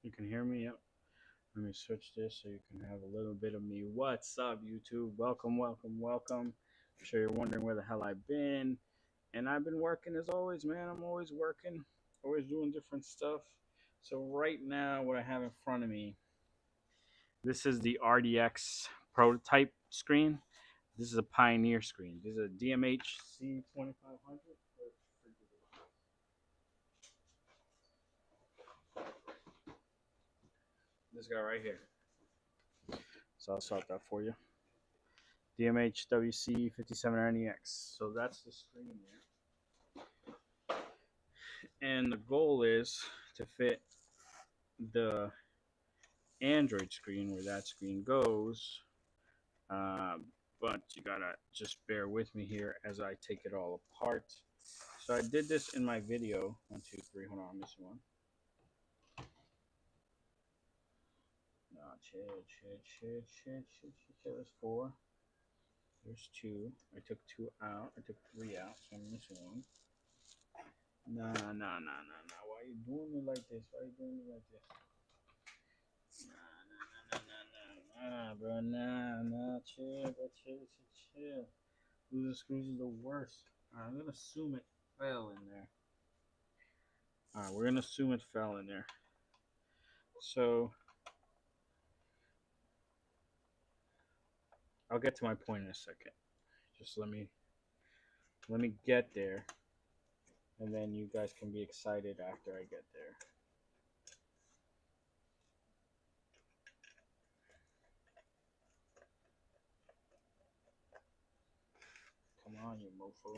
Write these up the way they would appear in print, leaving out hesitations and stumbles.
You can hear me? Yep. Let me switch this so you can have a little bit of me. What's up, YouTube? Welcome, welcome, welcome. I'm sure you're wondering where the hell I've been. And I've been working as always, man. I'm always working, always doing different stuff. So, right now, what I have in front of me, this is the RDX prototype screen. This is a Pioneer screen. This is a DMH C2500. This guy right here. So, I'll start that for you. DMH WC57NEX. So that's the screen there. And the goal is to fit the Android screen where that screen goes. Uh, but you gotta just bear with me here as I take it all apart. So I did this in my video. 1, 2, 3. Hold on, I'm missing one. No, There's 4. There's 2. I took 2 out. I took 3 out, so I'm missing one. Nah. Why you doing me like this? Why you doing me like this? Nah, bro. Nah. Chill. Losing screws is the worst. Alright, I'm gonna assume it fell in there. Alright, we're gonna assume it fell in there. So, I'll get to my point in a second. Just let me get there, and then you guys can be excited after I get there. Come on, you mofo.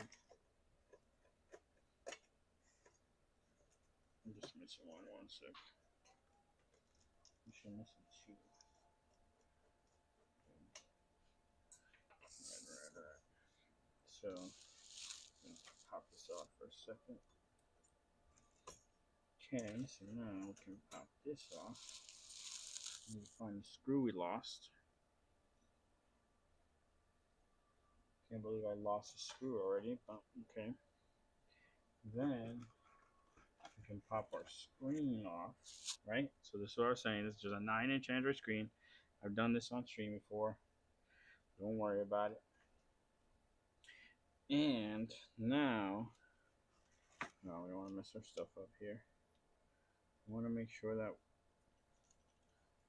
I'm just missing one sec. You should missing 2. Right. So, I'm gonna pop this off for a second. Okay, so now we can pop this off. Let me find the screw we lost. Can't believe I lost a screw already, but okay. Then we can pop our screen off, right? So this is what I was saying. This is just a 9-inch Android screen. I've done this on stream before. Don't worry about it. And now, no, we don't want to mess our stuff up here. I want to make sure that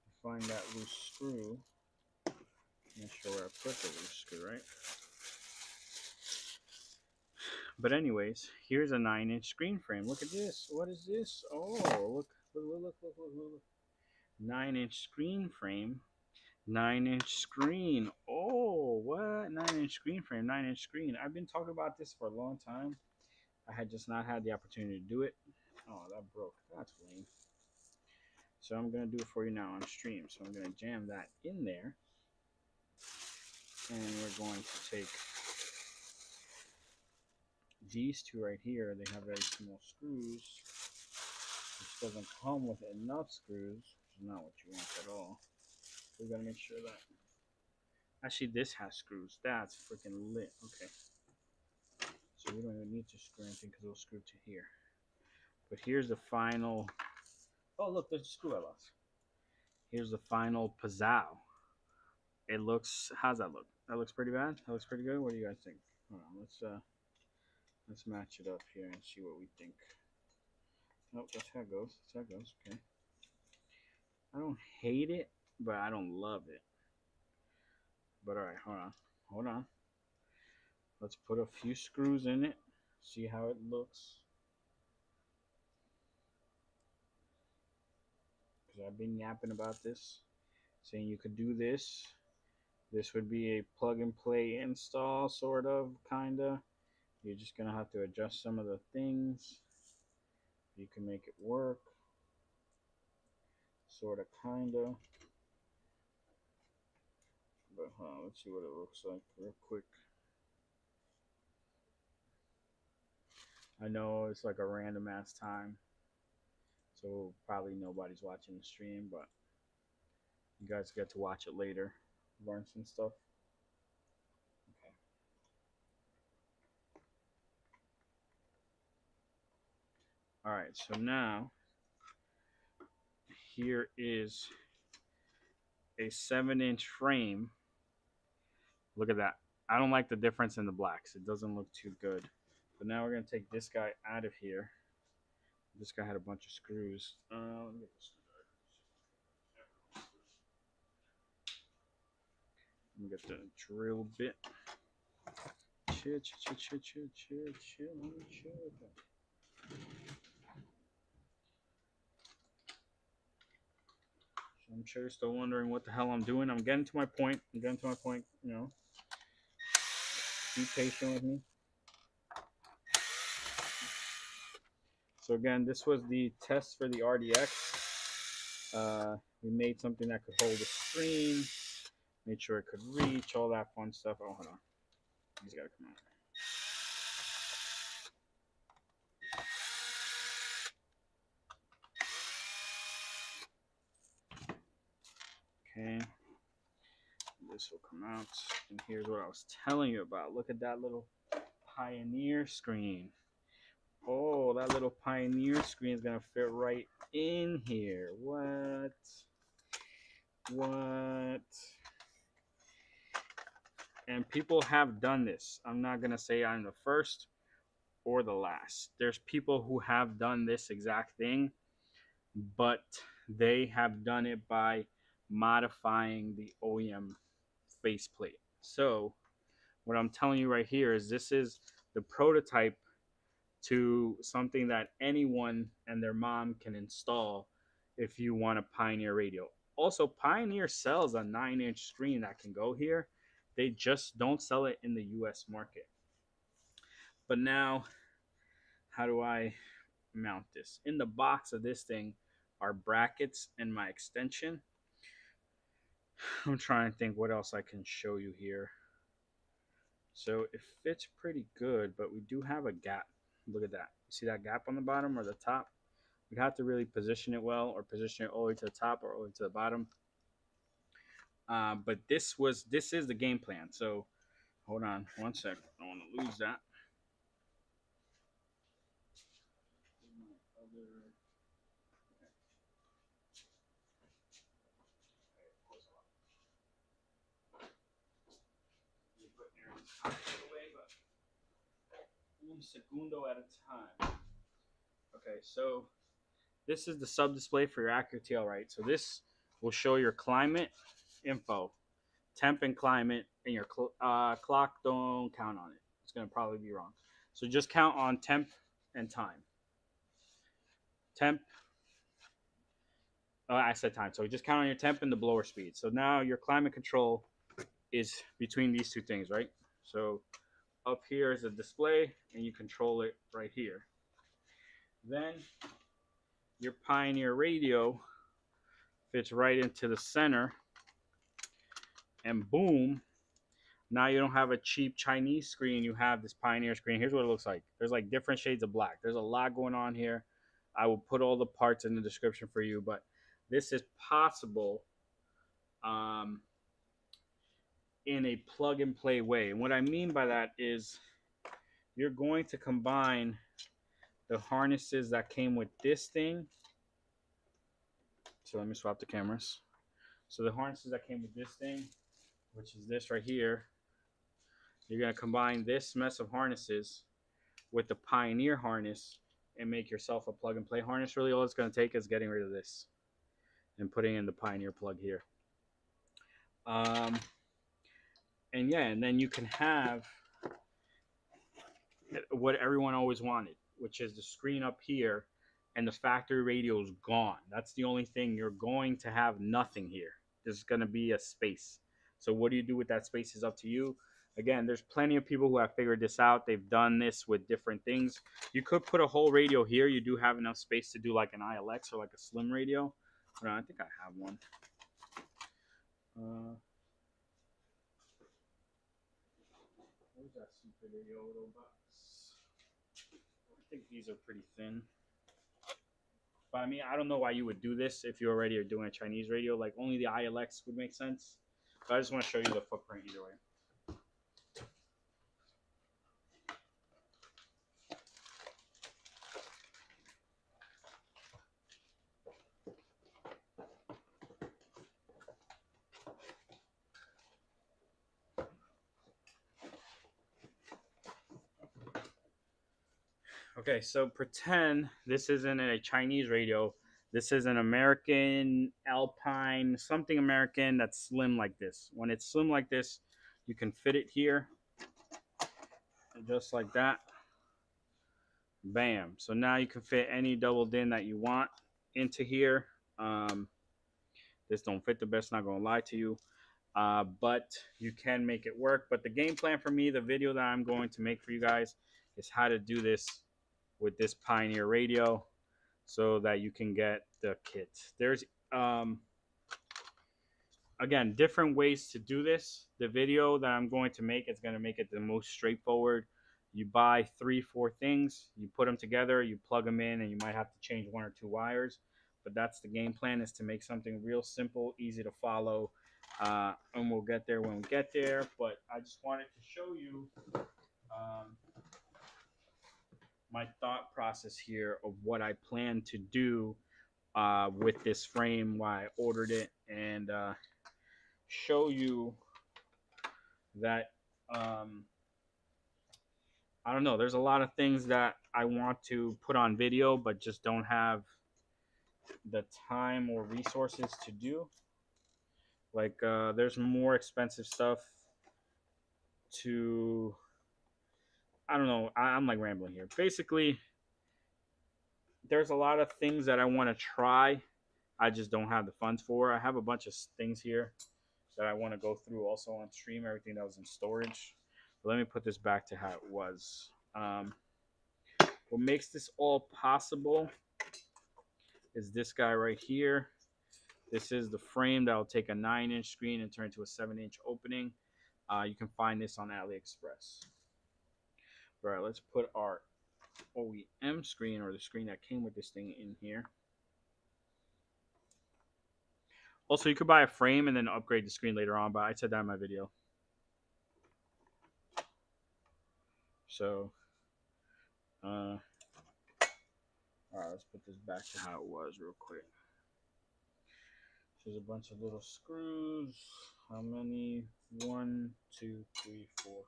we find that loose screw. Make sure where I put the loose screw, right? But anyways, here's a 9-inch screen frame. Look at this. What is this? Oh, look. 9-inch screen frame. 9-inch screen. Oh, what? 9-inch screen frame. 9-inch screen. I've been talking about this for a long time. I had just not had the opportunity to do it. Oh, that broke. That's lame. So I'm going to do it for you now on stream. So I'm going to jam that in there. And we're going to take these 2 right here. They have very small screws, which doesn't come with enough screws, which is not what you want at all. So we got to make sure that... Actually, this has screws. That's freaking lit. Okay. So we don't even need to screw anything because it'll screw to here. But here's the final... Oh, look, there's a screw I lost. Here's the final pizzow. It looks... How's that look? That looks pretty bad? That looks pretty good? What do you guys think? Hold on, let's match it up here and see what we think. Nope, that's how it goes. That's how it goes. Okay. I don't hate it, but I don't love it. But alright, hold on. Let's put a few screws in it, see how it looks. Because I've been yapping about this, saying you could do this. This would be a plug and play install, sort of, kinda. You're just gonna have to adjust some of the things. You can make it work, sort of, kinda. But let's see what it looks like real quick. I know it's like a random ass time, so probably nobody's watching the stream, but you guys get to watch it later, learn some stuff. Okay. All right, so now here is a 7-inch frame. Look at that. I don't like the difference in the blacks. It doesn't look too good. But now we're going to take this guy out of here. This guy had a bunch of screws. Let me get the screwdriver. Let me get the drill bit. Chill. I'm sure you're still wondering what the hell I'm doing. I'm getting to my point. You know, be patient with me. So again, this was the test for the RDX. We made something that could hold a screen, made sure it could reach, all that fun stuff. Oh, hold on. He's got to come out. Okay. This will come out. And here's what I was telling you about. Look at that little Pioneer screen. Oh, that little Pioneer screen is going to fit right in here. What? And people have done this. I'm not going to say I'm the first or the last. There's people who have done this exact thing, but they have done it by modifying the OEM faceplate. So what I'm telling you right here is this is the prototype to something that anyone and their mom can install if you want a Pioneer radio. Also, Pioneer sells a 9-inch screen that can go here. They just don't sell it in the US market. But now, how do I mount this? In the box of this thing are brackets and my extension. I'm trying to think what else I can show you here. So it fits pretty good, but we do have a gap. Look at that. See that gap on the bottom or the top? We have to really position it well, or position it all the way to the top or all the way to the bottom. But this is the game plan. So hold on one sec. I don't want to lose that. Un segundo at a time. Okay, so this is the sub display for your Acura TL, right? So this will show your climate info, temp and climate, and your clock. Don't count on it. It's going to probably be wrong. So just count on temp and time. Temp. Oh, I said time. So just count on your temp and the blower speed. So now your climate control is between these two things, right? So up here is a display, and you control it right here. Then your Pioneer radio fits right into the center, and boom, now you don't have a cheap Chinese screen, you have this Pioneer screen. Here's what it looks like. There's like different shades of black. There's a lot going on here. I will put all the parts in the description for you, but this is possible in a plug and play way. And what I mean by that is you're going to combine the harnesses that came with this thing. So let me swap the cameras. So the harnesses that came with this thing, which is this right here, you're going to combine this mess of harnesses with the Pioneer harness and make yourself a plug and play harness. Really all it's going to take is getting rid of this and putting in the Pioneer plug here. And yeah, and then you can have what everyone always wanted, which is the screen up here and the factory radio is gone. That's the only thing. You're going to have nothing here. There's going to be a space. So what do you do with that space is up to you. Again, there's plenty of people who have figured this out. They've done this with different things. You could put a whole radio here. You do have enough space to do like an ILX or like a slim radio. Hold on, I think I have one. Where's that stupid radio little box? I think these are pretty thin. But I mean, I don't know why you would do this if you already are doing a Chinese radio. Like only the ILX would make sense. But I just want to show you the footprint either way. Okay, so pretend this isn't a Chinese radio. This is an American Alpine, something American that's slim like this. When it's slim like this, you can fit it here, just like that. Bam. So now you can fit any double din that you want into here. Um, this don't fit the best, not gonna lie to you. But you can make it work. But the game plan for me, the video that I'm going to make for you guys, is how to do this with this Pioneer radio so that you can get the kit. There's again different ways to do this. The video that I'm going to make is going to make it the most straightforward. You buy 3-4 things, you put them together, you plug them in, and you might have to change 1 or 2 wires. But that's the game plan, is to make something real simple, easy to follow, and we'll get there when we get there. But I just wanted to show you my thought process here of what I plan to do with this frame, why I ordered it, and show you that I don't know. There's a lot of things that I want to put on video, but just don't have the time or resources to do. Like there's more expensive stuff to. I don't know. I'm like rambling here. Basically, there's a lot of things that I want to try. I just don't have the funds for. I have a bunch of things here that I want to go through also on stream, everything that was in storage. But let me put this back to how it was. What makes this all possible is this guy right here. This is the frame that will take a 9-inch screen and turn into a 7-inch opening. You can find this on AliExpress. All right, let's put our OEM screen, or the screen that came with this thing, in here. Also, you could buy a frame and then upgrade the screen later on, but I said that in my video. So, all right, let's put this back to how it was real quick. There's a bunch of little screws. How many? 1, 2, 3, 4, 5,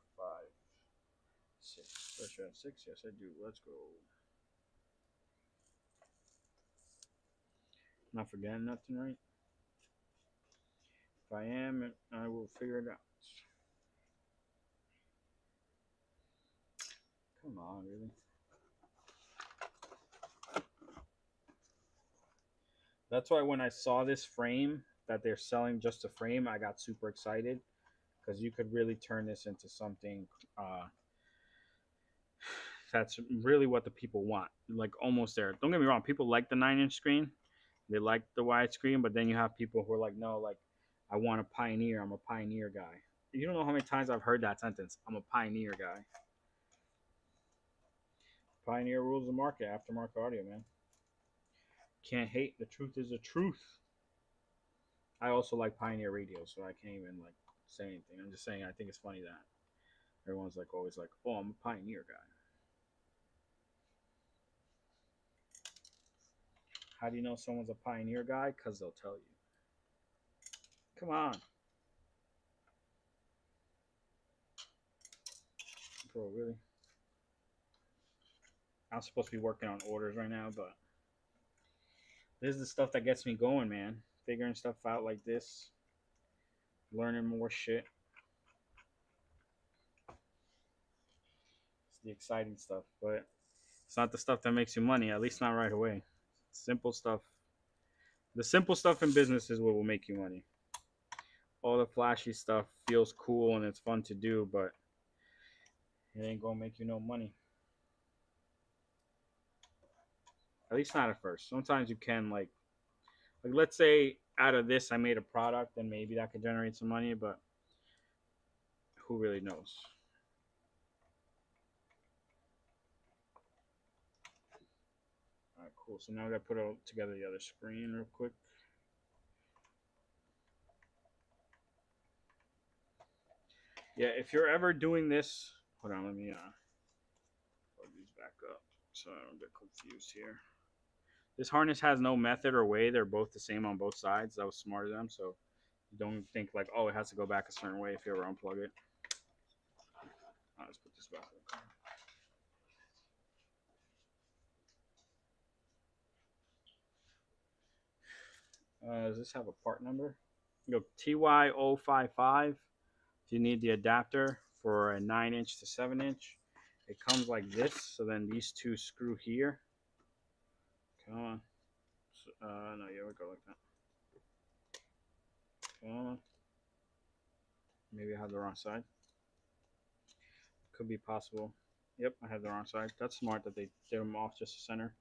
6. Do I have 6? Yes, I do. Let's go. Not forgetting nothing, right? If I am, I will figure it out. Come on, really? That's why when I saw this frame that they're selling just a frame, I got super excited, because you could really turn this into something that's really what the people want. Like almost there. Don't get me wrong, people like the 9-inch screen. They like the wide screen, but then you have people who are like, no, like I want a Pioneer. I'm a Pioneer guy. You don't know how many times I've heard that sentence. I'm a Pioneer guy. Pioneer rules the market. Aftermarket audio, man. Can't hate. The truth is the truth. I also like Pioneer radio, so I can't even like say anything. I'm just saying I think it's funny that everyone's like always like, oh, I'm a Pioneer guy. How do you know someone's a Pioneer guy? Because they'll tell you. Come on. Bro, really? I'm supposed to be working on orders right now, but this is the stuff that gets me going, man. Figuring stuff out like this. Learning more shit. It's the exciting stuff, but it's not the stuff that makes you money, at least not right away. Simple stuff. The simple stuff in business is what will make you money. All the flashy stuff feels cool and it's fun to do, but it ain't gonna make you no money. At least not at first. Sometimes you can like let's say out of this I made a product, and maybe that could generate some money, but who really knows? All right, cool. So now we gotta put together the other screen real quick. Yeah, if you're ever doing this, hold on, let me plug these back up so I don't get confused here. This harness has no method or way. They're both the same on both sides. That was smart of them. So you don't think like, oh, it has to go back a certain way if you ever unplug it. Let's put this back up. Does this have a part number? Go TY055. If you need the adapter for a 9-inch to 7-inch, it comes like this. So then these two screw here. Come on. No, yeah, we go like that. Come on. Maybe I have the wrong side. Could be possible. Yep, I have the wrong side. That's smart that they did them off just the center,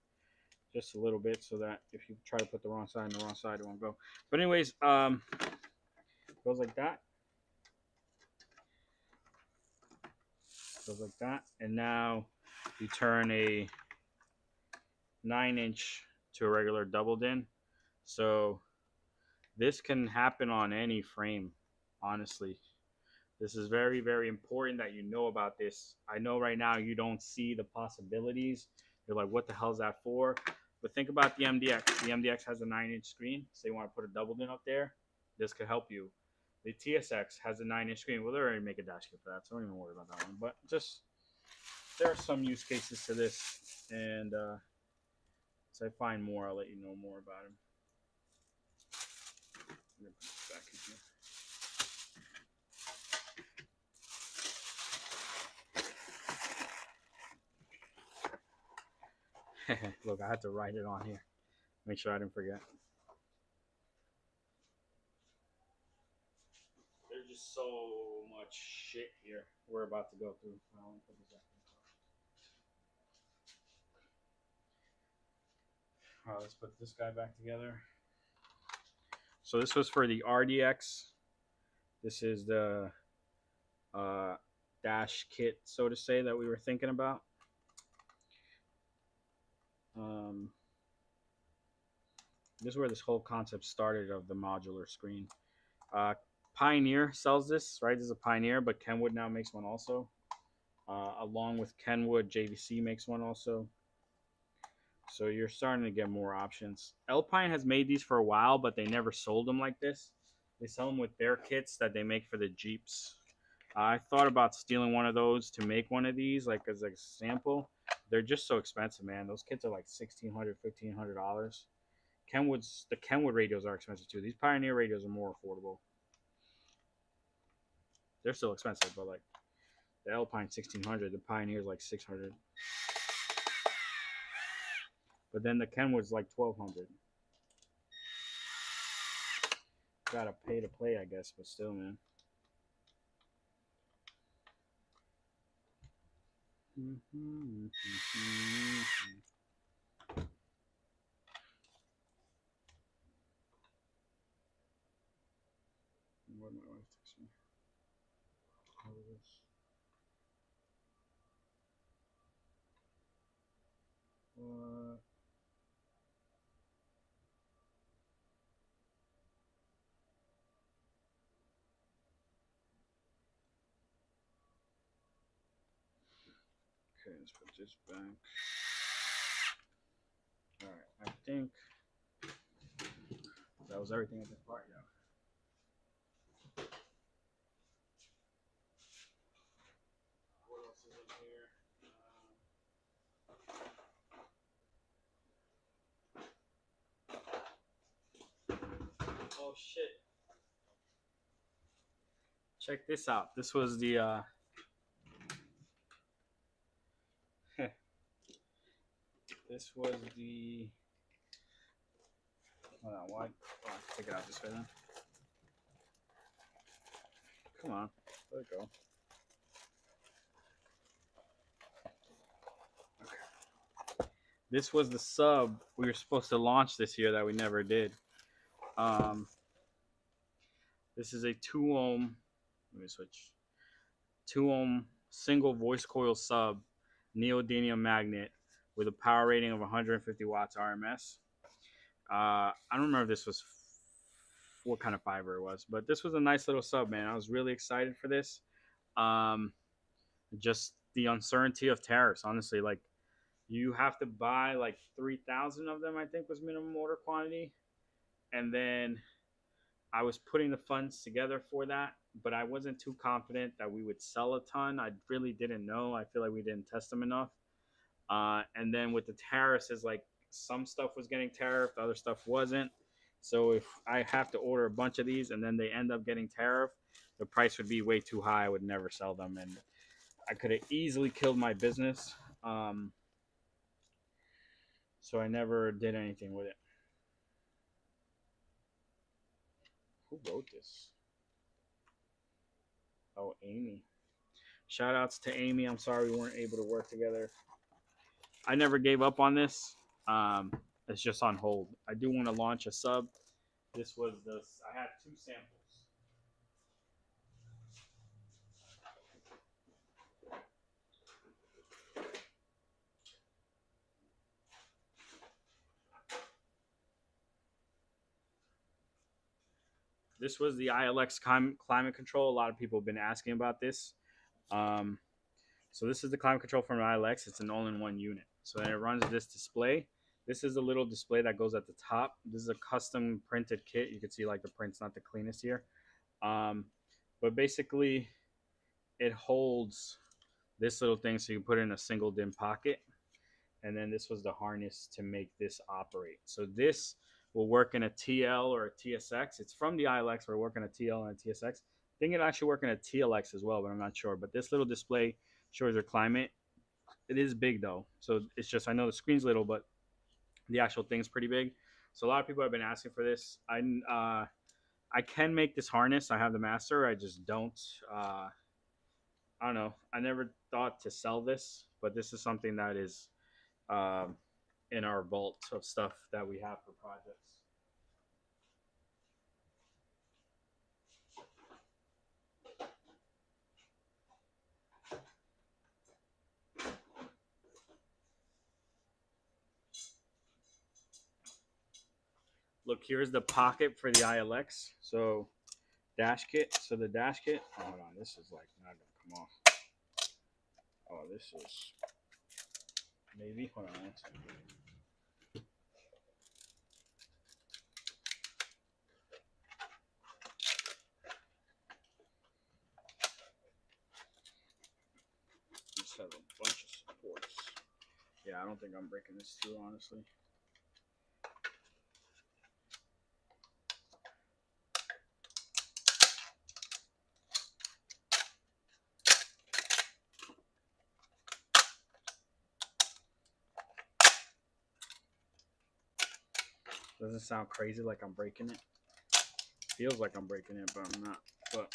just a little bit, so that if you try to put the wrong side on the wrong side, it won't go. But anyways, goes like that. Goes like that, and now you turn a 9-inch to a regular doubled in. So this can happen on any frame, honestly. This is very, very important that you know about this. I know right now you don't see the possibilities. You're like, what the hell is that for? But think about the MDX. The MDX has a 9-inch screen, so you want to put a doubled in up there. This could help you. The TSX has a 9-inch screen. Well, they already make a dash kit for that, so don't even worry about that one. But just, there are some use cases to this, and as I find more, I'll let you know more about them. I'm gonna put this back in here. Look, I had to write it on here. Make sure I didn't forget. There's just so much shit here we're about to go through. I want to put this back in the car. All right, let's put this guy back together. So this was for the RDX. This is the dash kit, so to say, that we were thinking about. This is where this whole concept started of the modular screen. Pioneer sells this, right? This is a Pioneer, but Kenwood now makes one also. Along with Kenwood, JVC makes one also. So you're starting to get more options. Alpine has made these for a while, but they never sold them like this. They sell them with their kits that they make for the Jeeps. I thought about stealing one of those to make one of these, like as a sample. They're just so expensive, man. Those kits are like $1,600, $1,500. The Kenwood radios are expensive too. These Pioneer radios are more affordable. They're still expensive, but like the Alpine 1,600, the Pioneer's like 600. But then the Kenwood's like 1,200. Gotta pay to play, I guess, but still, man. What my wife texted me. All of this. What? Okay, let's put this back. Alright, I think that was everything at this part, yeah. What else is in here? Oh shit. Check this out. This was the this was the hold on, why? Oh, take it out this way then. Come on, let it go. Okay. This was the sub we were supposed to launch this year that we never did. This is a 2 ohm. Let me switch. 2 ohm single voice coil sub neodymium magnet with a power rating of 150 watts RMS. I don't remember if this was what kind of fiber it was, but this was a nice little sub, man. I was really excited for this. Just the uncertainty of tariffs, honestly. Like, you have to buy like 3,000 of them, I think was minimum order quantity. And then I was putting the funds together for that, but I wasn't too confident that we would sell a ton. I really didn't know. I feel like we didn't test them enough. And then with the tariffs, is like some stuff was getting tariffed, other stuff wasn't. So if I have to order a bunch of these and then they end up getting tariff, the price would be way too high. I would never sell them, and I could have easily killed my business. So I never did anything with it. Who wrote this? Oh, Amy. Shout outs to Amy. I'm sorry we weren't able to work together. I never gave up on this. Um, it's just on hold. I do want to launch a sub. This was this. I had 2 samples. This was the ILX climate control. A lot of people have been asking about this. Um, so this is the climate control from ILX. It's an all-in-one unit. So then it runs this display. This is a little display that goes at the top. This is a custom printed kit. You can see like the print's not the cleanest here. Um, but basically it holds this little thing so you can put it in a single DIN pocket. And then this was the harness to make this operate. So this will work in a TL or a TSX. It's from the ILX. We're working a TL and a TSX. I think it actually work in a TLX as well, but I'm not sure. But this little display shows your climate. It is big though, so it's just I know the screen's little, but the actual thing's pretty big. So a lot of people have been asking for this. I can make this harness. I have the master. I just don't. I don't know. I never thought to sell this, but this is something that is um, in our vault of stuff that we have for projects. Look, here's the pocket for the ILX. So dash kit. So the dash kit. Oh, hold on. This is like not gonna come off. Oh, this is maybe. Hold on one second. Just have a bunch of supports. Yeah, I don't think I'm breaking this too, honestly. Doesn't sound crazy like I'm breaking it. Feels like I'm breaking it, but I'm not. But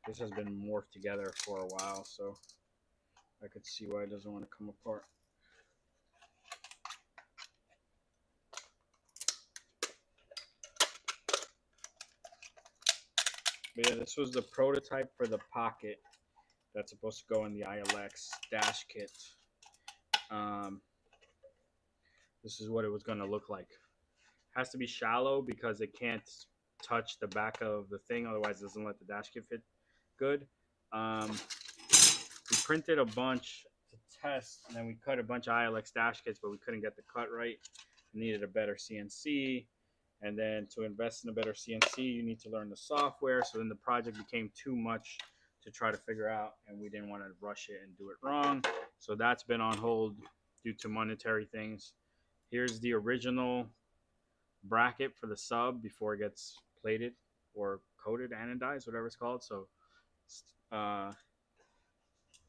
this has been morphed together for a while, so I could see why it doesn't want to come apart. But yeah, this was the prototype for the pocket that's supposed to go in the ILX dash kit. This is what it was going to look like. Has to be shallow because it can't touch the back of the thing, otherwise it doesn't let the dash kit fit good. We printed a bunch to test, and then we cut a bunch of ILX dash kits, but we couldn't get the cut right. We needed a better CNC, and then to invest in a better CNC, you need to learn the software. So then the project became too much to try to figure out, and we didn't want to rush it and do it wrong. So that's been on hold due to monetary things. Here's the original bracket for the sub before it gets plated or coated, anodized, whatever it's called. So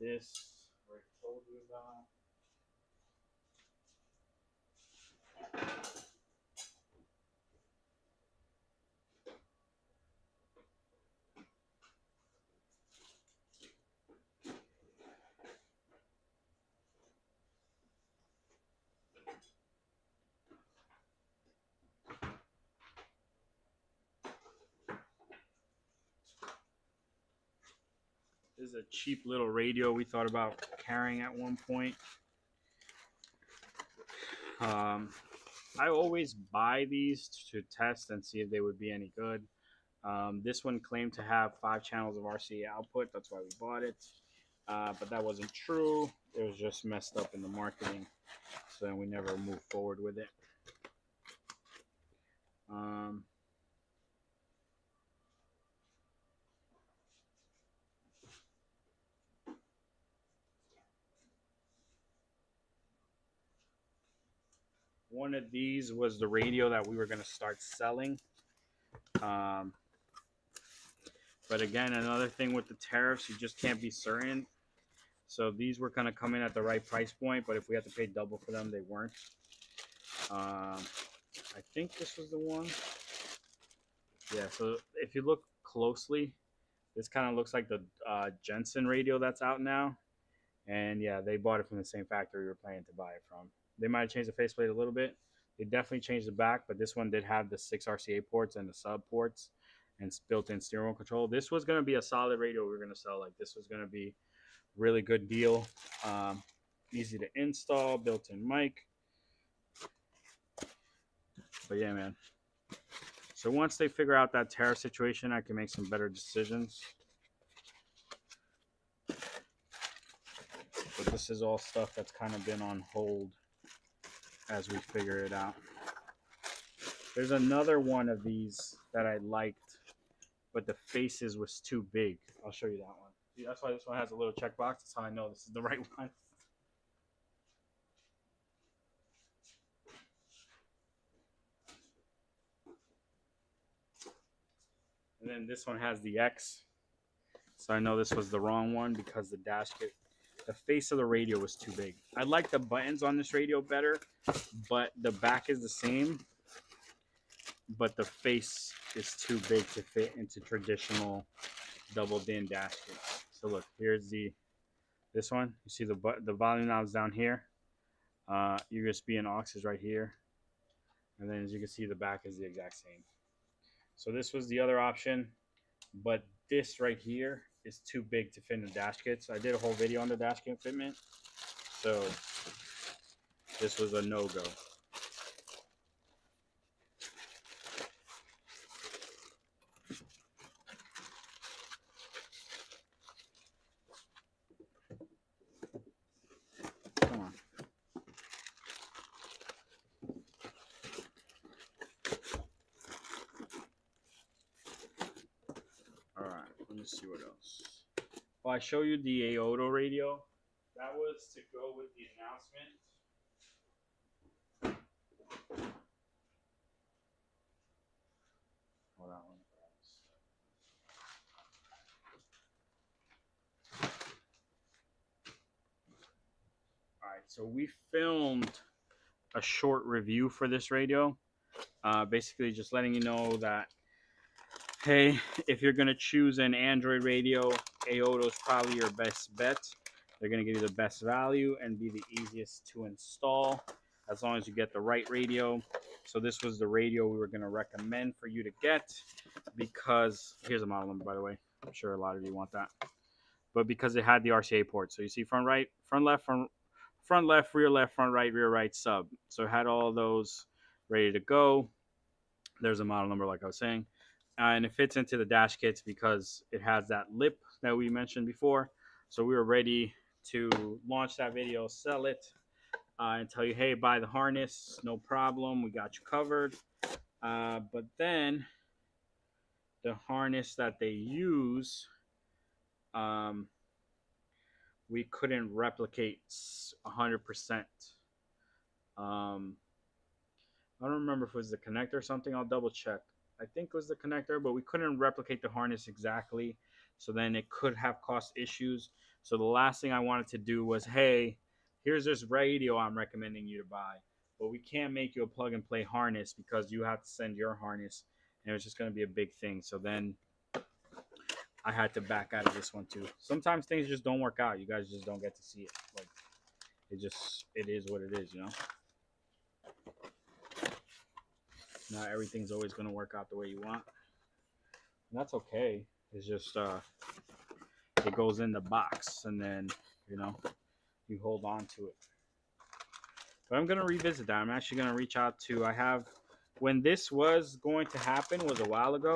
this I told you about. This is a cheap little radio we thought about carrying at one point. I always buy these to test and see if they would be any good. This one claimed to have 5 channels of RCA output. That's why we bought it. But that wasn't true. It was just messed up in the marketing. So then we never moved forward with it. one of these was the radio that we were going to start selling. Um, but again, another thing with the tariffs, you just can't be certain. So these were going to come in at the right price point, but if we had to pay double for them, they weren't. I think this was the one. Yeah, so if you look closely, this kind of looks like the Jensen radio that's out now. And yeah, they bought it from the same factory we were planning to buy it from. They might have changed the faceplate a little bit. They definitely changed the back, but this one did have the 6 RCA ports and the sub ports and built-in steering wheel control. This was going to be a solid radio we were going to sell. Like, this was going to be really good deal. Easy to install, built-in mic. But yeah, man. So once they figure out that tariff situation, I can make some better decisions. But this is all stuff that's kind of been on hold as we figure it out. There's another one of these that I liked, but the faces was too big. I'll show you that one. See, that's why this one has a little checkbox. That's how I know this is the right one. And then this one has the X. So I know this was the wrong one because the dash kit, the face of the radio was too big. I like the buttons on this radio better, but the back is the same. But the face is too big to fit into traditional double din dash kits. So look, here's this one. You see the volume knob's down here. USB and aux is right here. And then as you can see, the back is the exact same. So this was the other option, but this right here is too big to fit in the dash kits. I did a whole video on the dash kit fitment, so this was a no-go. Come on. All right, let me see what else. Well, I show you the Aodo radio. That was to go with the announcement. Hold on. All right, so we filmed a short review for this radio. Basically just letting you know that, hey, if you're going to choose an Android radio, Aodo is probably your best bet. They're going to give you the best value and be the easiest to install as long as you get the right radio. So this was the radio we were going to recommend for you to get because, here's a model number, by the way. I'm sure a lot of you want that. But because it had the RCA port. So you see front right, front left, rear left, front right, rear right, sub. So it had all those ready to go. There's a model number like I was saying. And it fits into the dash kits because it has that lip that we mentioned before. So we were ready to launch that video, sell it, and tell you, hey, buy the harness, no problem, we got you covered. But then the harness that they use, we couldn't replicate 100%. I don't remember if it was the connector or something. I'll double check. I think it was the connector, but we couldn't replicate the harness exactly. So then it could have caused issues. So the last thing I wanted to do was, hey, here's this radio I'm recommending you to buy, but we can't make you a plug and play harness because you have to send your harness, and it was just going to be a big thing. So then I had to back out of this one too. Sometimes things just don't work out. You guys just don't get to see it. Like, it is what it is, you know? Not everything's always going to work out the way you want. And that's okay. It's just, it goes in the box and then, you know, you hold on to it. But I'm going to revisit that. I'm actually going to reach out to, when this was going to happen was a while ago.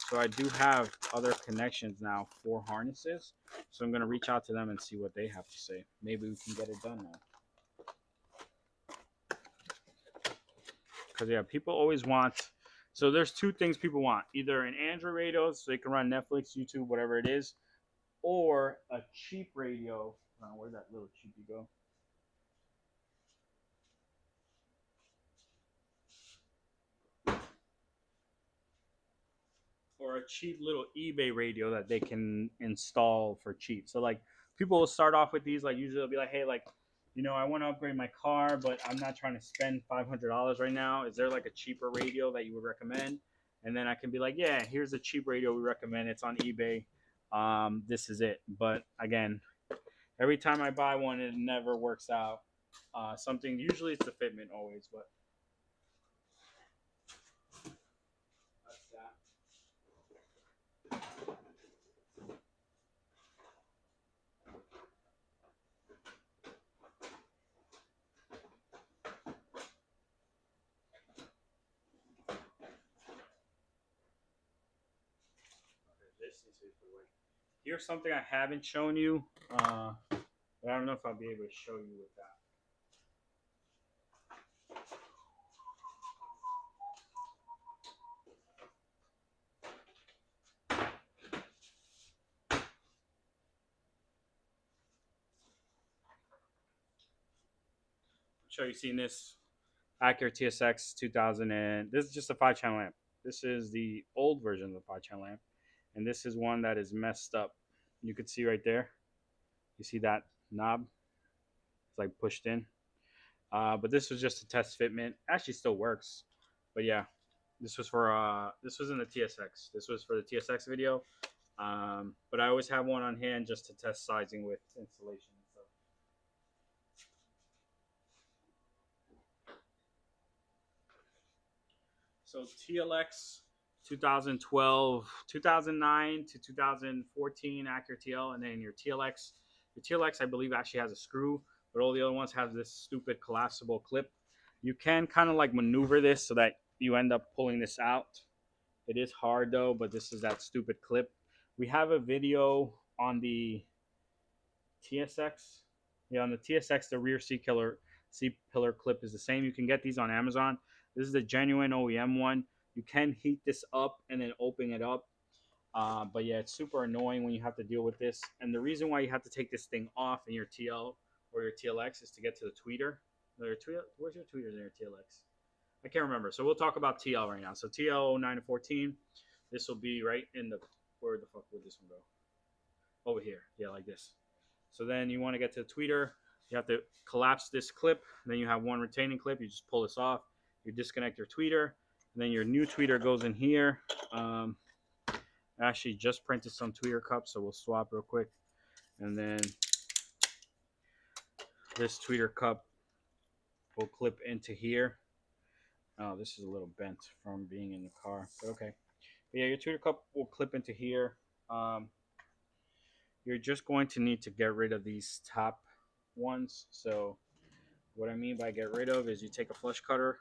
So I do have other connections now for harnesses. So I'm going to reach out to them and see what they have to say. Maybe we can get it done now. Because, yeah, people always want, so there's two things people want. Either an Android radio so they can run Netflix, YouTube, whatever it is, or a cheap radio. Where'd that little cheapie go? or a cheap little eBay radio that they can install for cheap. So like people will start off with these, like usually they'll be like, hey, like, you know, I want to upgrade my car, but I'm not trying to spend $500 right now. Is there like a cheaper radio that you would recommend? And then I can be like, yeah, here's a cheap radio we recommend. It's on eBay. This is it. But again, every time I buy one, it never works out. Something usually it's the fitment always, but that's that. Here's something I haven't shown you, but I don't know if I'll be able to show you with that. I'm sure you've seen this Acura TSX 2000, and this is just a 5-channel lamp. This is the old version of the 5-channel lamp, and this is one that is messed up. You can see right there. You see that knob? It's like pushed in. But this was just a test fitment. Actually, still works. But yeah, this was for this was in the TSX. This was for the TSX video. But I always have one on hand just to test sizing with installation and stuff. So TLX 2012, 2009 to 2014 Acura TL, and then your TLX I believe actually has a screw, but all the other ones have this stupid collapsible clip. You can kind of like maneuver this so that you end up pulling this out. It is hard though, but this is that stupid clip. We have a video on the TSX. Yeah, on the TSX, the rear C pillar clip is the same. You can get these on Amazon. This is the genuine OEM one. You can heat this up and then open it up. But yeah, it's super annoying when you have to deal with this. And the reason why you have to take this thing off in your TL or your TLX is to get to the tweeter. Where's your tweeters in your TLX? I can't remember. So we'll talk about TL right now. So TL 09 to 14. This will be right in the, where the fuck would this one go? Over here. Yeah, like this. So then you want to get to the tweeter. You have to collapse this clip. Then you have one retaining clip. You just pull this off. You disconnect your tweeter. And then your new tweeter goes in here. I actually just printed some tweeter cups, so we'll swap real quick. And then this tweeter cup will clip into here. Oh, this is a little bent from being in the car, but okay. But yeah, your tweeter cup will clip into here. You're just going to need to get rid of these top ones. So what I mean by get rid of is you take a flush cutter,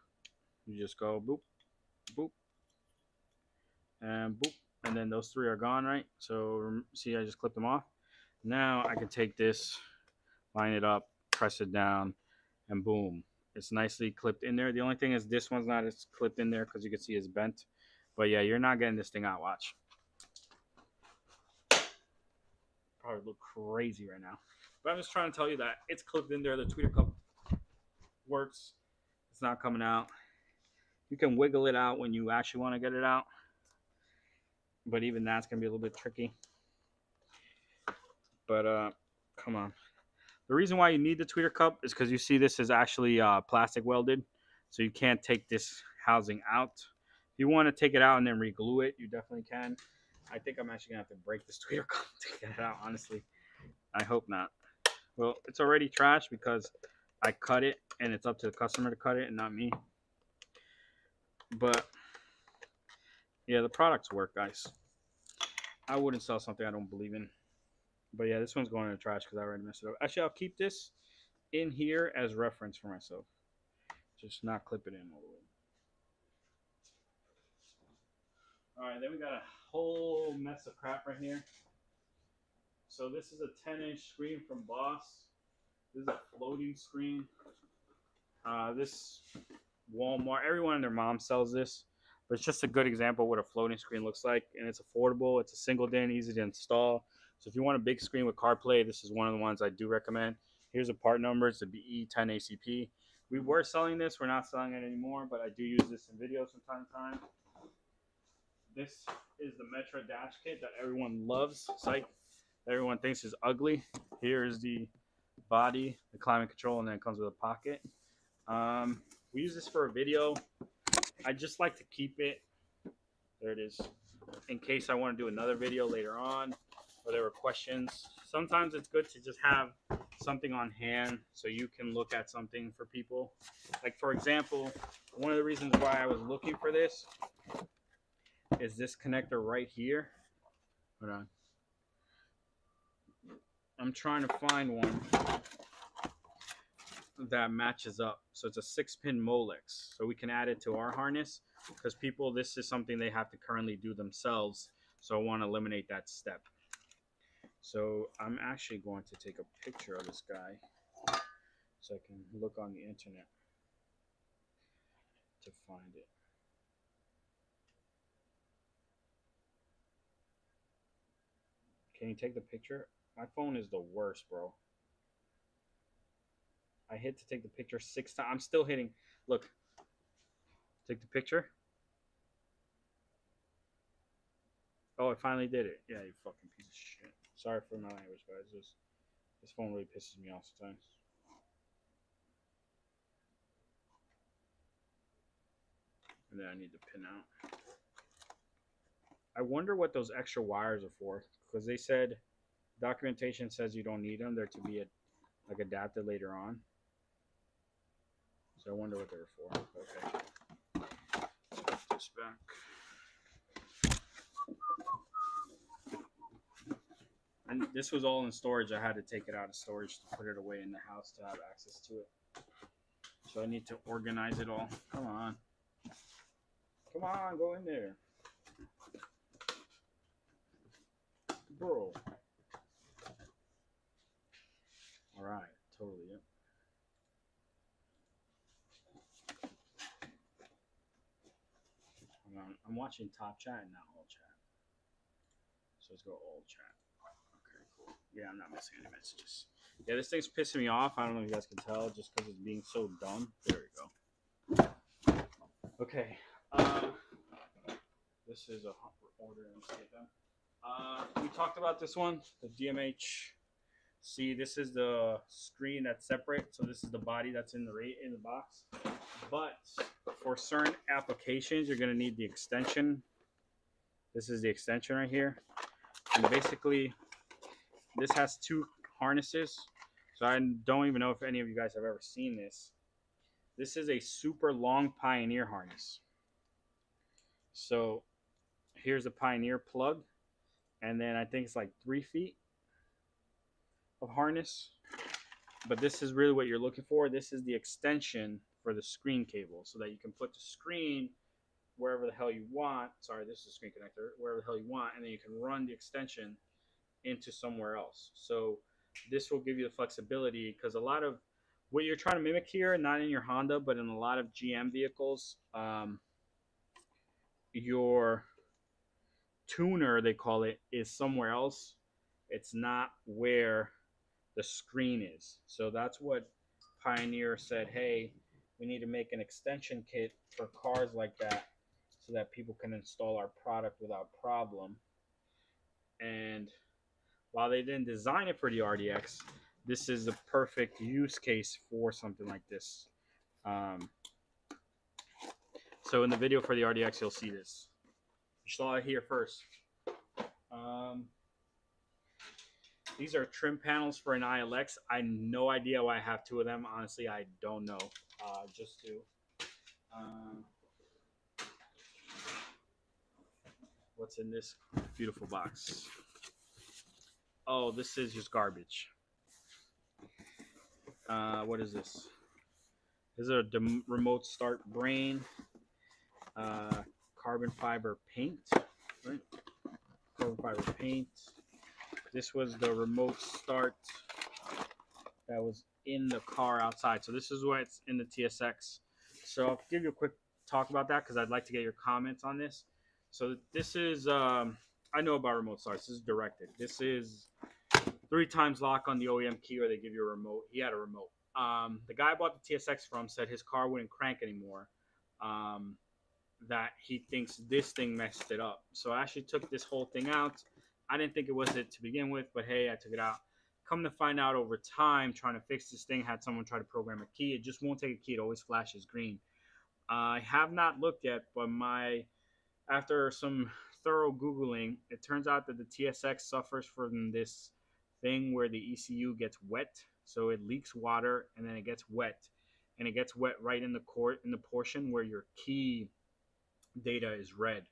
you just go boop, boop, and boop, and then those three are gone, right? So see, I just clipped them off. Now I can take this, line it up, press it down, and boom, it's nicely clipped in there. The only thing is this one's not as clipped in there because you can see it's bent. But yeah, you're not getting this thing out. Watch. Probably look crazy right now. But I'm just trying to tell you that it's clipped in there. The tweeter cup works. It's not coming out. You can wiggle it out when you actually want to get it out. But even that's going to be a little bit tricky. But come on. The reason why you need the tweeter cup is because you see this is actually plastic welded. So you can't take this housing out. If you want to take it out and then re-glue it, you definitely can. I think I'm actually going to have to break this tweeter cup to get it out, honestly. I hope not. Well, it's already trash because I cut it, and it's up to the customer to cut it and not me. But, yeah, the products work, guys. I wouldn't sell something I don't believe in. But, yeah, this one's going in the trash because I already messed it up. Actually, I'll keep this in here as reference for myself. Just not clip it in all the way. Alright, then we got a whole mess of crap right here. So this is a 10-inch screen from Boss. This is a floating screen. This Walmart, everyone and their mom sells this. But it's just a good example of what a floating screen looks like. And it's affordable. It's a single DIN, easy to install. So if you want a big screen with CarPlay, this is one of the ones I do recommend. Here's the part number. It's the BE10ACP. We were selling this. We're not selling it anymore. But I do use this in videos from time to time. This is the Metro dash kit that everyone loves. Psych. Everyone thinks is ugly. Here's the body, the climate control, and then it comes with a pocket. We use this for a video. I just like to keep it. There it is. In case I want to do another video later on, or there were questions. Sometimes it's good to just have something on hand so you can look at something for people. Like for example, one of the reasons why I was looking for this is this connector right here. Hold on. I'm trying to find one that matches up. So it's a 6-pin Molex. So we can add it to our harness because people, this is something they have to currently do themselves. So I want to eliminate that step. So I'm actually going to take a picture of this guy so I can look on the internet to find it. Can you take the picture? My phone is the worst, bro. I hit to take the picture 6 times. I'm still hitting. Look. Take the picture. Oh, I finally did it. Yeah, you fucking piece of shit. Sorry for my language, guys. This phone really pisses me off sometimes. And then I need to pin out. I wonder what those extra wires are for. Because they said, documentation says you don't need them. They're to be like adapted later on. So I wonder what they're for. Okay. Let's put this back. And this was all in storage. I had to take it out of storage to put it away in the house to have access to it. So I need to organize it all. Come on. Come on, go in there. Bro. Alright, totally, yep. I'm watching Top Chat and not All Chat. So let's go All Chat. Okay, cool. Yeah, I'm not missing any messages. Yeah, this thing's pissing me off. I don't know if you guys can tell just because it's being so dumb. There we go. Okay. This is a order and skip them. We talked about this one, the DMH. See, this is the screen that's separate. So this is the body that's in the box. But for certain applications, you're gonna need the extension. This is the extension right here. And basically, this has 2 harnesses. So I don't even know if any of you guys have ever seen this. This is a super long Pioneer harness. So here's the Pioneer plug. And then I think it's like 3 feet of harness. But this is really what you're looking for. This is the extension for the screen cable so that you can put the screen wherever the hell you want. Sorry, this is a screen connector. Wherever the hell you want. And then you can run the extension into somewhere else. So this will give you the flexibility because a lot of what you're trying to mimic here, not in your Honda, but in a lot of GM vehicles, your tuner, they call it, is somewhere else. It's not where the screen is. So that's what Pioneer said, hey, we need to make an extension kit for cars like that so that people can install our product without problem. And while they didn't design it for the RDX, this is the perfect use case for something like this. So in the video for the RDX, you'll see this. You saw it here first. These are trim panels for an ILX. I have no idea why I have 2 of them. Honestly, I don't know. Just 2. What's in this beautiful box? Oh, this is just garbage. What is this? This is a remote start brain. Carbon fiber paint. Right? Carbon fiber paint. This was the remote start that was in the car outside. So this is what's in the TSX. So I'll give you a quick talk about that because I'd like to get your comments on this. So this is, I know about remote starts. This is directed. This is 3 times lock on the OEM key or they give you a remote. He had a remote. The guy I bought the TSX from said his car wouldn't crank anymore. that he thinks this thing messed it up. So I actually took this whole thing out. I didn't think it was it to begin with, but hey, I took it out. Come to find out over time, trying to fix this thing, had someone try to program a key. It just won't take a key. It always flashes green. I have not looked yet, but after some thorough Googling, it turns out that the TSX suffers from this thing where the ECU gets wet. So it leaks water and then it gets wet. And it gets wet right in the portion where your key data is read.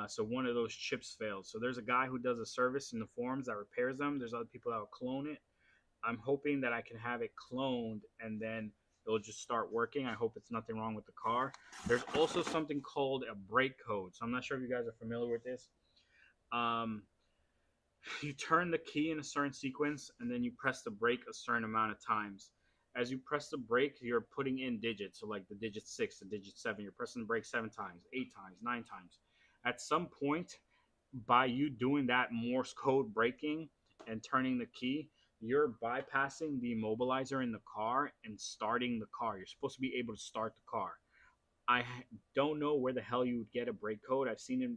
So one of those chips failed. So there's a guy who does a service in the forums that repairs them. There's other people that will clone it. I'm hoping that I can have it cloned and then it'll just start working. I hope it's nothing wrong with the car. There's also something called a brake code. So I'm not sure if you guys are familiar with this. Um, you turn the key in a certain sequence and then you press the brake a certain amount of times. As you press the brake, you're putting in digits. So like the digit 6, the digit 7, you're pressing the brake 7 times, 8 times, 9 times. At some point, by you doing that Morse code braking and turning the key, you're bypassing the immobilizer in the car and starting the car. You're supposed to be able to start the car. I don't know where the hell you would get a brake code. I've seen it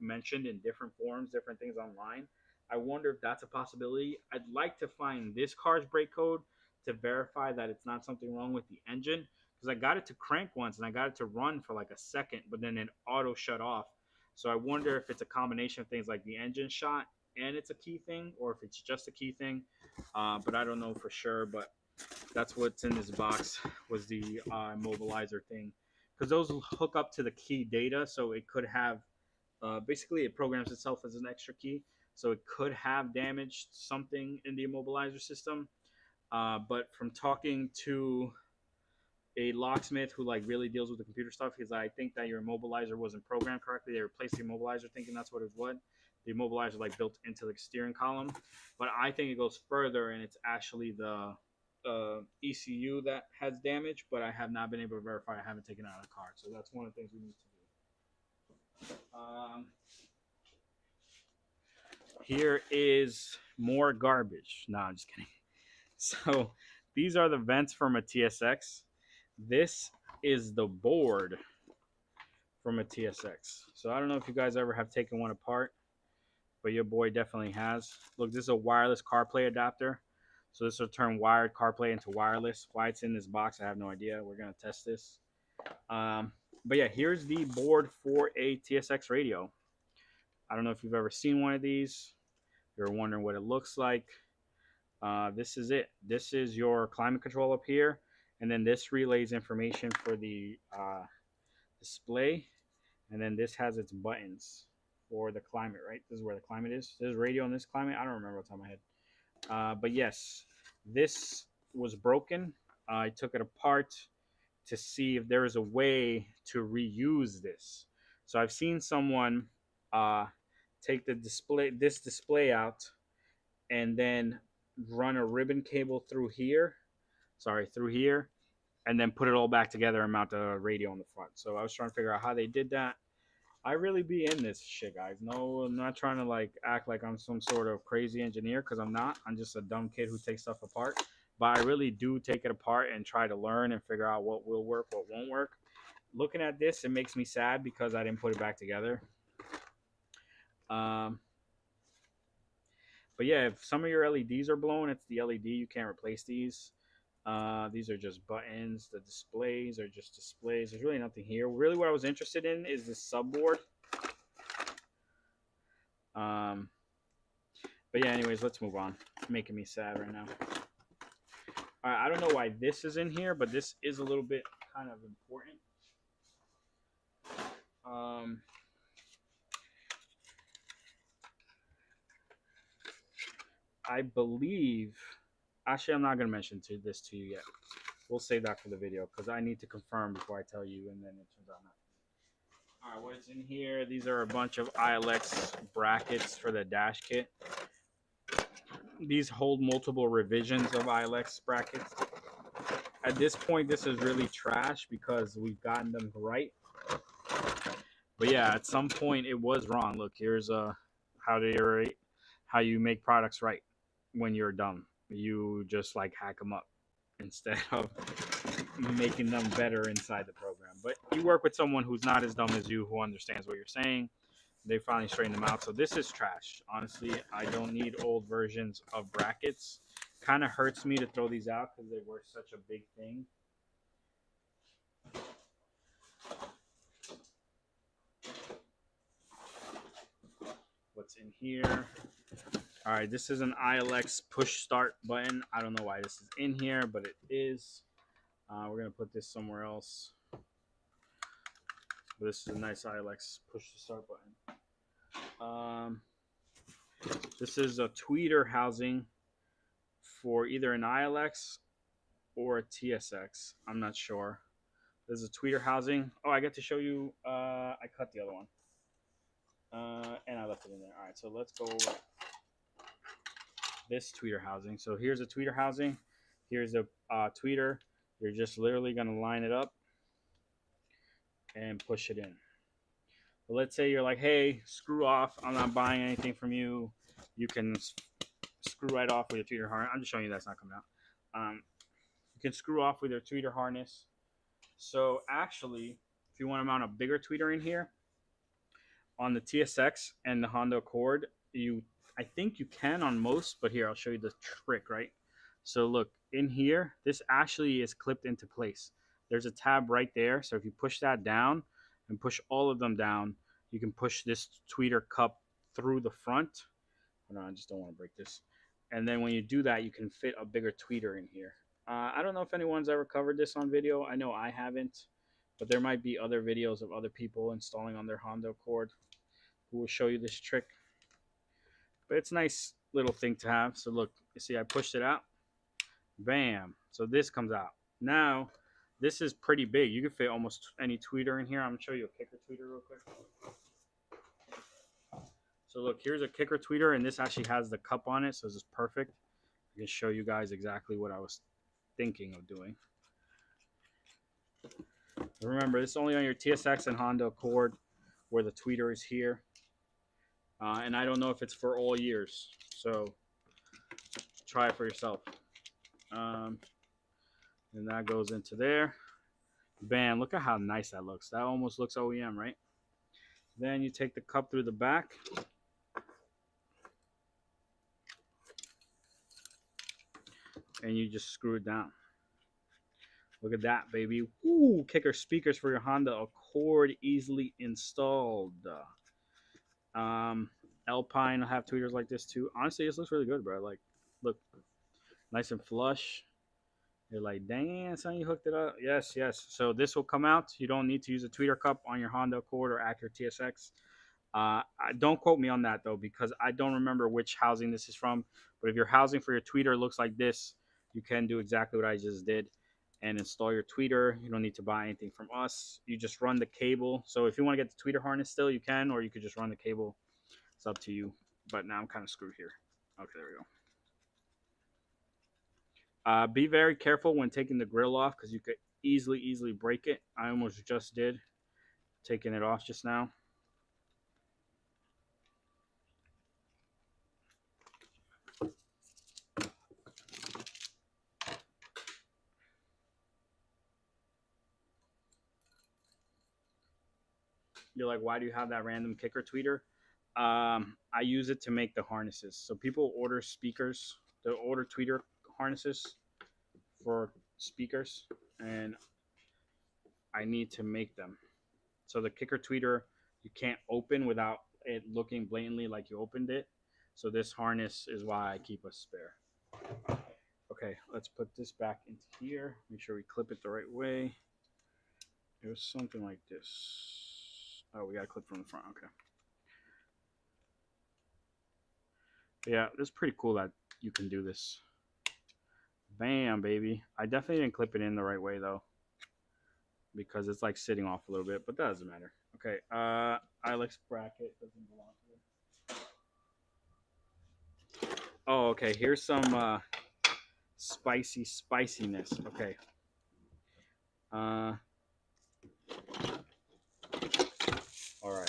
mentioned in different forums, different things online. I wonder if that's a possibility. I'd like to find this car's brake code to verify that it's not something wrong with the engine, because I got it to crank once and I got it to run for like a second, but then it auto shut off. So I wonder if it's a combination of things like the engine shot and it's a key thing, or if it's just a key thing. But I don't know for sure. But that's what's in this box was the immobilizer thing, because those hook up to the key data, so it could have basically it programs itself as an extra key, so it could have damaged something in the immobilizer system. But from talking to a locksmith who like really deals with the computer stuff, he's like, I think that your immobilizer wasn't programmed correctly. They replaced the immobilizer thinking that's what it was. The immobilizer like built into the steering column, but I think it goes further and it's actually the ECU that has damage, but I have not been able to verify. I haven't taken it out of the car, so that's one of the things we need to do. Here is more garbage. No, I'm just kidding. So these are the vents from a TSX. This is the board from a TSX. So I don't know if you guys ever have taken one apart, but your boy definitely has. Look, this is a wireless CarPlay adapter. So this will turn wired CarPlay into wireless. Why it's in this box, I have no idea. We're going to test this. But yeah, here's the board for a TSX radio. I don't know if you've ever seen one of these. You're wondering what it looks like. This is it. This is your climate control up here. And then this relays information for the display. And then this has its buttons for the climate, right? This is where the climate is. There's radio in this climate. I don't remember what's on my head. But yes, this was broken. I took it apart to see if there is a way to reuse this. So I've seen someone take this display out and then run a ribbon cable through here, and then put it all back together and mount the radio on the front. So I was trying to figure out how they did that. I really be in this shit, guys. No, I'm not trying to like act like I'm some sort of crazy engineer, because I'm not. I'm just a dumb kid who takes stuff apart. But I really do take it apart and try to learn and figure out what will work, what won't work. Looking at this, it makes me sad because I didn't put it back together. But yeah, if some of your LEDs are blown, it's the LED. You can't replace these. These are just buttons. The displays are just displays. There's really nothing here. Really what I was interested in is this subboard. But yeah, anyways, let's move on. It's making me sad right now. I don't know why this is in here, but this is a little bit kind of important. I believe, actually, I'm not going to mention this to you yet. We'll save that for the video because I need to confirm before I tell you, and then it turns out not. All right, what's in here? These are a bunch of ILX brackets for the dash kit. These hold multiple revisions of ILX brackets. At this point, this is really trash because we've gotten them right. But yeah, at some point it was wrong. Look, here's how you make products right when you're dumb. You just like hack them up instead of making them better inside the program. But you work with someone who's not as dumb as you, who understands what you're saying. They finally straightened them out. So this is trash. Honestly, I don't need old versions of brackets. Kind of hurts me to throw these out because they were such a big thing. What's in here? All right, this is an ILX push start button. I don't know why this is in here, but it is. We're going to put this somewhere else. But this is a nice ILX push to start button. This is a tweeter housing for either an ILX or a TSX. I'm not sure. This is a tweeter housing. Oh, I get to show you. I cut the other one. And I left it in there. All right, so let's go over this tweeter housing. So here's a tweeter housing. Here's a tweeter. You're just literally going to line it up and push it in. But let's say you're like, hey, screw off. I'm not buying anything from you. You can screw right off with your tweeter harness. I'm just showing you that's not coming out. You can screw off with your tweeter harness. So actually, if you want to mount a bigger tweeter in here, on the TSX and the Honda Accord, I think you can on most, but here, I'll show you the trick, right? So look, in here, this actually is clipped into place. There's a tab right there. So if you push that down and push all of them down, you can push this tweeter cup through the front. Hold on, I just don't want to break this. And then when you do that, you can fit a bigger tweeter in here. I don't know if anyone's ever covered this on video. I know I haven't, but there might be other videos of other people installing on their Honda Accord who will show you this trick. But it's a nice little thing to have. So look, you see I pushed it out. Bam. So this comes out. Now, this is pretty big. You can fit almost any tweeter in here. I'm going to show you a kicker tweeter real quick. So look, here's a kicker tweeter, and this actually has the cup on it, so this is perfect. I can show you guys exactly what I was thinking of doing. Remember, this is only on your TSX and Honda Accord where the tweeter is here. And I don't know if it's for all years, so try it for yourself. And that goes into there. Bam, look at how nice that looks. That almost looks OEM, right? Then you take the cup through the back. And you just screw it down. Look at that, baby. Ooh, kicker speakers for your Honda Accord easily installed. Alpine will have tweeters like this too. Honestly, this looks really good, bro. Like, look, nice and flush. You're like, dang, son, you hooked it up. Yes, yes. So this will come out. You don't need to use a tweeter cup on your Honda Accord or Acura TSX. Don't quote me on that, though, because I don't remember which housing this is from. But if your housing for your tweeter looks like this, you can do exactly what I just did and install your tweeter. You don't need to buy anything from us. You just run the cable. So if you want to get the tweeter harness still, you can, or you could just run the cable. It's up to you. But now I'm kind of screwed here. Okay, there we go. Be very careful when taking the grill off because you could easily break it. I almost just did, taking it off just now. You're like, why do you have that random kicker tweeter? I use it to make the harnesses. So people order speakers, they order tweeter harnesses for speakers, and I need to make them. So the kicker tweeter you can't open without it looking blatantly like you opened it. So this harness is why I keep a spare. Okay, let's put this back into here. Make sure we clip it the right way. It was something like this. Oh, we got to clip from the front. Okay. Yeah, it's pretty cool that you can do this. Bam, baby. I definitely didn't clip it in the right way, though, because it's like sitting off a little bit, but that doesn't matter. Okay, ILX bracket doesn't belong here. Oh, okay, here's some spiciness. Okay. All right.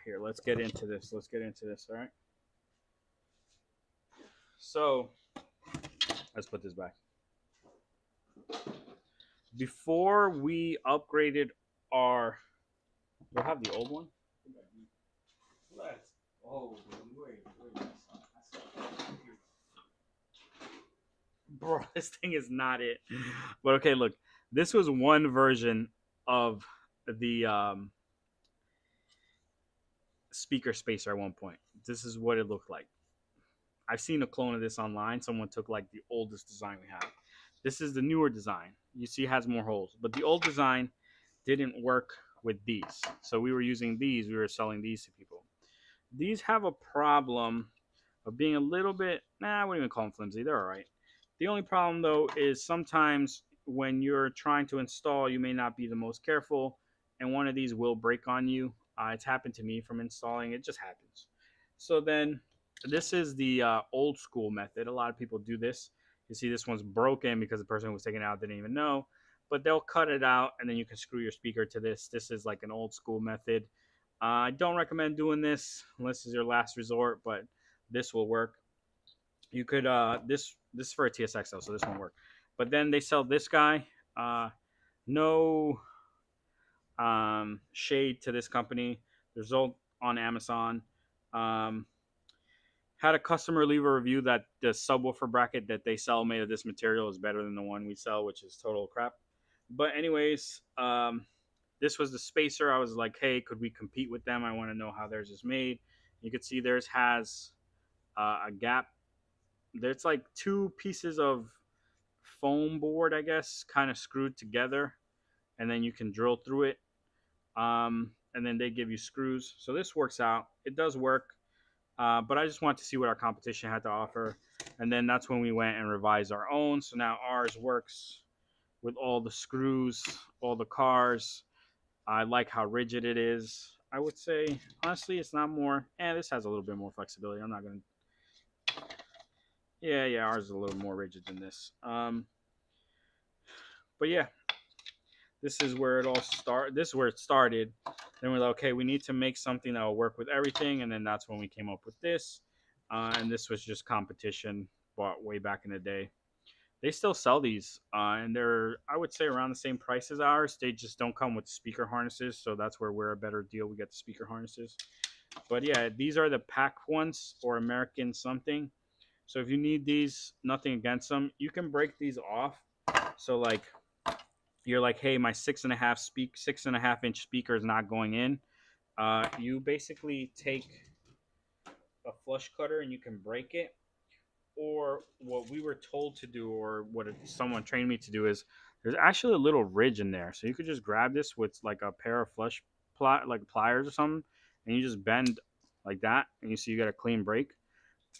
Here, let's get into this. All right. So, let's put this back. Before we upgraded are. You'll have the old one. Let's. Oh, wait. Bro, this thing is not it. But okay, look, this was one version of the speaker spacer at one point. This is what it looked like. I've seen a clone of this online. Someone took like the oldest design we have. This is the newer design. You see, it has more holes, but the old design didn't work with these. So we were using these. We were selling these to people. These have a problem of being a little bit. Nah, I wouldn't even call them flimsy. They're all right. The only problem though is sometimes when you're trying to install, you may not be the most careful, and one of these will break on you. It's happened to me from installing. It just happens. So then this is the old school method. A lot of people do this. You see this one's broken because the person who was taking it out didn't even know. But they'll cut it out and then you can screw your speaker to this. This is like an old school method. I don't recommend doing this unless it's your last resort, but this will work. You could this is for a TSX though, so this won't work. But then they sell this guy. No shade to this company. They're sold on Amazon. Um, had a customer leave a review that the subwoofer bracket that they sell made of this material is better than the one we sell, which is total crap. But anyways, this was the spacer. I was like, hey, could we compete with them? I want to know how theirs is made. You can see theirs has a gap. There's like two pieces of foam board, I guess, kind of screwed together, and then you can drill through it. And then they give you screws. So this works out. It does work. But I just wanted to see what our competition had to offer. And then that's when we went and revised our own. So now ours works with all the screws, all the cars. I like how rigid it is. I would say, honestly, it's not more. And this has a little bit more flexibility. I'm not going to. Yeah, ours is a little more rigid than this. But yeah, this is where it all started. This is where it started. Then we're like, okay, we need to make something that will work with everything. And then that's when we came up with this. And this was just competition bought way back in the day. They still sell these, and they're, I would say, around the same price as ours. They just don't come with speaker harnesses, so that's where we're a better deal. We get the speaker harnesses. But yeah, these are the pack ones or American something. So if you need these, nothing against them. You can break these off. So like, you're like, hey, my 6.5 inch speaker is not going in. You basically take a flush cutter and you can break it. Or what we were told to do, or what someone trained me to do, is there's actually a little ridge in there. So you could just grab this with like a pair of like pliers or something, and you just bend like that, and you see you got a clean break.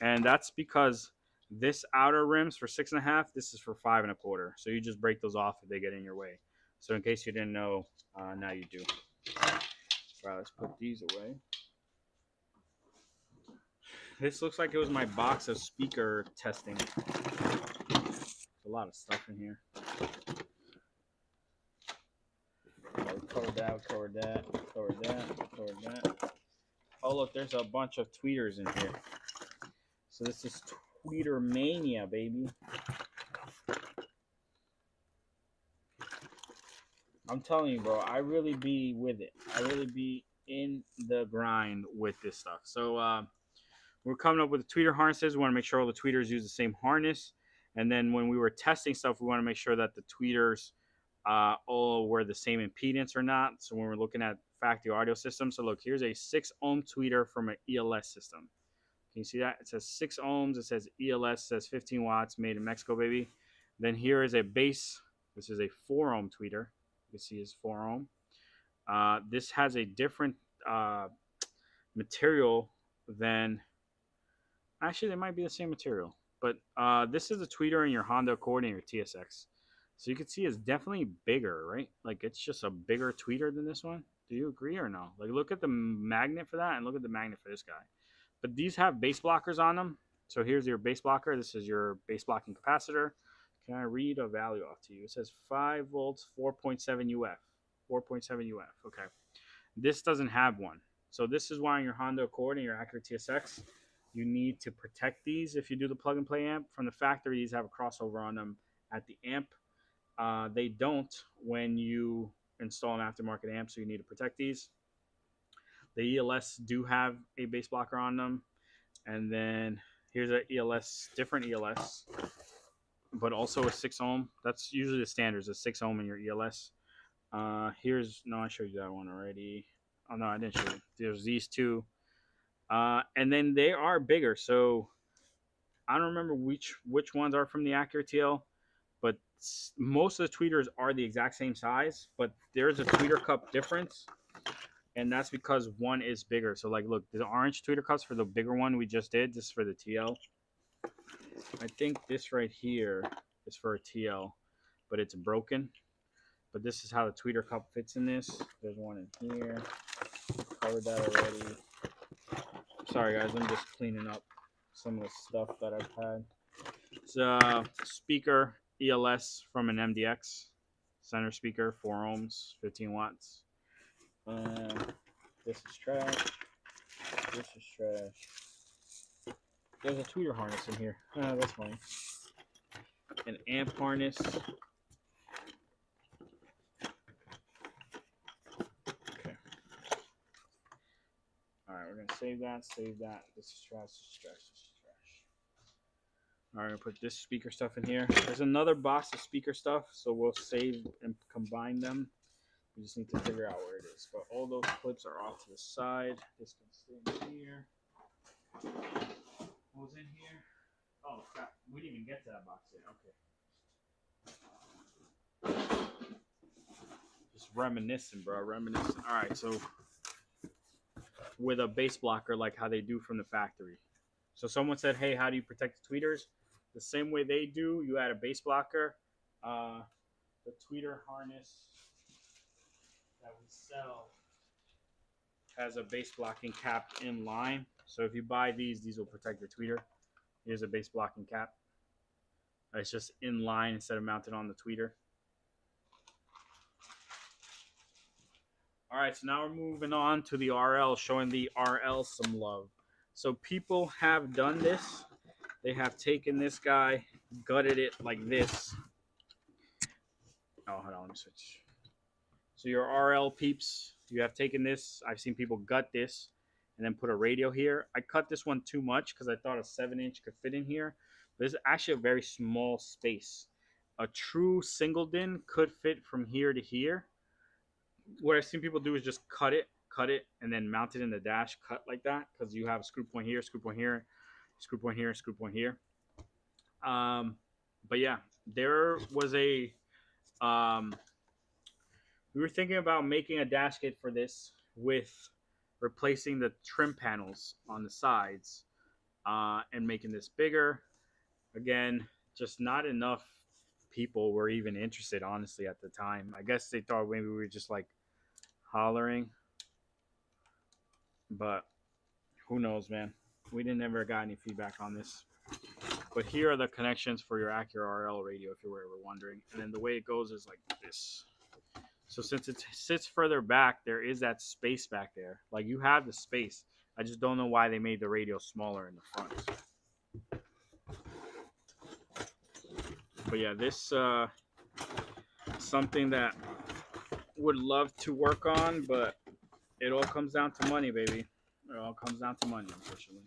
And that's because this outer rim's for 6.5. This is for 5.25. So you just break those off if they get in your way. So in case you didn't know, now you do. All right, let's put these away. This looks like it was my box of speaker testing. There's a lot of stuff in here. Covered that. Oh, look, there's a bunch of tweeters in here. So this is tweeter mania, baby. I'm telling you, bro, I really be with it. I really be in the grind with this stuff. So, we're coming up with the tweeter harnesses. We want to make sure all the tweeters use the same harness. And then when we were testing stuff, we want to make sure that the tweeters all were the same impedance or not. So when we're looking at factory audio systems, so look, here's a 6 ohm tweeter from an ELS system. Can you see that? It says 6 ohms. It says ELS, says 15 watts, made in Mexico, baby. Then here is a base. This is a 4 ohm tweeter. You can see it's 4 ohm. This has a different material than. Actually, they might be the same material, but this is a tweeter in your Honda Accord and your TSX. So you can see it's definitely bigger, right? Like it's just a bigger tweeter than this one. Do you agree or no? Like look at the magnet for that and look at the magnet for this guy. But these have base blockers on them. So here's your base blocker. This is your base blocking capacitor. Can I read a value off to you? It says 5 volts, 4.7 UF. 4.7 UF. Okay. This doesn't have one. So this is why in your Honda Accord and your Acura TSX, you need to protect these if you do the plug and play amp. From the factory, these have a crossover on them at the amp. They don't when you install an aftermarket amp, so you need to protect these. The ELS do have a base blocker on them, and then here's an ELS, different ELS, but also a 6 ohm. That's usually the standards, a 6 ohm in your ELS. Here's, no, I showed you that one already. Oh no, I didn't show you. There's these two, and then they are bigger. So I don't remember which ones are from the Acura TL, but most of the tweeters are the exact same size. But there's a tweeter cup difference, and that's because one is bigger. So like, look, the orange tweeter cups for the bigger one we just did. This is for the TL. I think this right here is for a TL, but it's broken. But this is how the tweeter cup fits in this. There's one in here. Covered that already. Sorry guys, I'm just cleaning up some of the stuff that I've had. It's a speaker ELS from an MDX. Center speaker, 4 ohms, 15 watts. This is trash. This is trash. There's a tweeter harness in here. That's funny. An amp harness. Okay. Alright, we're gonna save that, save that. This is trash, this is trash, this is trash. Alright, I'm gonna put this speaker stuff in here. There's another box of speaker stuff, so we'll save and combine them. We just need to figure out where it is. But all those clips are off to the side. This can stay in here. What was in here? Oh crap, we didn't even get to that box yet. Okay. Just reminiscing, bro. Reminiscing. Alright, so with a base blocker like how they do from the factory. So someone said, hey, how do you protect the tweeters? The same way they do, you add a base blocker. The tweeter harness that we sell has a base blocking cap in line. So if you buy these will protect your tweeter. Here's a base blocking cap. It's just in line instead of mounted on the tweeter. All right, so now we're moving on to the RL, showing the RL some love. So people have done this. They have taken this guy, gutted it like this. Oh, hold on, let me switch. So your RL peeps, you have taken this. I've seen people gut this and then put a radio here. I cut this one too much because I thought a 7-inch could fit in here. But it's actually a very small space. A true single DIN could fit from here to here. What I've seen people do is just cut it, and then mount it in the dash, cut like that, because you have a screw point here, screw point here, screw point here, screw point here. But yeah, there was a we were thinking about making a dash kit for this with replacing the trim panels on the sides and making this bigger. Again, just not enough people were even interested, honestly, at the time. I guess they thought maybe we were just like hollering, but who knows, man. We didn't ever got any feedback on this. But here are the connections for your Acura RL radio, if you were ever wondering. And then the way it goes is like this. So since it sits further back, there is that space back there. Like, you have the space. I just don't know why they made the radio smaller in the front. But yeah, this something that would love to work on, but it all comes down to money, baby. It all comes down to money, unfortunately.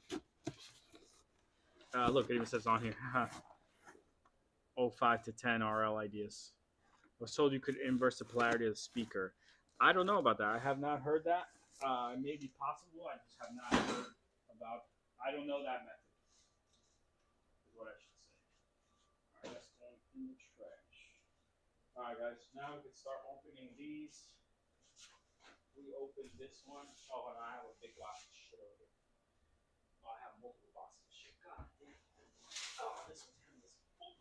Look, it even says on here, 05 to 10 RL ideas. I was told you could inverse the polarity of the speaker. I don't know about that. I have not heard that. It may be possible. I just have not heard about. I don't know that method. Is what I should say. All right, that's going in the trash. All right, guys. Now we can start opening these. We opened this one. Oh, and I have a big box of shit over here. Oh, I have multiple boxes of shit. God damn. Oh, this one's heavy as fuck.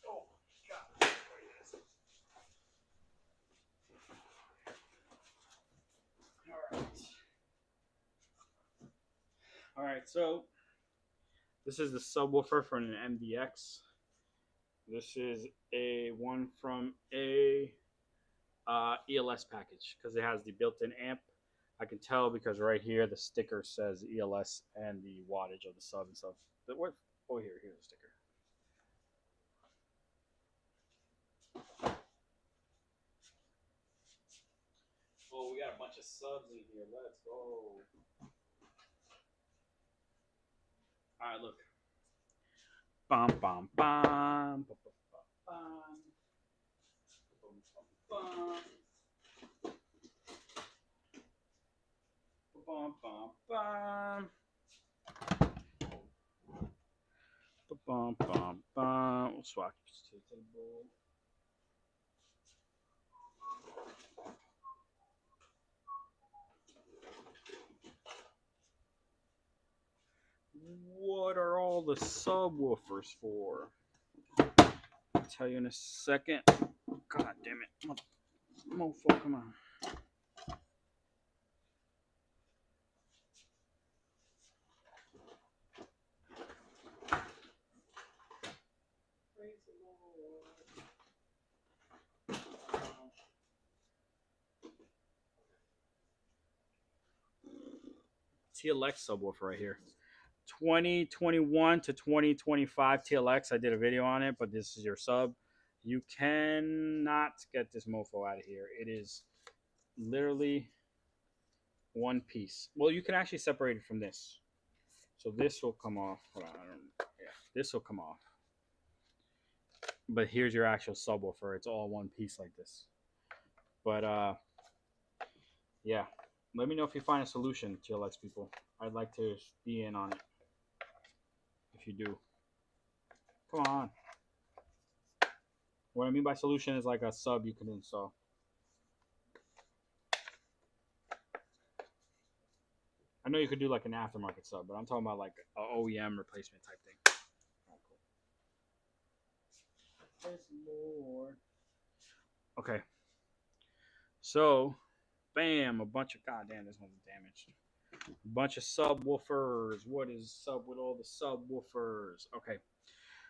Oh my god. There it is. Alright, so this is the subwoofer from an MDX. This is a one from a ELS package because it has the built-in amp. I can tell because right here the sticker says ELS and the wattage of the sub and stuff. But what? Oh, here's the sticker. Oh, we got a bunch of subs in here. Let's go. All right, look. Bum bum bum. Bum bum bum. Bum bum bum. Bum bum bum. We'll swap this to the table. What are all the subwoofers for? I'll tell you in a second. God damn it. Mofo, come on. TLX subwoofer right here. 2021 to 2025 TLX. I did a video on it, but this is your sub. You cannot get this mofo out of here. It is literally one piece. Well, you can actually separate it from this. So this will come off. Hold on, yeah, this will come off. But here's your actual subwoofer. It's all one piece like this. But yeah. Let me know if you find a solution, TLX people. I'd like to be in on it. If you do. Come on. What I mean by solution is like a sub you can install. I know you could do like an aftermarket sub, but I'm talking about like an OEM replacement type thing. Oh, cool. Okay. So, bam, a bunch of goddamn, this one's damaged. A bunch of subwoofers. What is sub with all the subwoofers? Okay.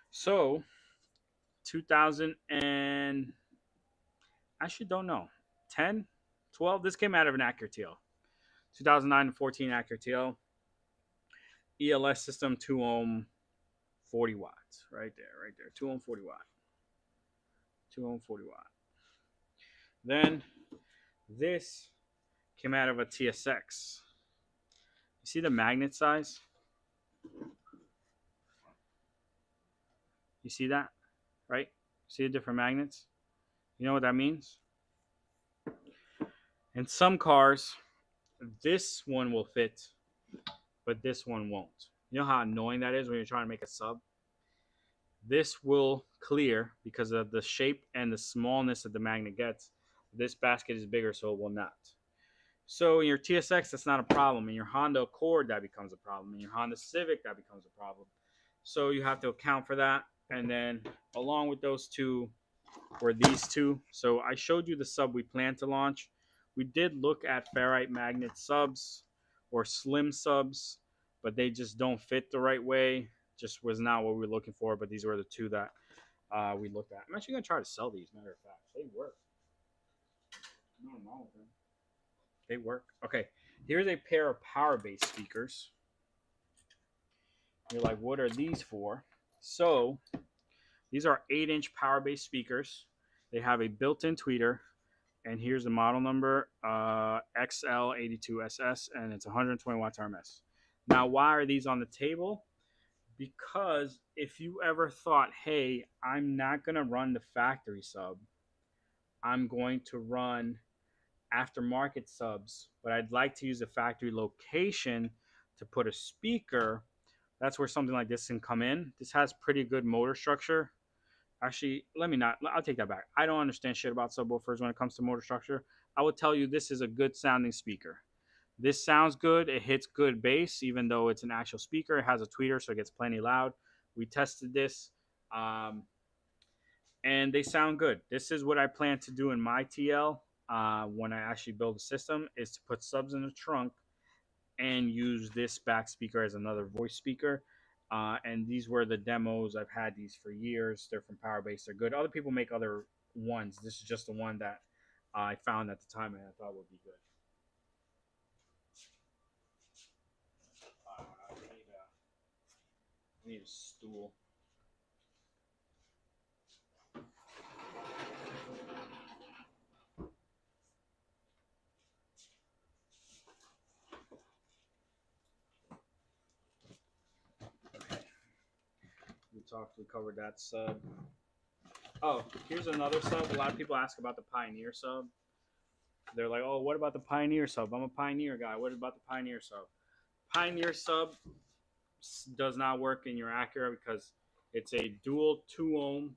So, 2000 and I actually don't know. 10, 12. This came out of an Acura TL. 2009 and 14 Acura TL. ELS system, 2 ohm, 40 watts. Right there. 2 ohm, 40 watt. 2 ohm, 40 watt. Then this came out of a TSX. You see the magnet size? You see that? Right? See the different magnets? You know what that means? In some cars, this one will fit, but this one won't. You know how annoying that is when you're trying to make a sub? This will clear because of the shape and the smallness that the magnet gets. This basket is bigger, so it will not. So in your TSX, that's not a problem. In your Honda Accord, that becomes a problem. In your Honda Civic, that becomes a problem. So you have to account for that. And then along with those two were these two. So I showed you the sub we plan to launch. We did look at ferrite magnet subs or slim subs, but they just don't fit the right way. Just was not what we were looking for. But these were the two that we looked at. I'm actually going to try to sell these, matter of fact. They work. Nothing wrong with them. They work. Okay, here's a pair of power base speakers. You're like, what are these for? So these are 8-inch power base speakers. They have a built-in tweeter, and here's the model number, XL82SS, and it's 120 watts RMS. Now, why are these on the table? Because if you ever thought, hey, I'm not going to run the factory sub, I'm going to run aftermarket subs, but I'd like to use a factory location to put a speaker, that's where something like this can come in. This has pretty good motor structure. Actually, I'll take that back. I don't understand shit about subwoofers when it comes to motor structure. I would tell you this is a good sounding speaker. This sounds good. It hits good bass, even though it's an actual speaker. It has a tweeter, so it gets plenty loud. We tested this, and they sound good. This is what I plan to do in my TL when I actually build a system, is to put subs in the trunk and use this back speaker as another voice speaker. And these were the demos. I've had these for years. They're from Powerbase. They're good. Other people make other ones. This is just the one that I found at the time and I thought would be good. I need a stool. we covered that sub. Oh, here's another sub. A lot of people ask about the Pioneer sub. They're like, oh, what about the Pioneer sub? I'm a Pioneer guy. What about the Pioneer sub? Pioneer sub does not work in your Acura because it's a dual 2 ohm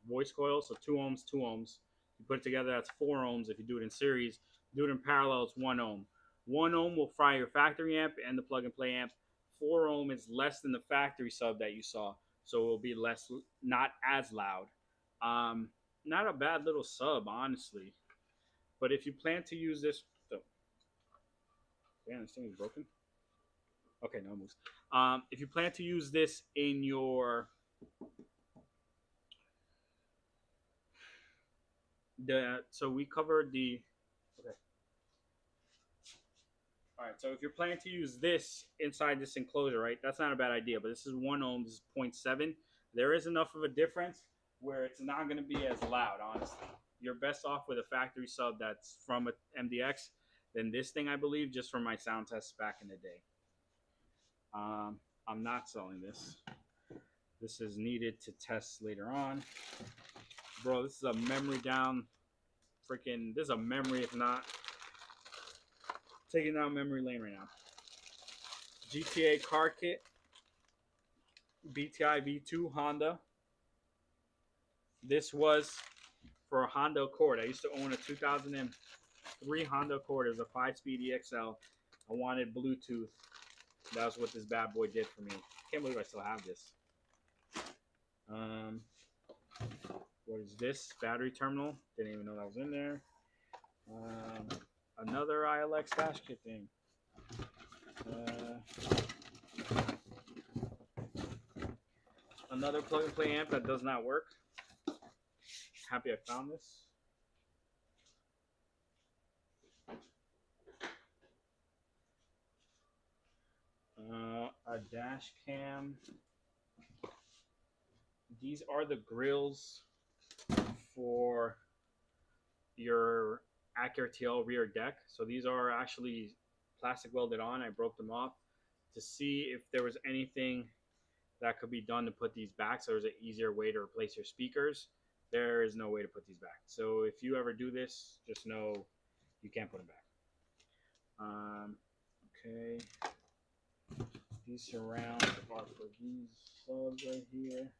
voice coil. So 2 ohms, 2 ohms. You put it together, that's 4 ohms. If you do it in series, do it in parallel, it's 1 ohm. 1 ohm will fry your factory amp and the plug and play amp. 4 ohm is less than the factory sub that you saw, so it will be less, not as loud. Not a bad little sub, honestly. But if you plan to use this, damn, this thing is broken. Okay, no it moves. If you plan to use this in your so we covered the okay. All right, so if you're planning to use this inside this enclosure, right, that's not a bad idea. But this is 1 ohm, this is 0.7. There is enough of a difference where it's not going to be as loud. Honestly, you're best off with a factory sub that's from a MDX than this thing, I believe, just from my sound tests back in the day. I'm not selling this. This is needed to test later on. Bro, this is a memory down. Freaking, this is a memory, if not. Taking down memory lane right now. GTA car kit. BTI V2 Honda. This was for a Honda Accord. I used to own a 2003 Honda Accord. It was a 5-speed EXL. I wanted Bluetooth. That was what this bad boy did for me. Can't believe I still have this. What is this? Battery terminal. Didn't even know that was in there. Another ILX dash kit thing. Another plug and play amp that does not work. Happy I found this. A dash cam. These are the grills for your Acura TL rear deck. So these are actually plastic welded on. I broke them off to see if there was anything that could be done to put these back. So there's an easier way to replace your speakers. There is no way to put these back. So if you ever do this, just know you can't put them back. Okay. These surrounds are for these subs right here.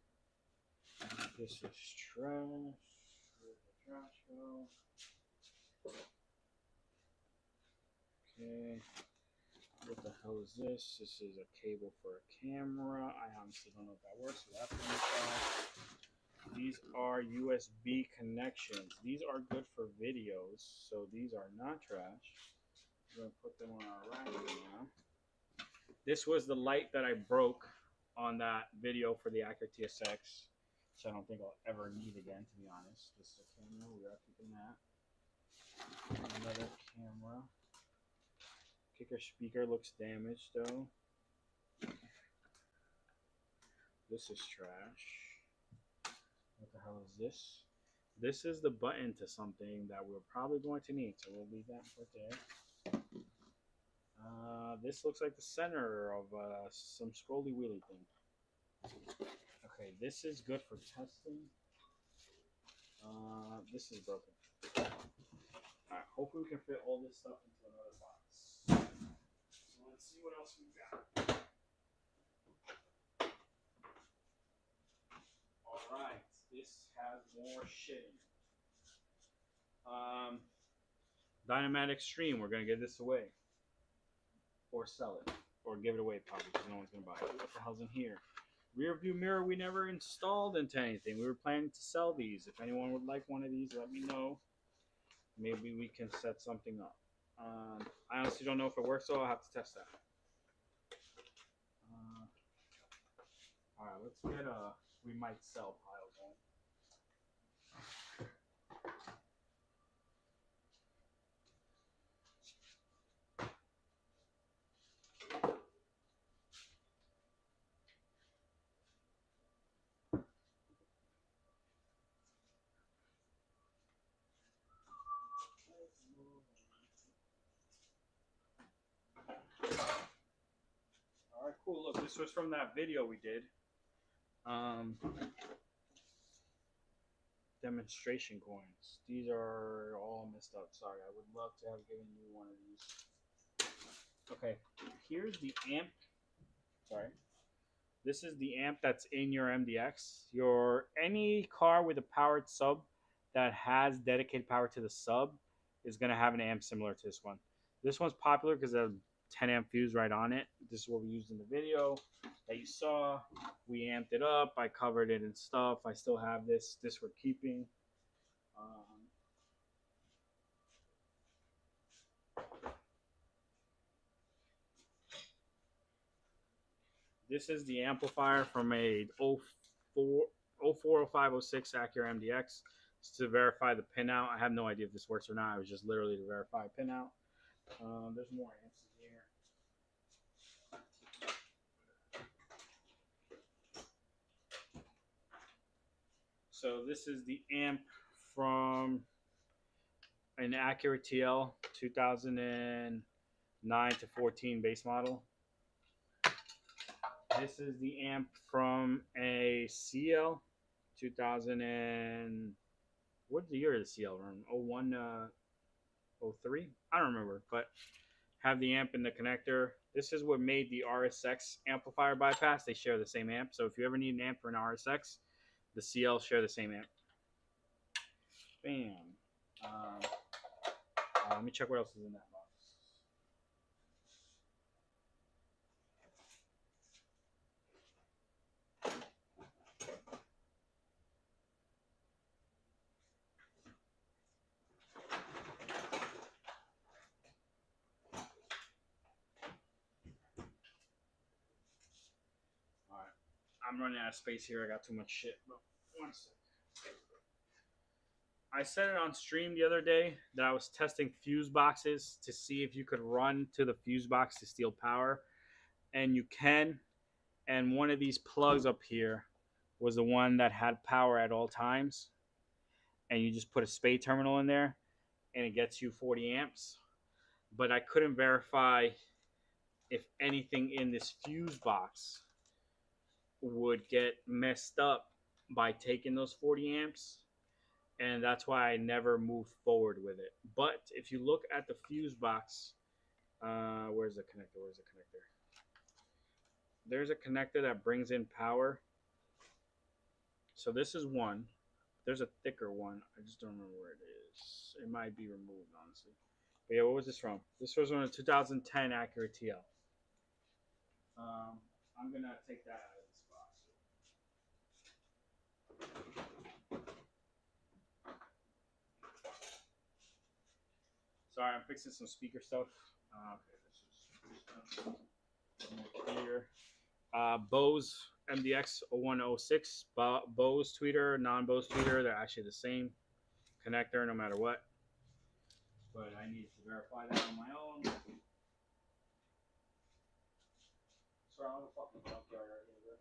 This is trash. Where'd the trash go? Okay. What the hell is this? This is a cable for a camera. I honestly don't know if that works, so that's gonna be trash. These are USB connections. These are good for videos, so these are not trash. We're gonna put them on our rack now. This was the light that I broke on that video for the Acura TSX, which I don't think I'll ever need again, to be honest. This is a camera. We are keeping that. Another camera. Kicker speaker looks damaged though. This is trash. What the hell is this? This is the button to something that we're probably going to need, so we'll leave that right there. This looks like the center of some scrolly wheelie thing. Okay, this is good for testing. This is broken. Alright, hopefully we can fit all this stuff into another box. So let's see what else we got. Alright, this has more shit in it. Dynamatic Extreme, we're gonna give this away. Or sell it. Or give it away probably, because no one's gonna buy it. What the hell's in here? Rear view mirror we never installed into anything. We were planning to sell these. If anyone would like one of these, let me know. Maybe we can set something up. I honestly don't know if it works, so I'll have to test that. Alright, let's get a we might sell pile going. Alright, cool. Look, this was from that video we did. Um, demonstration coins. These are all messed up. Sorry, I would love to have given you one of these. Okay, here's the amp. Sorry. This is the amp that's in your MDX. Your any car with a powered sub that has dedicated power to the sub is going to have an amp similar to this one. This one's popular because of 10 amp fuse right on it. This is what we used in the video that you saw. We amped it up. I covered it and stuff. I still have this. This we're keeping. Um, this is the amplifier from a 040506 Acura MDX. To verify the pinout. I have no idea if this works or not. It was just literally to verify a pinout. There's more amps in here. So this is the amp from an Acura TL 2009 to 14 base model. This is the amp from a CL 2000 and what the year of the CL run? 01, 03? I don't remember, but have the amp in the connector. This is what made the RSX amplifier bypass. They share the same amp. So if you ever need an amp for an RSX, the CL share the same amp. Bam. Let me check what else is in that box. All right. I'm running out of space here. I got too much shit. But one second. I said it on stream the other day that I was testing fuse boxes to see if you could run to the fuse box to steal power. And you can. And one of these plugs up here was the one that had power at all times. And you just put a spade terminal in there and it gets you 40 amps. But I couldn't verify if anything in this fuse box would get messed up by taking those 40 amps. And that's why I never moved forward with it. But if you look at the fuse box, where's the connector? Where's the connector? There's a connector that brings in power. So this is one. There's a thicker one. I just don't remember where it is. It might be removed, honestly. But yeah, what was this from? This was on a 2010 Acura TL. I'm going to take that out of this box. Sorry, I'm fixing some speaker stuff. Okay, this is more clear. Bose MDX 0106, Bose tweeter, non-Bose tweeter, they're actually the same connector no matter what. But I need to verify that on my own. Sorry, I'm a fucking junkyard right here, bro.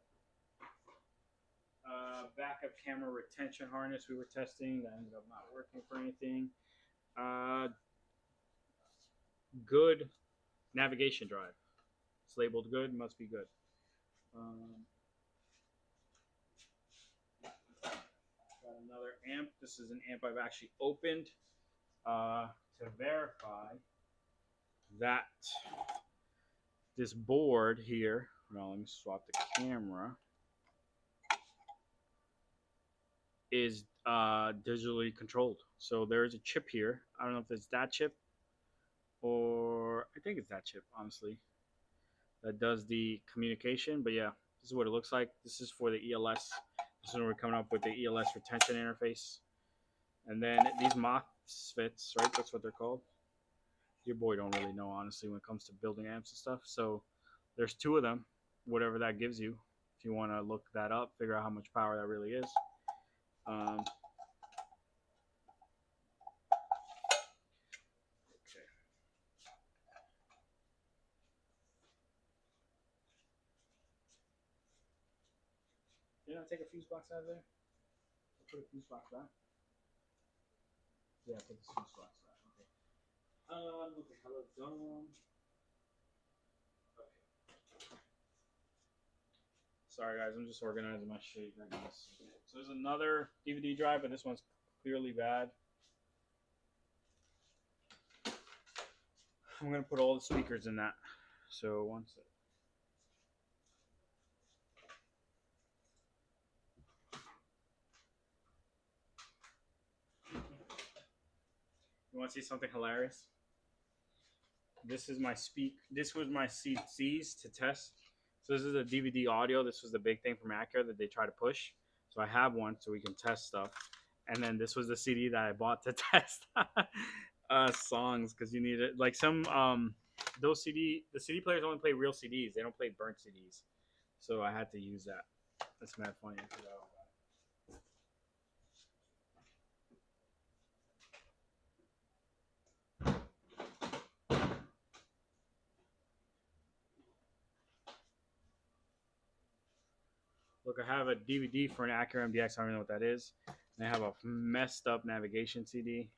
Backup camera retention harness we were testing that ended up not working for anything. Good navigation drive. It's labeled good, must be good. Got another amp. This is an amp I've actually opened to verify that this board here. Well, let me swap the camera. Is digitally controlled. So there's a chip here. I don't know if it's that chip or I think it's that chip, honestly, that does the communication. But yeah, this is what it looks like. This is for the ELS. This is when we're coming up with the ELS retention interface. And then these MOSFETs, right? That's what they're called. Your boy don't really know, honestly, when it comes to building amps and stuff. So there's two of them, whatever that gives you. If you want to look that up, figure out how much power that really is. Okay. Did I take a fuse box out of there? I put a fuse box back. Yeah, I put the fuse box back. Okay. What the hell is done? Okay. Sorry guys, I'm just organizing my shit right now. So there's another DVD drive, but this one's clearly bad. I'm gonna put all the speakers in that. So one sec. You want to see something hilarious? This is my This was my CCs to test. So this is a DVD audio. This was the big thing from Acura that they try to push. So I have one so we can test stuff. And then this was the CD that I bought to test songs because you need it. Like some the CD players only play real CDs. They don't play burnt CDs. So I had to use that. That's mad funny. Look, I have a DVD for an Acura MDX. I don't know what that is. And I have a messed up navigation CD.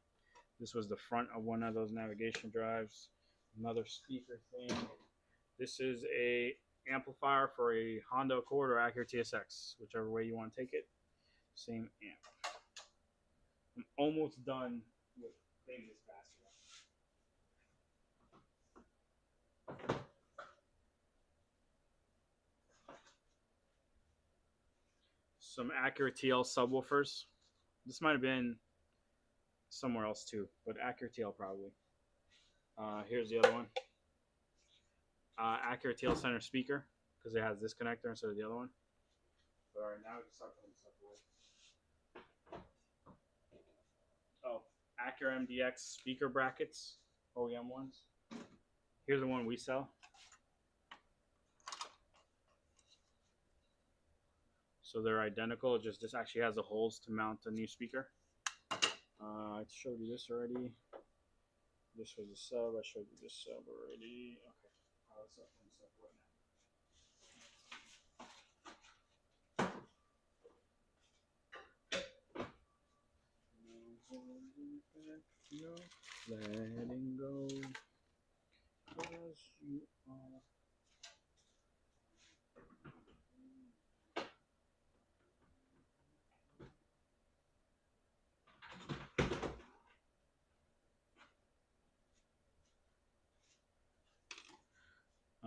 This was the front of one of those navigation drives. Another speaker thing. This is a amplifier for a Honda Accord or Acura TSX, whichever way you want to take it. Same amp. I'm almost done with cleaning this bastard. Some Acura TL subwoofers. This might have been somewhere else too, but Acura TL probably. Here's the other one. Acura TL center speaker because it has this connector instead of the other one. All right, now we can start putting stuff away. Oh, Acura MDX speaker brackets, OEM ones. Here's the one we sell. So they're identical. Just this actually has the holes to mount a new speaker. I showed you this already. This was a sub. I showed you this sub already. Okay. Let's up one stuff right now. No letting go. Cause you are.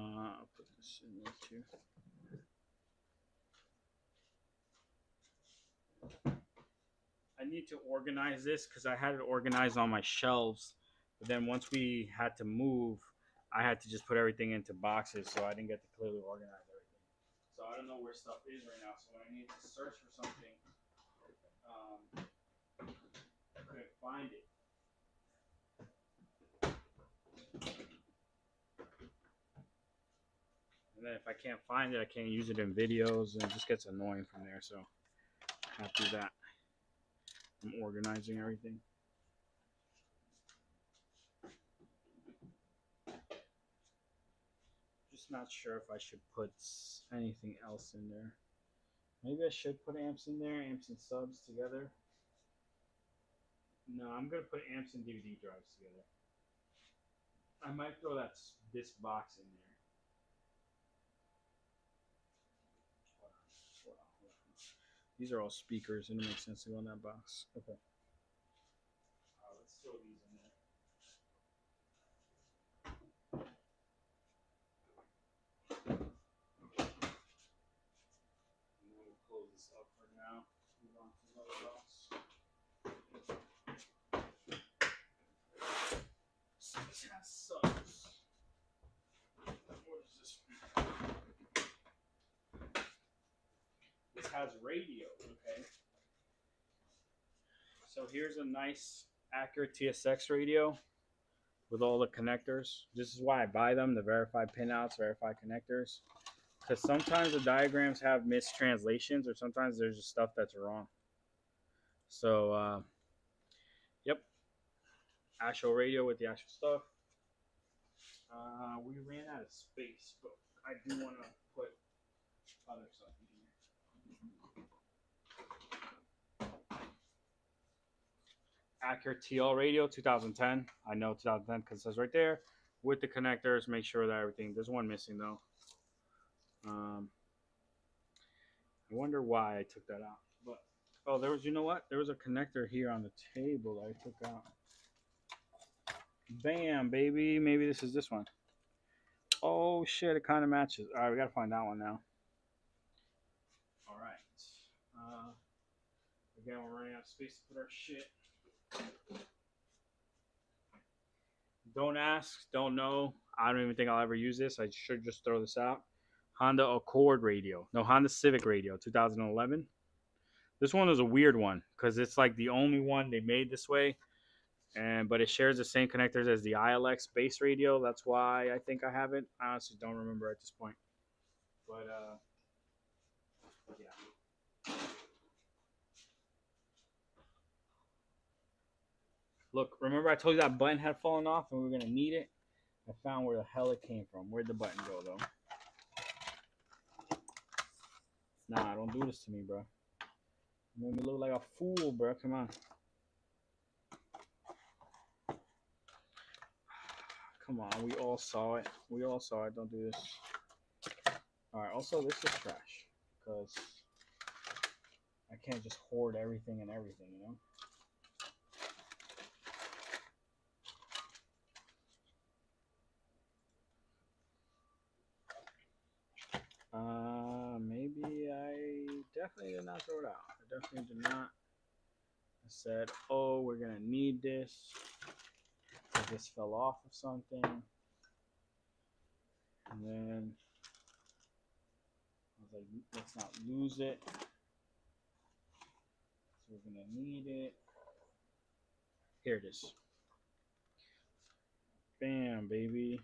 I'll put this in there too. I need to organize this because I had it organized on my shelves. But then once we had to move, I had to just put everything into boxes, so I didn't get to clearly organize everything. So I don't know where stuff is right now. So when I needed to search for something, I couldn't find it. And then if I can't find it, I can't use it in videos, and it just gets annoying from there. So I have to do that. I'm organizing everything. Just not sure if I should put anything else in there. Maybe I should put amps in there, amps and subs together. No, I'm gonna put amps and DVD drives together. I might throw this box in there. These are all speakers, and it makes sense to go in that box. Okay. Let's throw these in there. And then we'll close this up for now. Move on to another box. So this has subs. What is this? This has radio, okay? So here's a nice Acura TSX radio with all the connectors. This is why I buy them, the verified pinouts, verified connectors. Because sometimes the diagrams have mistranslations or sometimes there's just stuff that's wrong. So, yep. Actual radio with the actual stuff. We ran out of space, but I do want to put other stuff in here. Acura TL radio 2010. I know 2010 because it says right there with the connectors. Make sure that everything. There's one missing though. I wonder why I took that out. But oh, there was, you know what? There was a connector here on the table that I took out. Bam, baby. Maybe this is this one. Oh shit, it kind of matches. All right, we gotta find that one now. All right. Again, we're running out of space to put our shit. Don't ask, don't know. I don't even think I'll ever use this. I should just throw this out. Honda Accord radio. No, Honda Civic radio, 2011. This one is a weird one because it's like the only one they made this way, and but it shares the same connectors as the ILX base radio. That's why I think I have it. I honestly don't remember at this point. But yeah. Look, remember I told you that button had fallen off and we were gonna need it? I found where the hell it came from. Where'd the button go though? Nah, don't do this to me, bro. You made me look like a fool, bro. Come on. Come on, we all saw it. We all saw it. Don't do this. Alright, also this is trash. Because I can't just hoard everything and everything, you know? Maybe I definitely did not throw it out. I definitely did not. I said, oh, we're gonna need this. This fell off of something. And then I was like, let's not lose it. So we're gonna need it. Here it is. Bam, baby.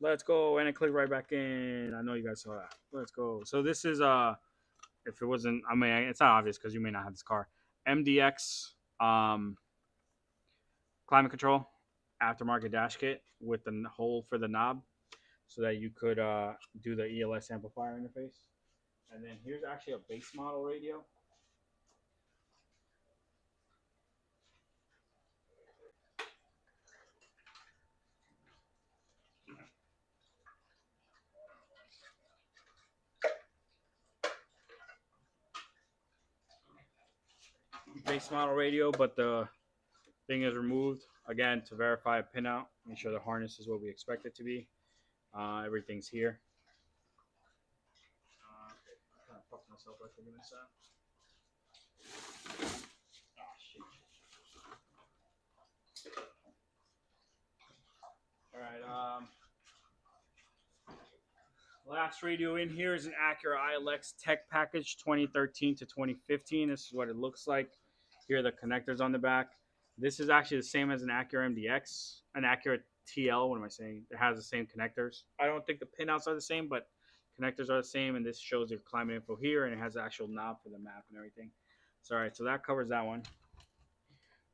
Let's go. And it clicked right back in. I know you guys saw that. Let's go. So this is if it wasn't, I mean, it's not obvious because you may not have this car. MDX climate control aftermarket dash kit with the hole for the knob so that you could do the ELS amplifier interface. And then here's actually a base model radio. Base model radio, but the thing is removed again to verify a pinout. Make sure the harness is what we expect it to be. Everything's here. Okay. I kind of fucked myself by figuring this out. Oh shit. All right. Last radio in here is an Acura ILX Tech Package 2013 to 2015. This is what it looks like. Here are the connectors on the back. This is actually the same as an Acura MDX, an Acura TL. What am I saying? It has the same connectors. I don't think the pinouts are the same, but connectors are the same. And this shows your climate info here, and it has the actual knob for the map and everything. So, all right, so that covers that one.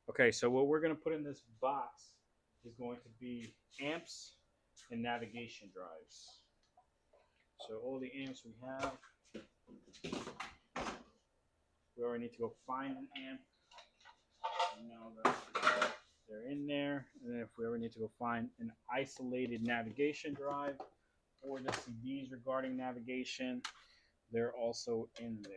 Okay, so what we're going to put in this box is going to be amps and navigation drives. So all the amps we have, we already need to go find an amp. Now that they're in there, and then if we ever need to go find an isolated navigation drive or the CDs regarding navigation, they're also in there.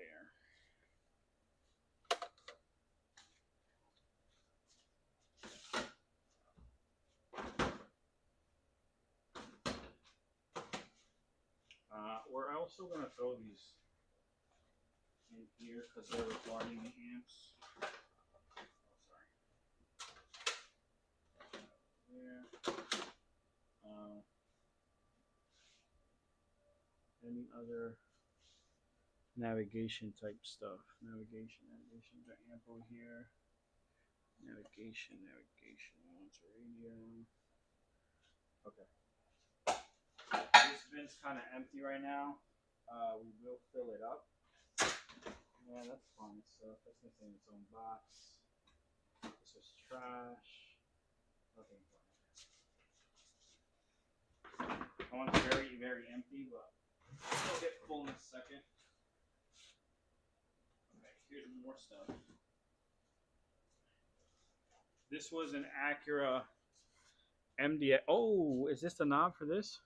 We're also going to throw these in here because they're regarding the amps. Any other navigation type stuff? Navigation, the amp over here. Navigation, launch radio. Okay. This bin's kind of empty right now. We will fill it up. Yeah, that's fun stuff. That's missing its own box. This is trash. Nothing fun. I want it very, very empty, but it'll get full in a second. Okay, here's more stuff. This was an Acura MDX. Oh, is this the knob for this?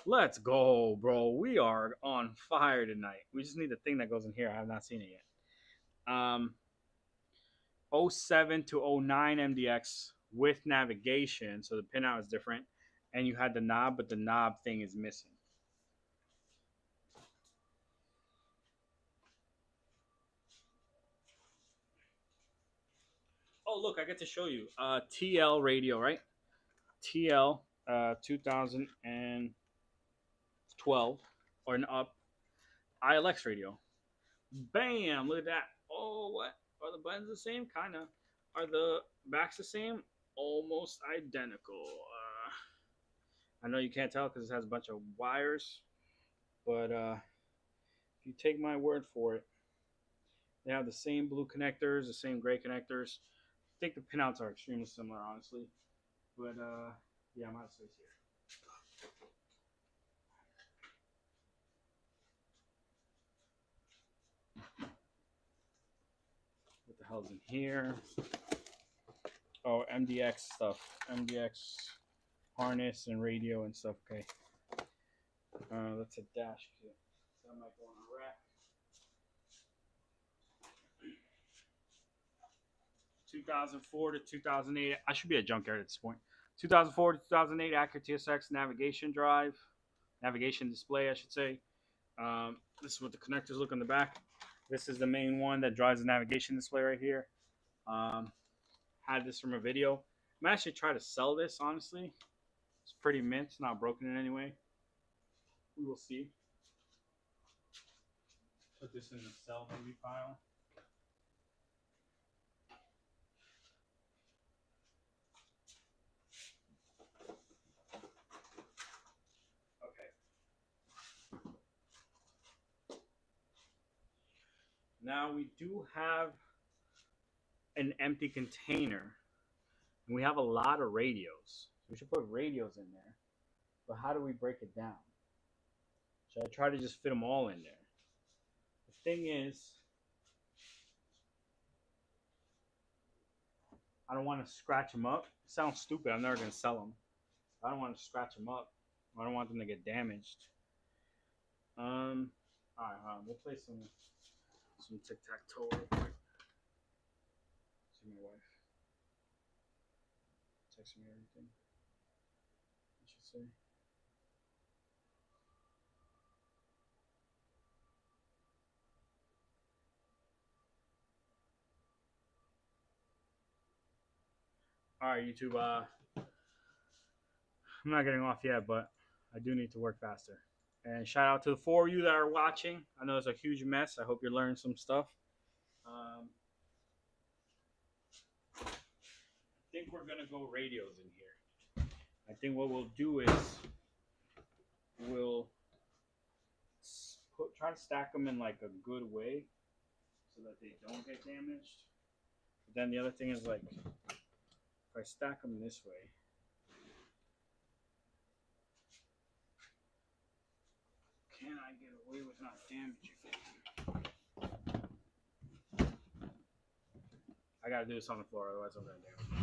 Let's go, bro. We are on fire tonight. We just need the thing that goes in here. I have not seen it yet. '07 to '09 MDX with navigation, so the pinout is different, and you had the knob, but the knob thing is missing. Oh, look, I get to show you. TL radio, right? TL 2012 or an up ILX radio. Bam! Look at that. Oh, what? Are the buttons the same? Kind of. Are the backs the same? Almost identical. I know you can't tell because it has a bunch of wires, but if you take my word for it, they have the same blue connectors, the same gray connectors. I think the pinouts are extremely similar, honestly. But yeah, I'm out of space here. What the hell's in here? Oh, MDX stuff. MDX harness and radio and stuff. Okay. That's a dash kit. That might go on a rack. 2004 to 2008. I should be a junkyard at this point. 2004 to 2008 Acura TSX navigation drive, navigation display, I should say. This is what the connectors look on the back. This is the main one that drives the navigation display right here. Had this from a video. I'm actually trying to sell this, honestly. It's pretty mint, it's not broken in any way. We will see. Put this in the sell maybe pile. Now we do have an empty container, and we have a lot of radios. We should put radios in there, but how do we break it down? Should I try to just fit them all in there? The thing is, I don't want to scratch them up. It sounds stupid. I'm never going to sell them. I don't want to scratch them up. I don't want them to get damaged. All right, we'll play some tic-tac-toe real quick. See my wife. Text me everything, I should say. All right, YouTube. I'm not getting off yet, but I do need to work faster. And shout out to the 4 of you that are watching. I know it's a huge mess. I hope you're learning some stuff. I think we're gonna go radios in here. I think what we'll do is we'll try to stack them in like a good way so that they don't get damaged. But then the other thing is like if I stack them this way, can I get away with not damaging them? I gotta do this on the floor, otherwise I'm gonna damage it.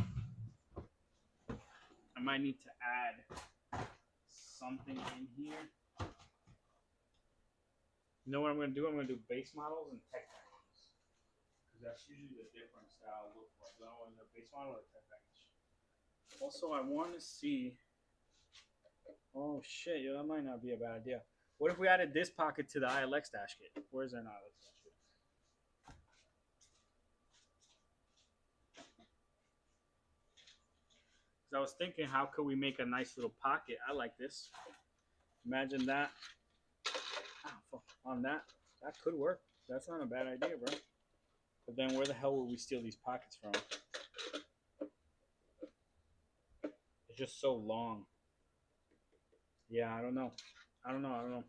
I might need to add something in here. You know what I'm gonna do? I'm gonna do base models and tech packages. Because that's usually the difference that I'll look for. Do I want a base model or a tech package? Also, I want to see. Oh shit, yo, that might not be a bad idea. What if we added this pocket to the ILX dash kit? Where's an ILX dash kit? Because I was thinking, how could we make a nice little pocket? I like this. Imagine that. On that. That could work. That's not a bad idea, bro. But then where the hell would we steal these pockets from? It's just so long. Yeah, I don't know. I don't know. Alright,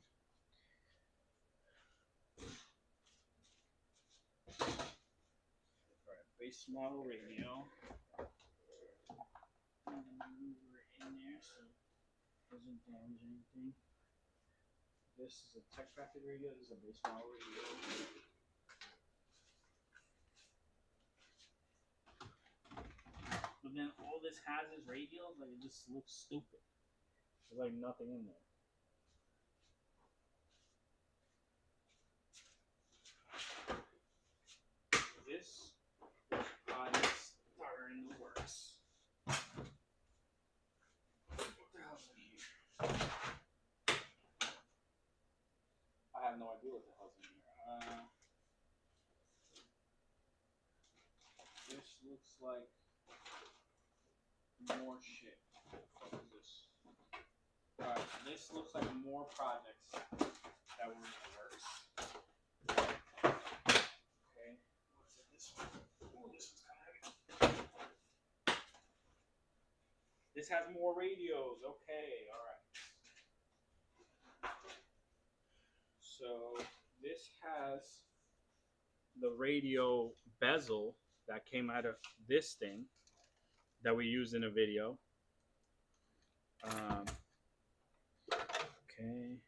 base model radio. We're in there, so it doesn't damage anything. This is a tech packet radio. This is a base model radio. But then all this has is radios. Like it just looks stupid. There's like nothing in there. looks like more shit. What is this? Alright, this looks like more projects that were in the works. Okay, what's in this one? Oh, this one's kind of heavy. This has more radios. Okay, alright. So this has the radio bezel that came out of this thing that we used in a video. Okay.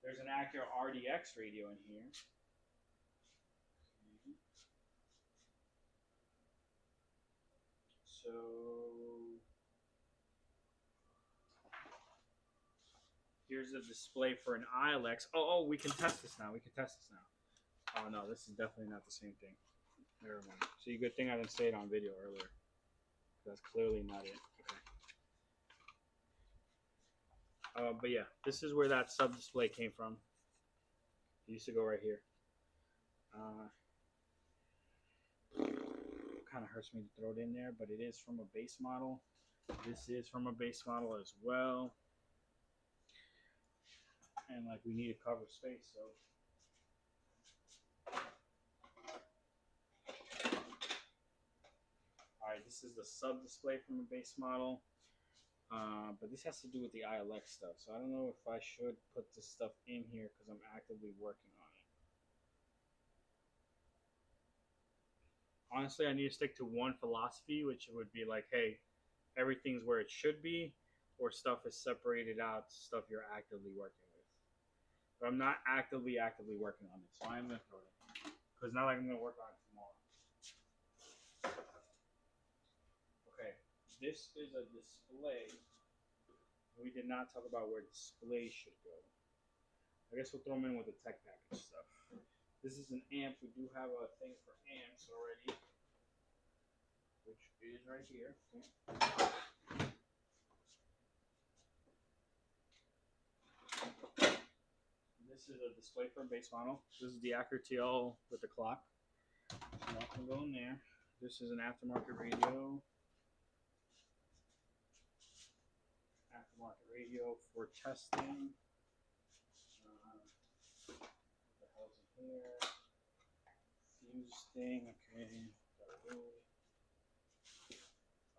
There's an Acura RDX radio in here. Okay. So here's a display for an ILX. Oh, we can test this now. Oh no, this is definitely not the same thing. Never mind. See, good thing I didn't say it on video earlier. That's clearly not it. Okay. But yeah, this is where that sub display came from. It used to go right here. Kind of hurts me to throw it in there, but it is from a base model. This is from a base model as well. And like we need to cover space, so. Alright, this is the sub display from a base model. But this has to do with the ILX stuff, so I don't know if I should put this stuff in here because I'm actively working on it. Honestly, I need to stick to one philosophy, which would be like, hey, everything's where it should be, or stuff is separated out, stuff you're actively working with. But I'm not actively working on it, so I'm going to throw it in. Because not like I'm going to work on it tomorrow. Okay, this is a display. We did not talk about where displays should go. I guess we'll throw them in with the tech package stuff. This is an amp. We do have a thing for amps already, which is right here. This is a display for a base model. This is the Acura TL with the clock. So that can go in there. This is an aftermarket radio. Aftermarket radio for testing. What the hell's in here? Fuse thing. Okay.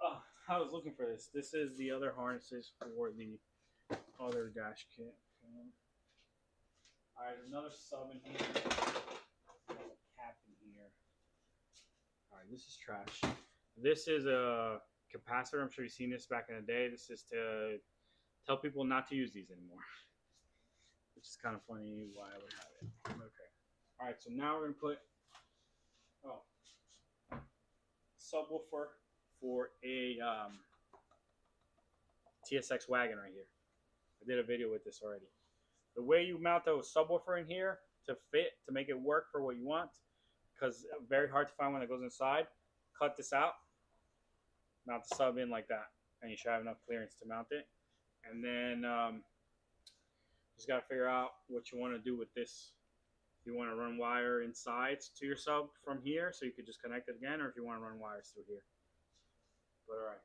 Oh, I was looking for this. This is the other harnesses for the other dash kit. Okay. Alright, another sub in here. There's a cap in here. Alright, this is trash. This is a capacitor. I'm sure you've seen this back in the day. This is to tell people not to use these anymore. Which is kind of funny why I would have it. Okay. Alright, so now we're going to put subwoofer for a TSX wagon right here. I did a video with this already. The way you mount a subwoofer in here to make it work for what you want, because very hard to find one that goes inside, cut this out, mount the sub in like that, and you should have enough clearance to mount it. And then just got to figure out what you want to do with this. If you want to run wire inside to your sub from here, so you could just connect it again, or if you want to run wires through here. But alright,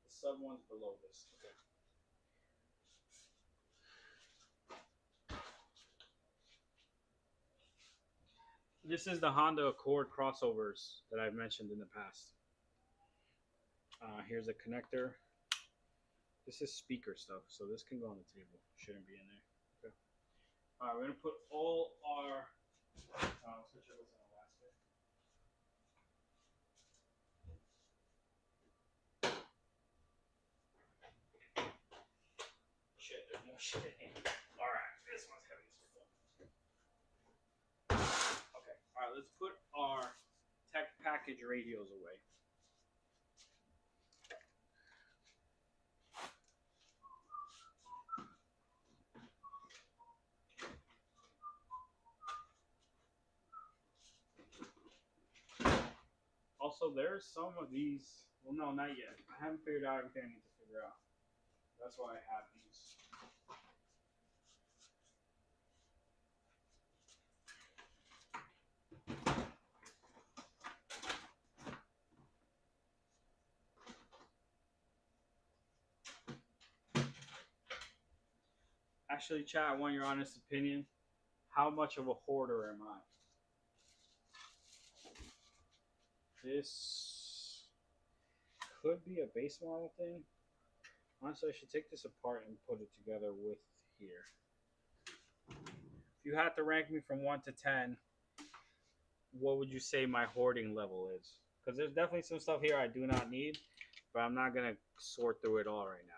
the sub one's below this. Okay. This is the Honda Accord crossovers that I've mentioned in the past. Here's a connector. This is speaker stuff, so this can go on the table. Shouldn't be in there. Okay. Alright, we're gonna put all our switch over to elastic. Shit, there's more shit in here. Alright, this one's heavy as fuck. Okay, alright, let's put our tech package radios away. Also, there's some of these. Well, no, not yet. I haven't figured out everything I need to figure out. That's why I have these. Actually, chat, I want your honest opinion. How much of a hoarder am I? This could be a base model thing. Honestly, I should take this apart and put it together with here. If you had to rank me from 1 to 10, what would you say my hoarding level is? Because there's definitely some stuff here I do not need, but I'm not going to sort through it all right now.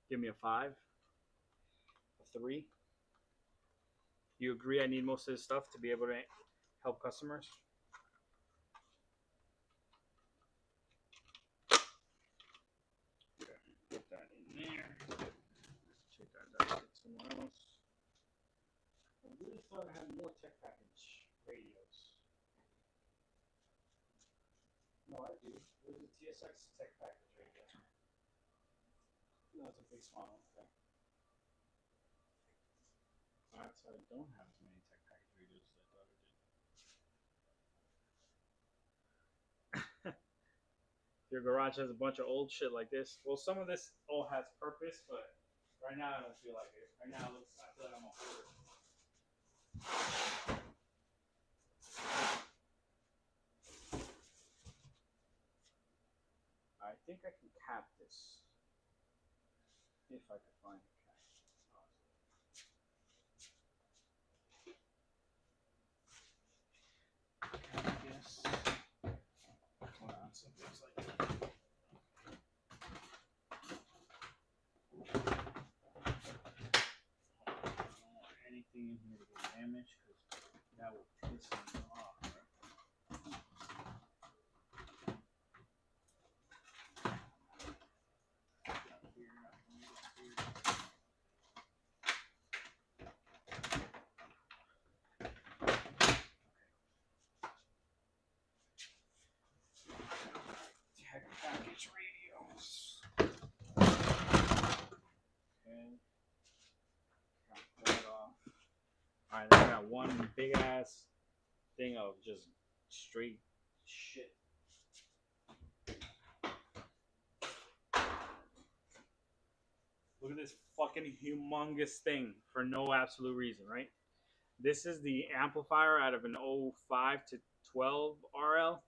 Give me a 5, a 3. You agree I need most of this stuff to be able to help customers? Okay, put that in there. Check that out somewhere else. I really thought I had more tech package radios. No, I do. Where's the TSX tech package radio? No, it's a big small one. Okay. Alright, so I don't have as many tech package radios as I thought I did. Your garage has a bunch of old shit like this. Well, some of this all has purpose, but right now I don't feel like it. Right now I feel like I'm a hoarder. I think I can cap this. If I could find a cap. I guess. Hold on, something's like that. I don't want anything in here to get damaged because that will piss me off. Tech package radios. Okay. Got that off. Alright, then I got one big ass thing of just straight shit. Look at this fucking humongous thing for no absolute reason, right? This is the amplifier out of an 05 to 12 RL.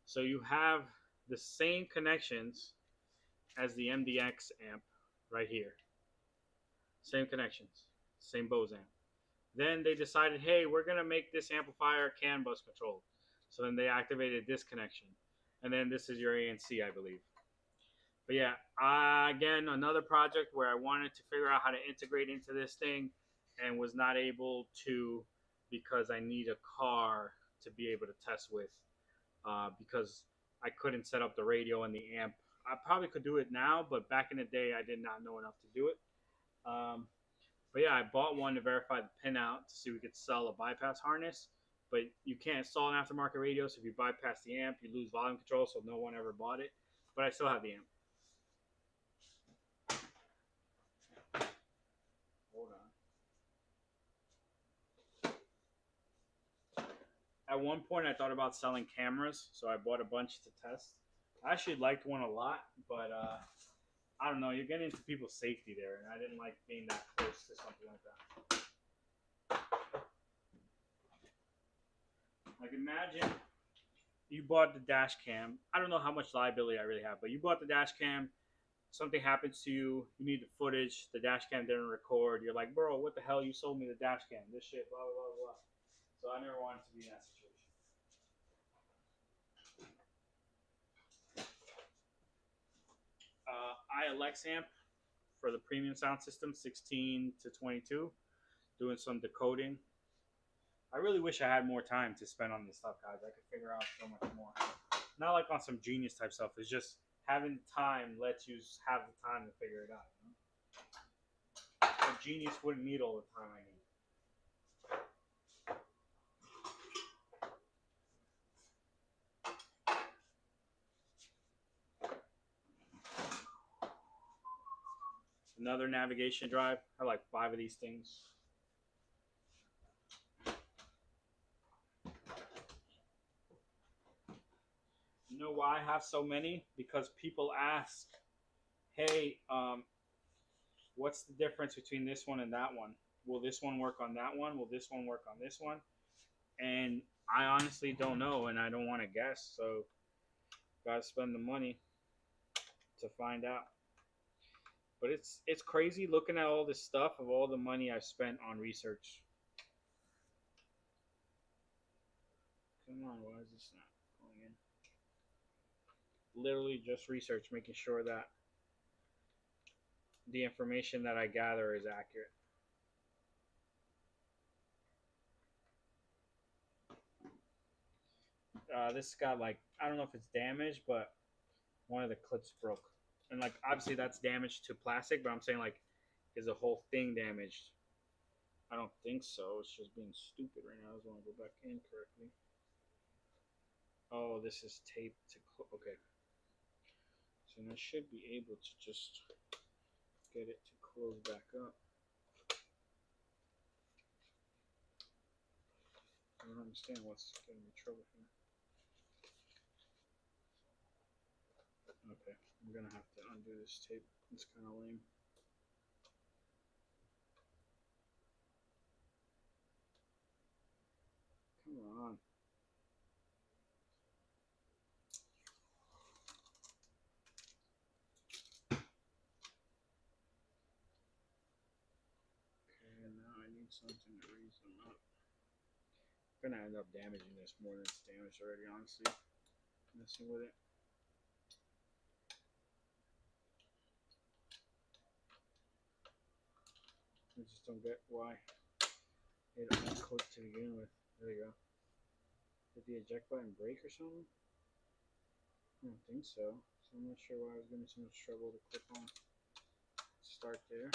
So you have the same connections as the MDX amp right here. Same connections, same Bose amp. Then they decided, hey, we're going to make this amplifier CAN bus controlled. So then they activated this connection. And then this is your ANC, I believe. But yeah, again, another project where I wanted to figure out how to integrate into this thing and was not able to because I need a car to be able to test with because I couldn't set up the radio and the amp. I probably could do it now, but back in the day, I did not know enough to do it. But yeah, I bought one to verify the pinout to see if we could sell a bypass harness. But you can't install an aftermarket radio, so if you bypass the amp, you lose volume control, so no one ever bought it. But I still have the amp. Hold on. At one point, I thought about selling cameras, so I bought a bunch to test. I actually liked one a lot, but I don't know. You're getting into people's safety there, and I didn't like being that close to something like that. Like, imagine you bought the dash cam. I don't know how much liability I really have, but you bought the dash cam. Something happens to you. You need the footage. The dash cam didn't record. You're like, bro, what the hell? You sold me the dash cam. This shit, blah, blah, blah. So I never wanted to be in that situation. ILX amp for the premium sound system, 16 to 22, doing some decoding. I really wish I had more time to spend on this stuff, guys. I could figure out so much more. Not like on some genius type stuff. It's just having time lets you have the time to figure it out. You know? A genius wouldn't need all the time I need. Another navigation drive. I like 5 of these things. You know why I have so many? Because people ask, hey, what's the difference between this one and that one? Will this one work on that one? Will this one work on this one? And I honestly don't know, and I don't want to guess. So, gotta spend the money to find out. But it's crazy looking at all this stuff of all the money I've spent on research. Come on, why is this not going in? Literally just research, making sure that the information that I gather is accurate. This got like, I don't know if it's damaged, but one of the clips broke, and like obviously that's damage to plastic. But I'm saying like, is the whole thing damaged? I don't think so. It's just being stupid right now. I just want to go back in correctly. Oh, this is taped to okay. So I should be able to just get it to close back up. I don't understand what's getting me trouble here. Okay, I'm gonna have to undo this tape. It's kind of lame. Come on. Okay, now I need something to raise them up. I'm gonna end up damaging this more than it's damaged already, honestly. Messing with it. I just don't get why it unclipped to begin with. There you go. Did the eject button break or something? I don't think so. So I'm not sure why I was giving so much trouble to clip on. Start there.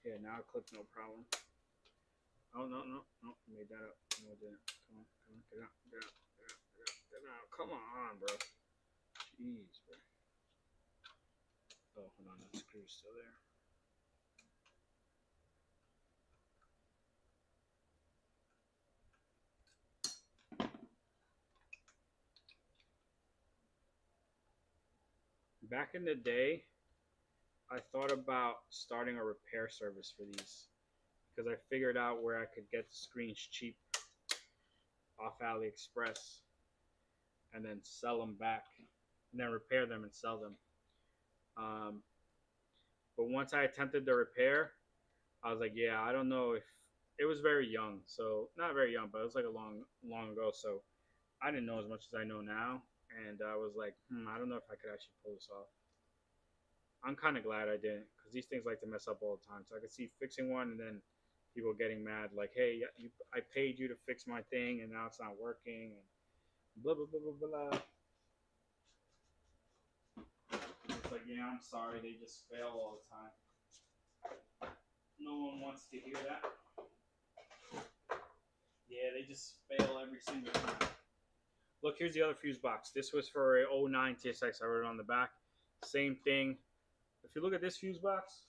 Yeah, now it clipped no problem. Oh, no, no, no. I made that up. No, it didn't. Come on, come on. Get out, get out, get out, get out, get out. Come on, bro. Jeez, bro. Oh, hold on. That screw's still there. Back in the day, I thought about starting a repair service for these because I figured out where I could get the screens cheap off AliExpress and then sell them back and then repair them and sell them. Um, but once I attempted the repair, I was like, yeah, I don't know if it was very young. So not very young, but it was like a long ago. So I didn't know as much as I know now. And I was like, I don't know if I could actually pull this off. I'm kind of glad I didn't because these things like to mess up all the time. So I could see fixing one and then people getting mad like, hey, I paid you to fix my thing and now it's not working and blah, blah, blah, blah, blah. It's like, yeah, I'm sorry. They just fail all the time. No one wants to hear that. Yeah, they just fail every single time. Look, here's the other fuse box. This was for a 09 TSX. I wrote it on the back. Same thing. If you look at this fuse box,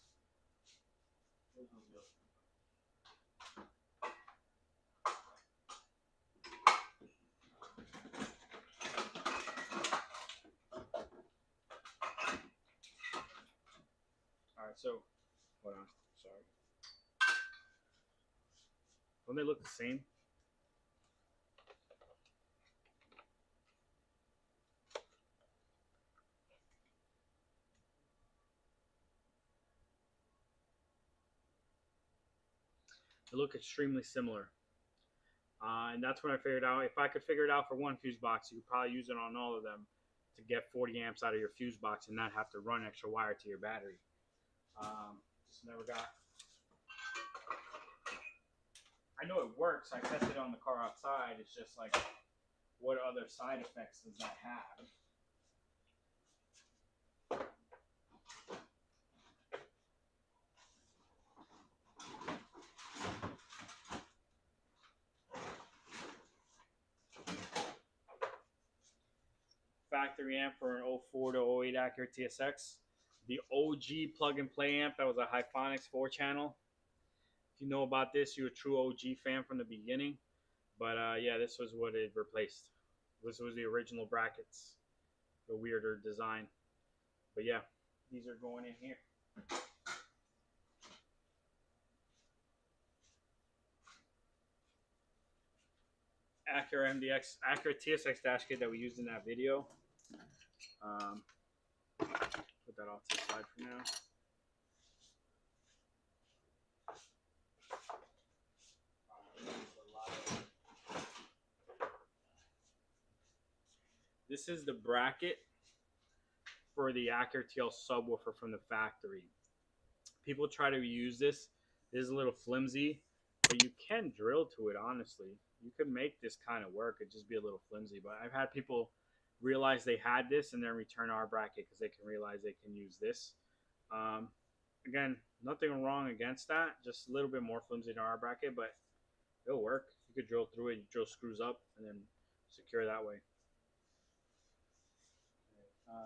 all right, so hold on. Sorry. Don't they look the same? They look extremely similar. And that's when I figured out if I could figure it out for one fuse box, you could probably use it on all of them to get 40 amps out of your fuse box and not have to run extra wire to your battery. Just never got. I know it works. I tested it on the car outside. It's just like, what other side effects does that have? Factory amp for an 04 to 08 Acura TSX. The OG plug and play amp that was a Hyphonics 4-channel. If you know about this, you're a true OG fan from the beginning. But yeah, this was what it replaced. This was the original brackets. the weirder design. But yeah, these are going in here. Acura MDX, Acura TSX dash kit that we used in that video. Put that off to the side for now. This is the bracket for the Acura TL subwoofer from the factory. People try to use this. This is a little flimsy, but you can drill to it, honestly. You could make this kind of work. It'd just be a little flimsy. But I've had people realize they had this and then return our bracket because they can realize they can use this. Again, nothing wrong against that. Just a little bit more flimsy than our bracket, but it'll work. You could drill through it, you drill screws up, and then secure that way.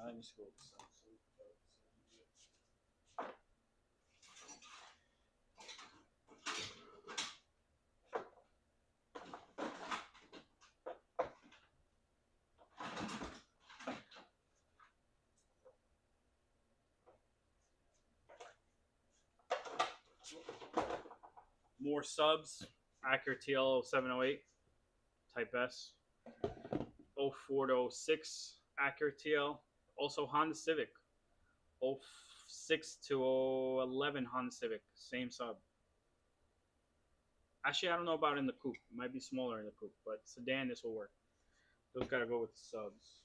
Let me just go with this. More subs. Acura TL 708 Type S. 04 to 06 Acura TL. Also Honda Civic. 06 to 11 Honda Civic. Same sub. Actually, I don't know about in the coupe. It might be smaller in the coupe, but sedan, this will work. Those gotta go with the subs.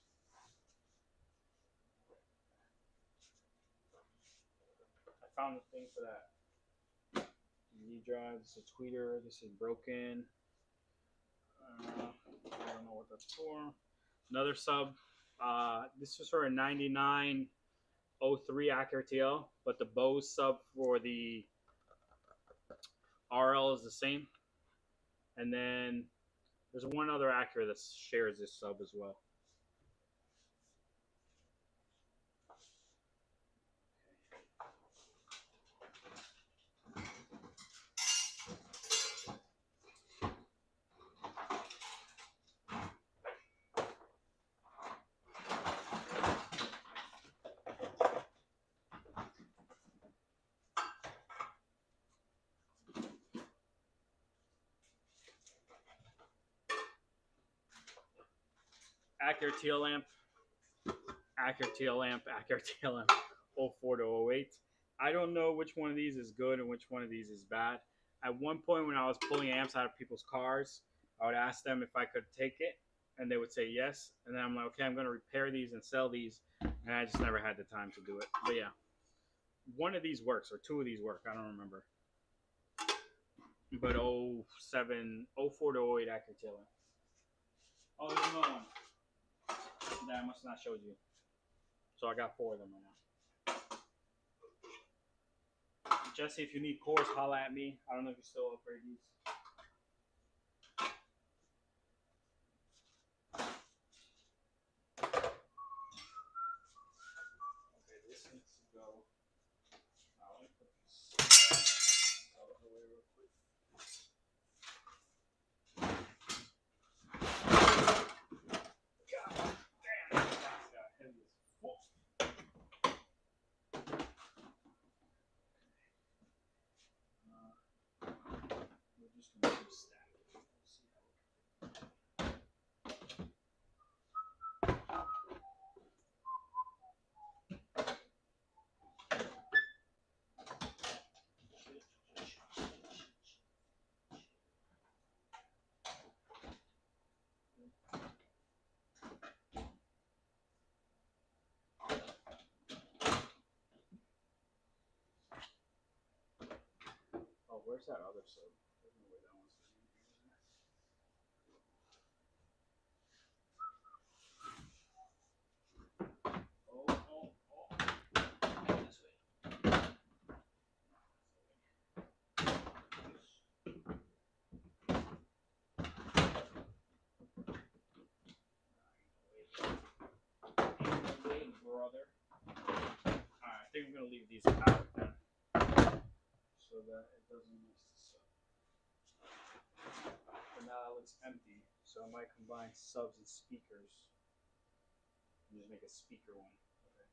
I found the thing for that. drive. This is a tweeter. This is broken. I don't know what that's for. Another sub. This was for a 9903 Acura TL, but the Bose sub for the RL is the same. And then there's one other Acura that shares this sub as well. Acura TL lamp, Acura TL lamp, Acura TL lamp, 04 to 08. I don't know which one of these is good and which one of these is bad. At one point when I was pulling amps out of people's cars, I would ask them if I could take it, and they would say yes. And then I'm like, okay, I'm going to repair these and sell these, and I just never had the time to do it. But yeah, one of these works, or two of these work. I don't remember. But 07, 04 to 08 Acura TL lamp. Oh, there's another one that I must not showed you. So I got 4 of them right now. Jesse, if you need cores, holla at me. I don't know if you still upgrade these. Okay, this needs to go. Let me put this out of the way real quick. God damn, this box got heavy as fuck. We're just gonna keep stacking. We'll see how it goes. Oh, where's that other sub? There's no way that one's in here. This way. Wait, brother. Alright, I think I'm gonna leave these out then, so that it doesn't mess this up. But now it looks empty, so I might combine subs and speakers. Just make a speaker one. Okay.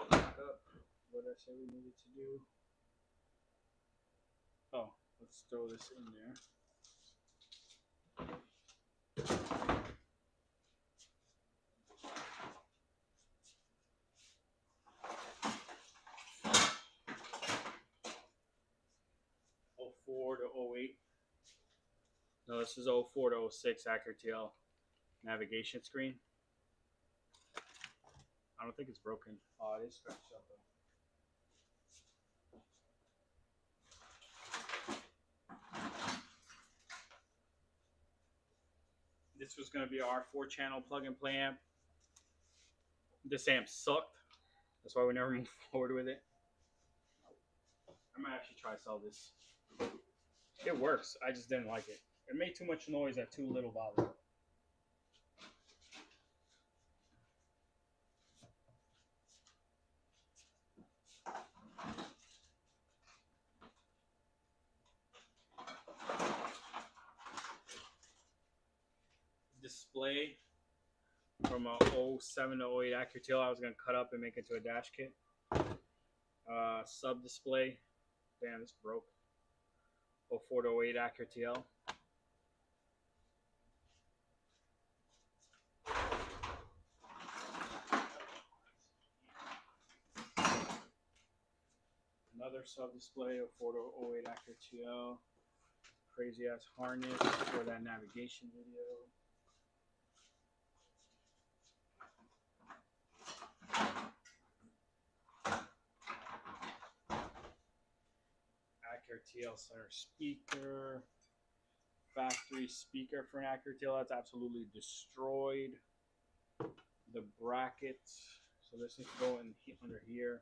Back up. What did I say we needed to do? Oh, let's throw this in there. '04 to '08. No, this is '04 to '06 Acura TL navigation screen. I don't think it's broken. Oh, it is scratched up though. This was going to be our 4-channel plug-and-play amp. This amp sucked. That's why we never moved forward with it. I might actually try to sell this. It works. I just didn't like it. It made too much noise at too little volume. Display from a 07 to 08 Acura TL. I was going to cut up and make it to a dash kit. Sub display. Damn, this broke. 04 to 08 Acura TL. Another sub display of 04 to 08 Acura TL. Crazy ass harness for that navigation video. Acura TL center speaker. Factory speaker for an Acura TL that's absolutely destroyed. The brackets. So this needs to go in under here.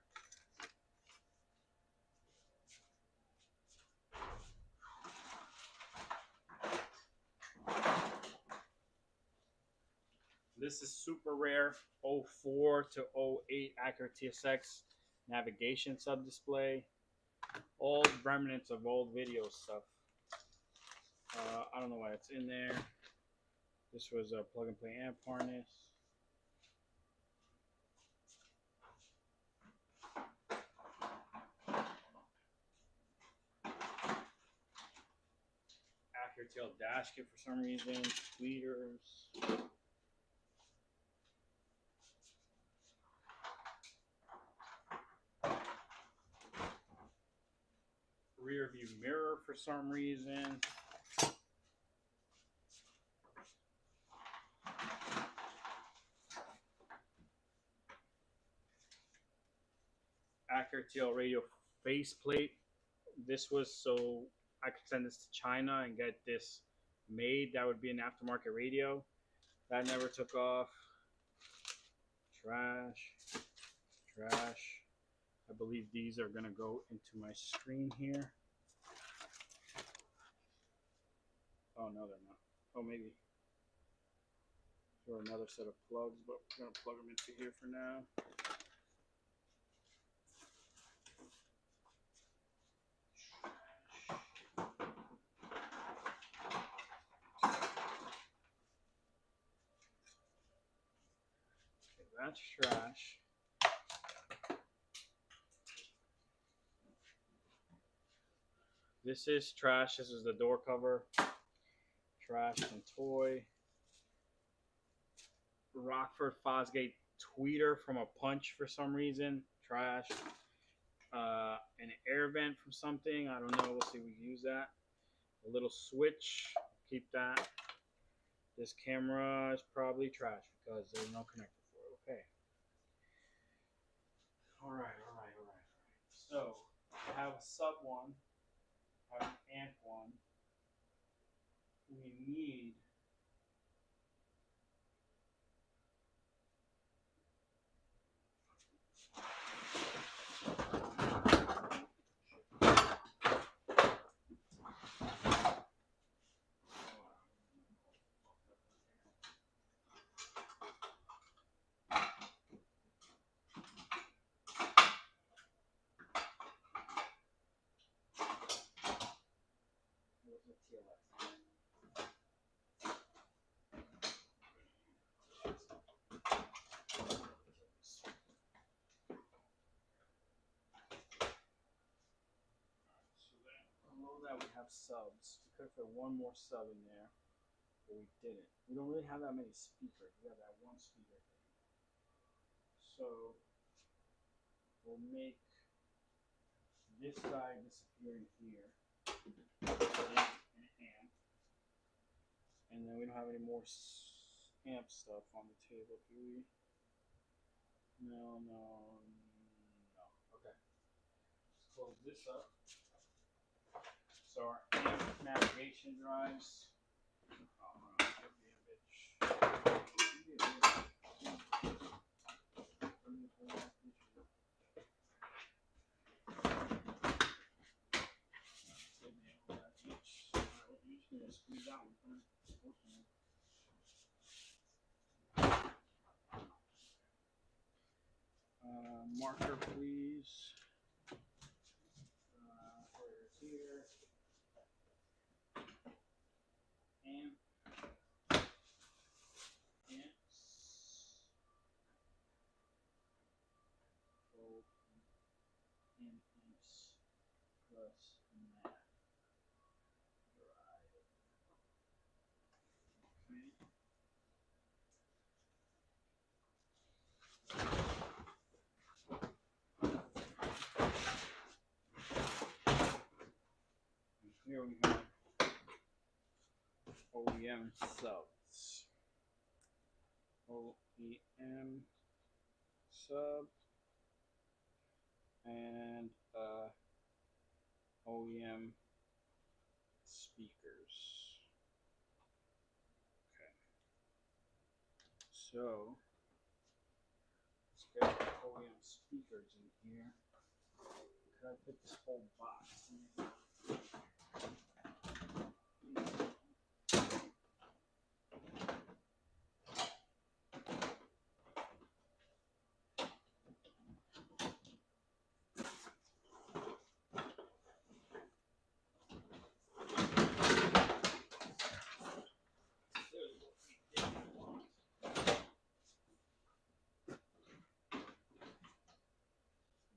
This is super rare 04 to 08 Acura TSX navigation sub display. All remnants of old video stuff. I don't know why it's in there. This was a plug and play amp harness. Acura TL dash kit for some reason. Tweeters. Rear view mirror for some reason. Acura TL radio faceplate. This was so I could send this to China and get this made. That would be an aftermarket radio. That never took off. Trash. Trash. I believe these are going to go into my screen here. Oh, no, they're not. Oh, maybe. Or another set of plugs, but we're going to plug them into here for now. Okay, that's trash. This is trash. This is the door cover. Trash and toy. Rockford Fosgate tweeter from a punch for some reason. Trash. An air vent from something. I don't know. We'll see if we can use that. A little switch. Keep that. This camera is probably trash because there's no connector for it. Okay. Alright. So, I have a sub one. I have an amp one. We need have subs. We could have put one more sub in there, but we didn't. We don't really have that many speakers. We have that one speaker thing. So we'll make this side disappear in here. An amp. And then we don't have any more amp stuff on the table, do we? No. Okay. Let's close this up. So our amp navigation drives. Oh, that'd be a bitch. Squeeze out one. Marker, please. For here. Amp. Amps. Amps plus math. Drive. Okay. Here we have OEM subs. OEM sub and OEM speakers. Okay. So let's get the OEM speakers in here. Could I put this whole box in here?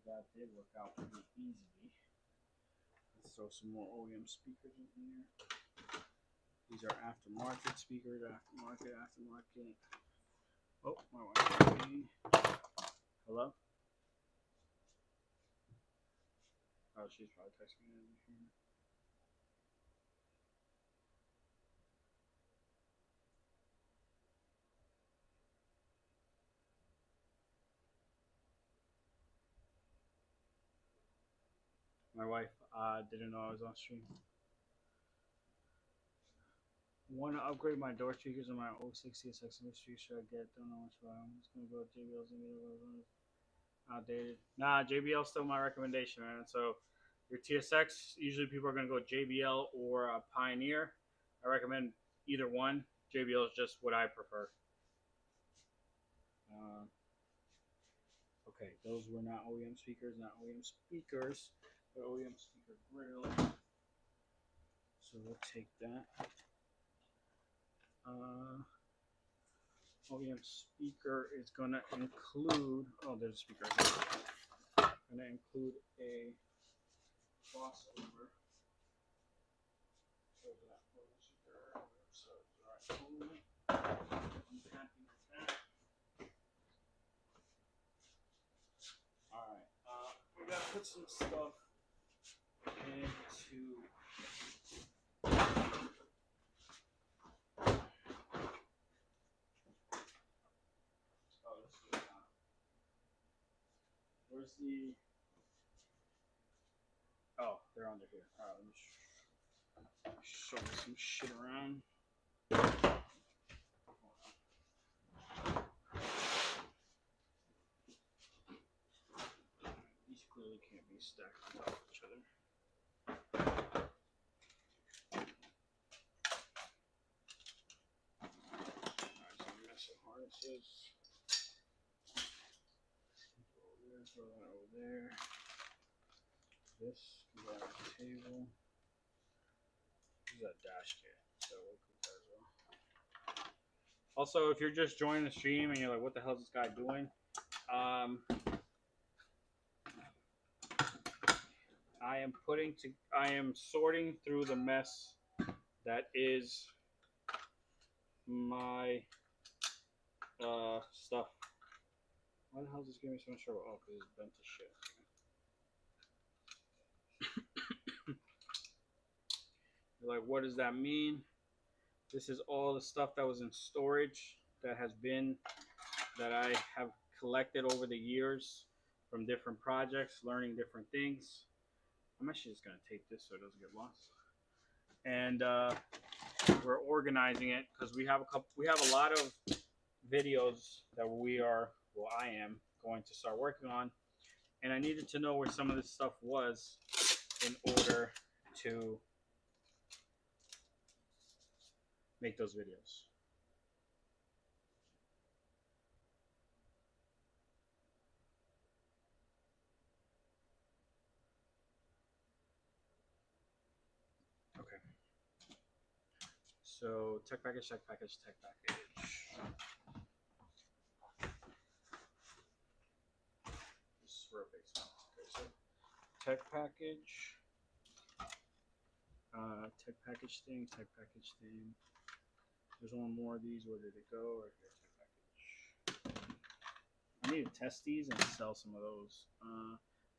That did work out pretty easily. Let's throw some more OEM speakers in here. These are aftermarket speakers, aftermarket. Oh, my wife. Hello? Oh, she's probably texting me in here. My wife didn't know I was on stream. Want to upgrade my door speakers on my 060 XM3. Should I get? Don't know which one. I'm just gonna go with JBL's outdated. Nah, JBL's still my recommendation, man. So your TSX, usually people are gonna go JBL or Pioneer. I recommend either one. JBL is just what I prefer. Okay, those were not OEM speakers, but OEM speaker grill. So we'll take that. OEM speaker is gonna include. Oh, there's a speaker. Gonna include a crossover. Alright, we gotta put some stuff into. Where's the? Oh, they're under here. Alright, let me show me some shit around. These clearly can't be stacked on top of each other. Alright, so I'm gonna some harnesses. Throw that over there. This can go on the table. This is a dash kit, so we'll put that as well. Also, if you're just joining the stream and you're like, what the hell is this guy doing? I I am sorting through the mess that is my stuff. Why the hell is this giving me so much trouble? Oh, because it's bent to shit. You're like, what does that mean? This is all the stuff that was in storage that I have collected over the years from different projects, learning different things. I'm actually just gonna tape this so it doesn't get lost. And we're organizing it because we have a lot of videos that I am going to start working on, and I needed to know where some of this stuff was in order to make those videos. Okay. So tech package. This is for a big one. Okay, so tech package. Tech package thing. There's one more of these. Where did it go? Right here, tech package. I need to test these and sell some of those.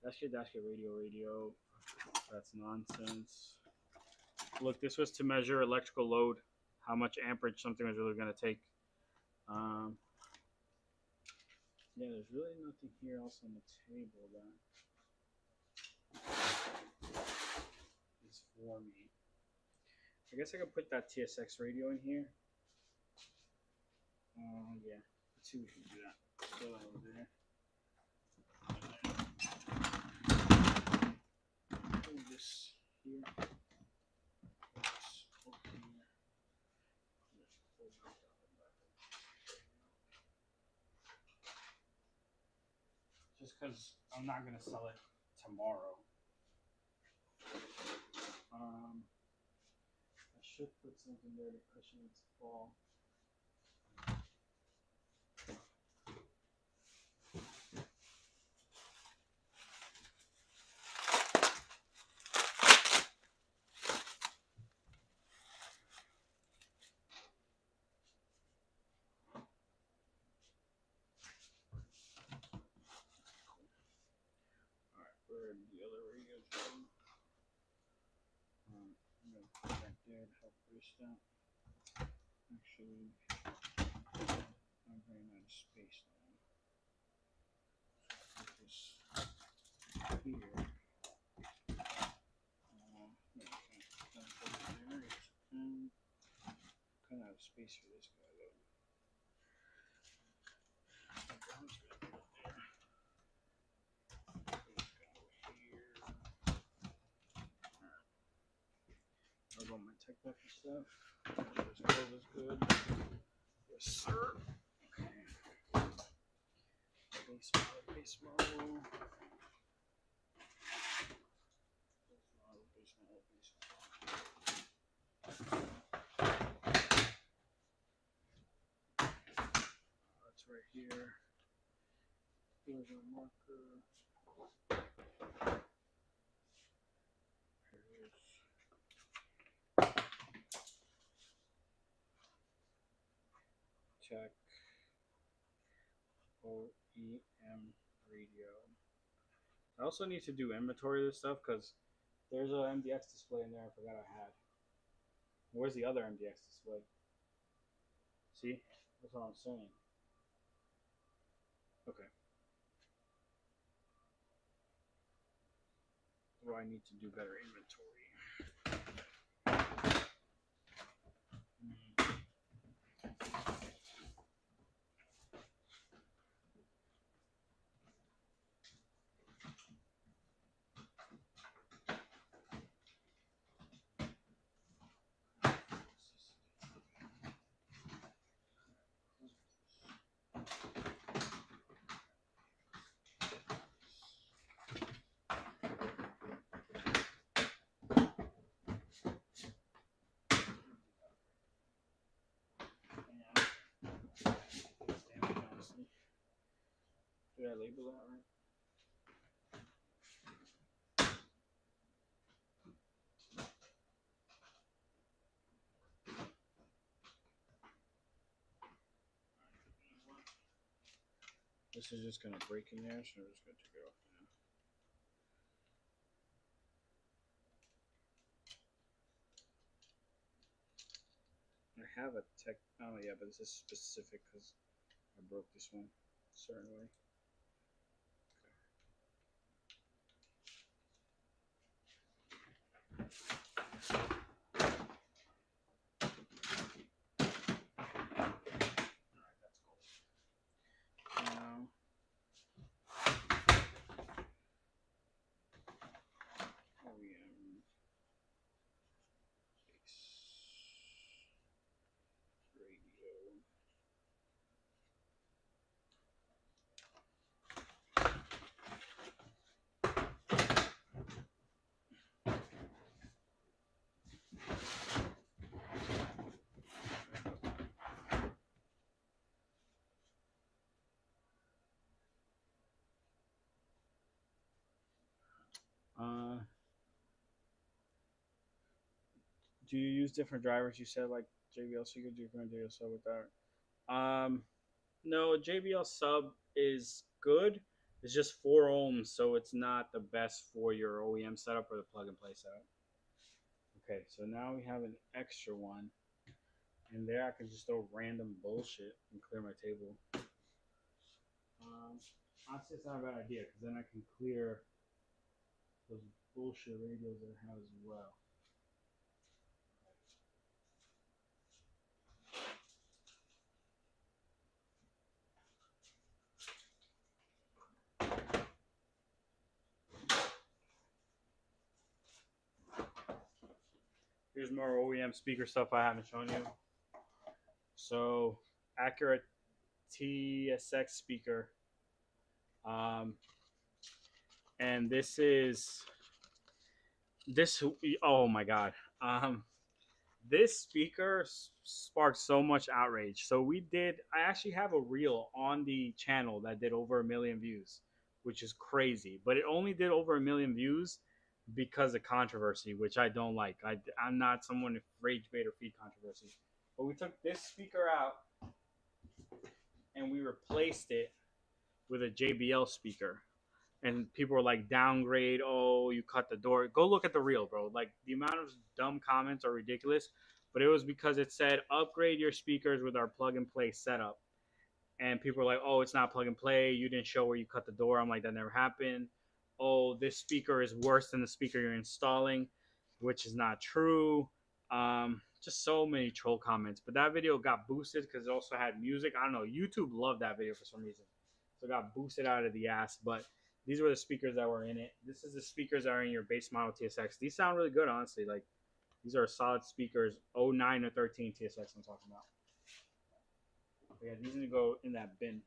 Dash kit, radio. That's nonsense. Look, this was to measure electrical load, how much amperage something was really going to take. Yeah, there's really nothing here else on the table that is for me. I guess I could put that TSX radio in here. Yeah, let's see if we can do that. Throw that over there. Move this here. Just because I'm not going to sell it tomorrow. I should put something there to cushion its fall. Where did the other radios go? I'm going to put that there to help push that. Actually, I'm running out of space now. So put this here. Kind of out of space for this guy though. Okay, I'm just gonna put it there. This guy over here. Alright. I'll go my tech package stuff. Make sure this clothes is good. Yes, sir. Okay. Base model. That's right here. Here's our marker. Here's check OEM radio. I also need to do inventory of this stuff because there's an MDX display in there I forgot I had. Where's the other MDX display? See? That's what I'm saying. Okay. Do I need to do better inventory? Did I label that right? This is just gonna break in there, so I'm just gonna take it off now. I have a tech. Oh yeah, but this is specific because I broke this one a certain way. Alright, that's cool. Now, OEM radio. Uh, do you use different drivers? You said like JBL speaker. Do you can do sub with that? No, JBL sub is good. It's just 4 ohms, so it's not the best for your OEM setup or the plug and play setup. Okay, so now we have an extra one, and there I can just throw random bullshit and clear my table. Honestly, it's not a bad idea because then I can clear those bullshit radios that I have as well. Here's more OEM speaker stuff I haven't shown you. So, Acura TSX speaker. And this is this. Oh my god. This speaker sparked so much outrage. So we did. I actually have a reel on the channel that did over 1 million views, which is crazy. But it only did over 1 million views because of controversy, which I don't like. I'm not someone who rage bait or feed controversy. But we took this speaker out and we replaced it with a JBL speaker. And people were like, downgrade, oh, you cut the door. Go look at the reel, bro. Like, the amount of dumb comments are ridiculous. But it was because it said, upgrade your speakers with our plug and play setup. And people were like, oh, it's not plug and play. You didn't show where you cut the door. I'm like, that never happened. Oh, this speaker is worse than the speaker you're installing, which is not true. Just so many troll comments. But that video got boosted because it also had music. I don't know. YouTube loved that video for some reason. So it got boosted out of the ass. But these were the speakers that were in it. This is the speakers that are in your base model TSX. These sound really good, honestly. Like, these are solid speakers. 09 or 13 TSX I'm talking about. But yeah, these need to go in that bin.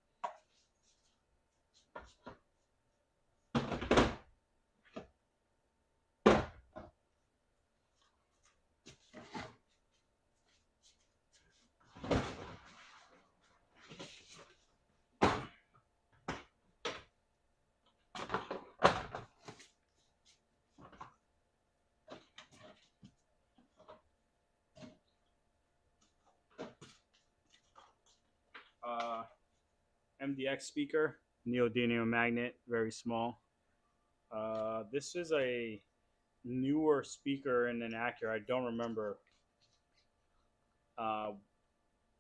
MDX speaker, neodymium magnet, very small. This is a newer speaker in an Acura. I don't remember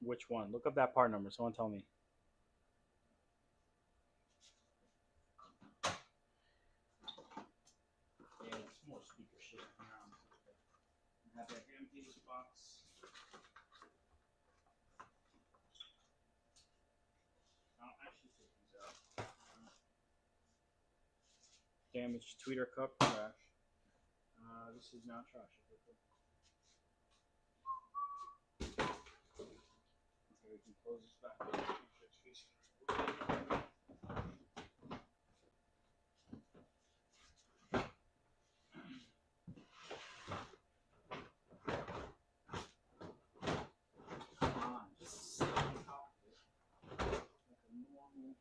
which one. Look up that part number. Someone tell me. Yeah, it's more speaker shit. I have like empty this box. I'll actually take these out. Damaged tweeter cup trash. This is not trash. Okay, we can close this back up. Just sit on top of it like a normal.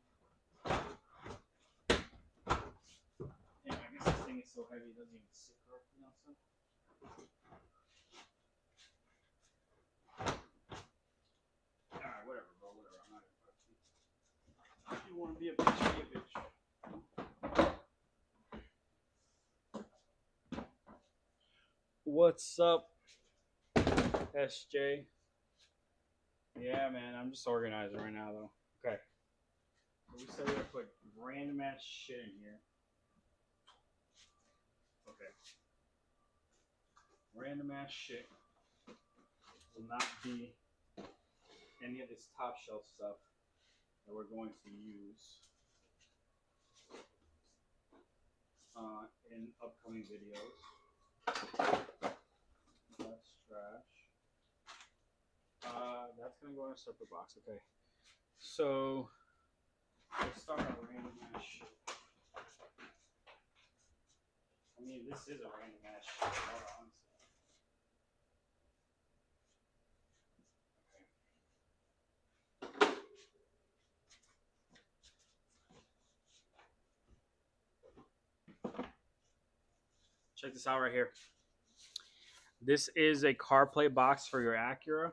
Yeah, I guess this thing is so heavy it doesn't even sit correctly also. Alright, whatever, bro, whatever. I'm not gonna talk to you. want to be a bitch, be a bitch. What's up, SJ? Yeah, man, I'm just organizing right now, though. Okay. So we said we're gonna put random ass shit in here. Okay. Random ass shit will not be any of this top shelf stuff that we're going to use in upcoming videos. That's trash. That's gonna go in a separate box. Okay. So let's start our random ass shit. I mean, this is a random ass shit, honestly. Check this out right here. This is a CarPlay box for your Acura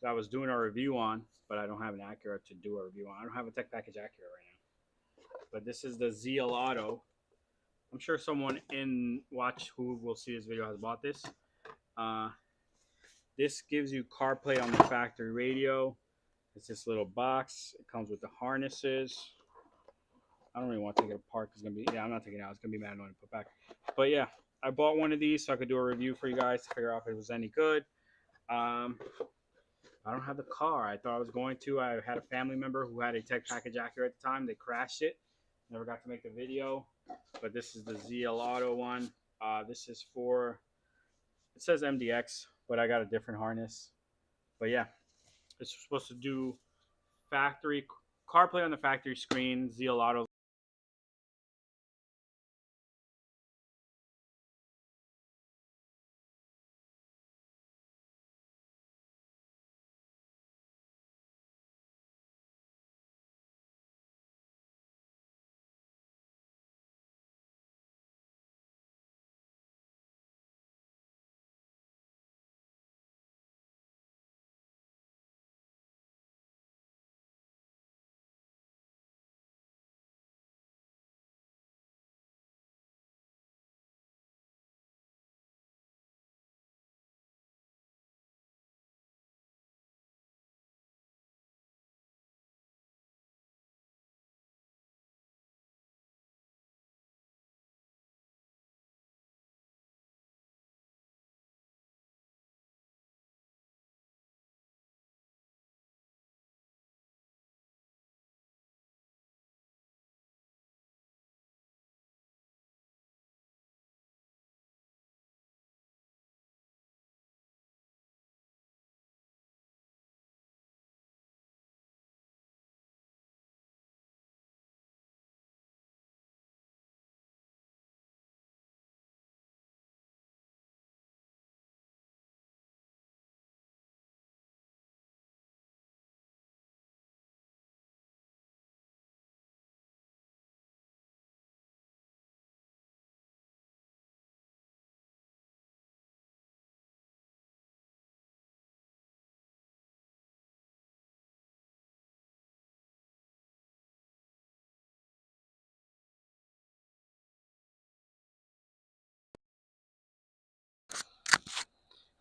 that I was doing a review on, but I don't have an Acura to do a review on. I don't have a tech package Acura right now. But this is the ZL Auto. I'm sure someone in Watch who will see this video has bought this. This gives you CarPlay on the factory radio. It's this little box. It comes with the harnesses. I don't really want to take it apart because it's going to be, I'm not taking it out. It's going to be mad annoying to put back. But yeah, I bought one of these so I could do a review for you guys to figure out if it was any good. I don't have the car. I thought I was going to. I had a family member who had a tech package Acura at the time. They crashed it. Never got to make the video. But this is the ZL Auto one. This is for, it says MDX, but I got a different harness. But yeah, it's supposed to do factory CarPlay on the factory screen, ZL Auto.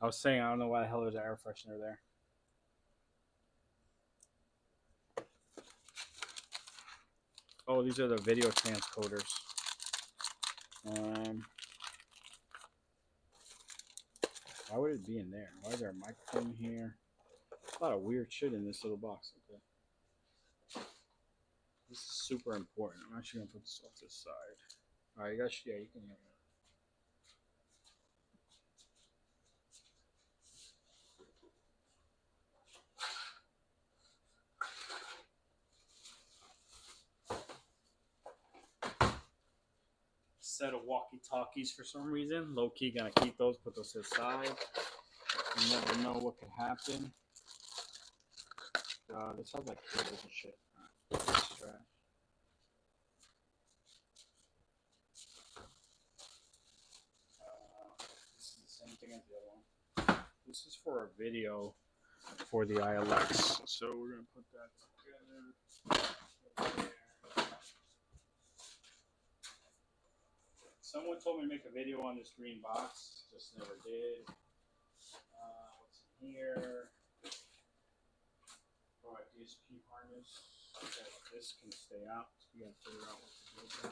I was saying, I don't know why the hell there's an air freshener there. Oh, these are the video transcoders. Why would it be in there? Why is there a microphone here? A lot of weird shit in this little box. Okay. This is super important. I'm actually gonna put this off to the side. Alright, you guys, yeah, you can hear me. Set of walkie-talkies for some reason. Low key gonna keep those, put those to the side. You never know what could happen. This has like cables and shit. This is trash. This is the same thing as the other one. This is for a video for the ILX. So we're gonna put that together. Someone told me to make a video on this green box, just never did. What's in here? Oh, a DSP harness. Okay, this can stay out. We gotta figure out what to do with that.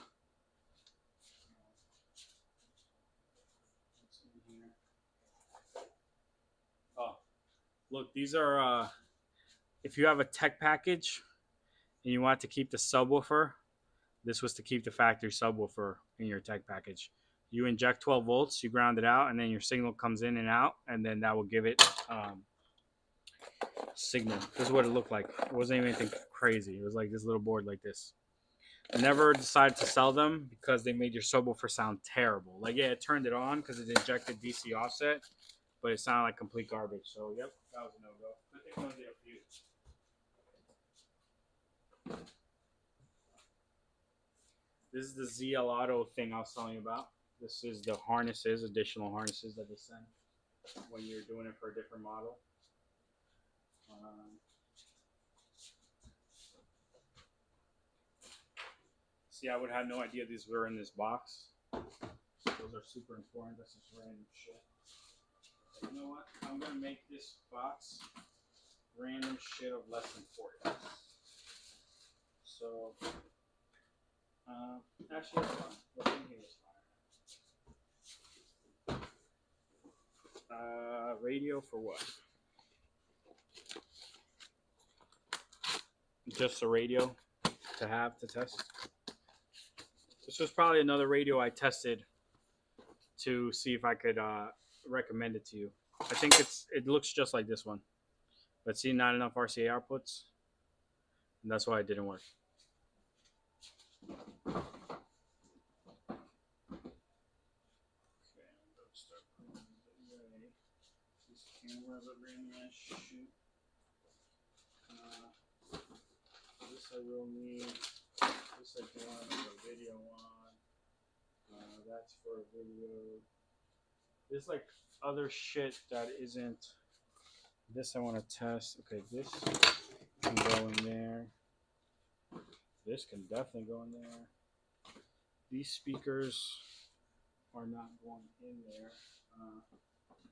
What's in here? Oh, look, these are if you have a tech package and you want to keep the subwoofer, this was to keep the factory subwoofer in your tech package. You inject 12 volts, you ground it out, and then your signal comes in and out, and then that will give it signal. This is what it looked like. It wasn't even anything crazy. It was like this little board like this. I never decided to sell them because they made your subwoofer sound terrible. Like, yeah, it turned it on because it injected DC offset, but it sounded like complete garbage. So, yep, that was a no-go. Good thing only a few. This is the ZL Auto thing I was telling you about. This is the harnesses, additional harnesses that they send when you're doing it for a different model. See, I would have no idea these were in this box. Those are super important. That's just random shit. But you know what? I'm gonna make this box random shit of less than 40. So, actually, it's fine. What's in here is fine. Radio for what? Just a radio to have to test. This was probably another radio I tested to see if I could recommend it to you. I think it looks just like this one, but see, not enough RCA outputs, and that's why it didn't work. Okay, I'm gonna start putting it away. These cameras are brand new as shit. This I will need. This I can for a video on. That's for a video. There's like other shit that isn't. This I want to test. Okay, this can go in there. This can definitely go in there. These speakers are not going in there.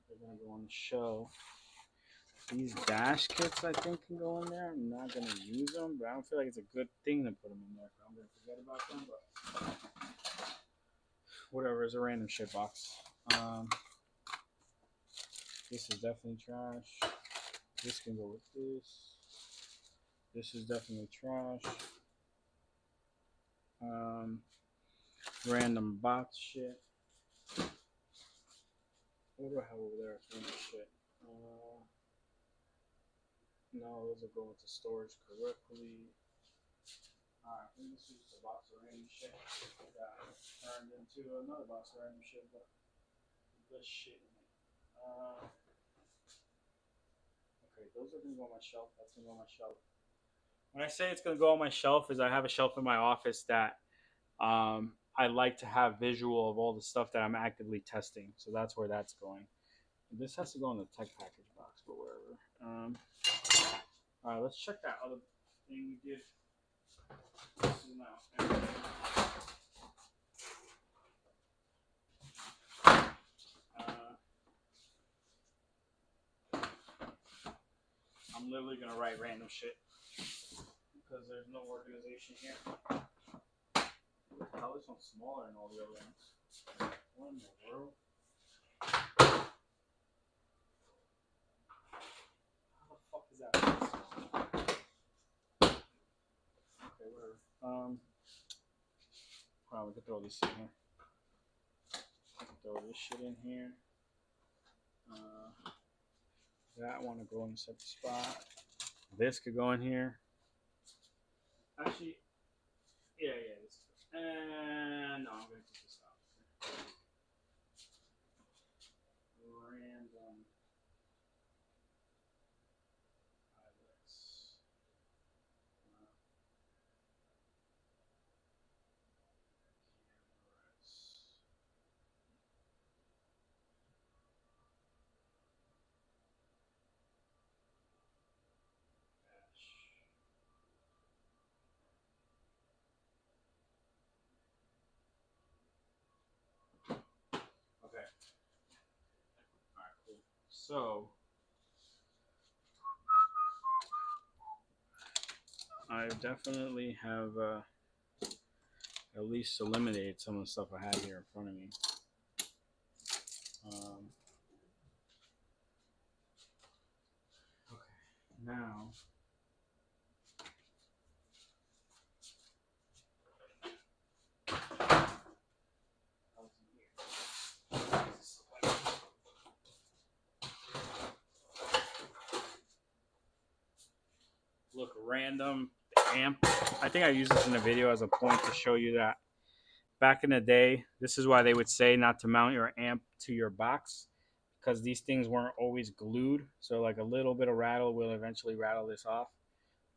They're going to go on the shelf. These dash kits, I think, can go in there. I'm not going to use them, but I don't feel like it's a good thing to put them in there. I'm going to forget about them, but whatever. It's a random shit box. This is definitely trash. This can go with this. This is definitely trash. Random box shit. What do I have over there? Random shit. No, those are going to storage correctly. Alright, this is just a box of random shit that turned into another box of random shit, but this shit in it. Okay, those are gonna go on my shelf. That's gonna go on my shelf. When I say it's gonna go on my shelf, is I have a shelf in my office that I like to have visual of all the stuff that I'm actively testing. So that's where that's going. This has to go in the tech package box, but whatever. All right, let's check that other thing we did. This is now I'm literally gonna write random shit because there's no organization here. What the hell? This one's smaller than all the other ones. What in the world? How the fuck is that? Okay, whatever. Wow, we can throw this in here. Throw this shit in here. That want to go in a separate spot. This could go in here. Actually, yeah. This is, and no, I'm gonna take this out. Random pilots. So I definitely have at least eliminated some of the stuff I had here in front of me. Okay, now look, random amp. I think I used this in a video as a point to show you that back in the day, this is why they would say not to mount your amp to your box, because these things weren't always glued. So like a little bit of rattle will eventually rattle this off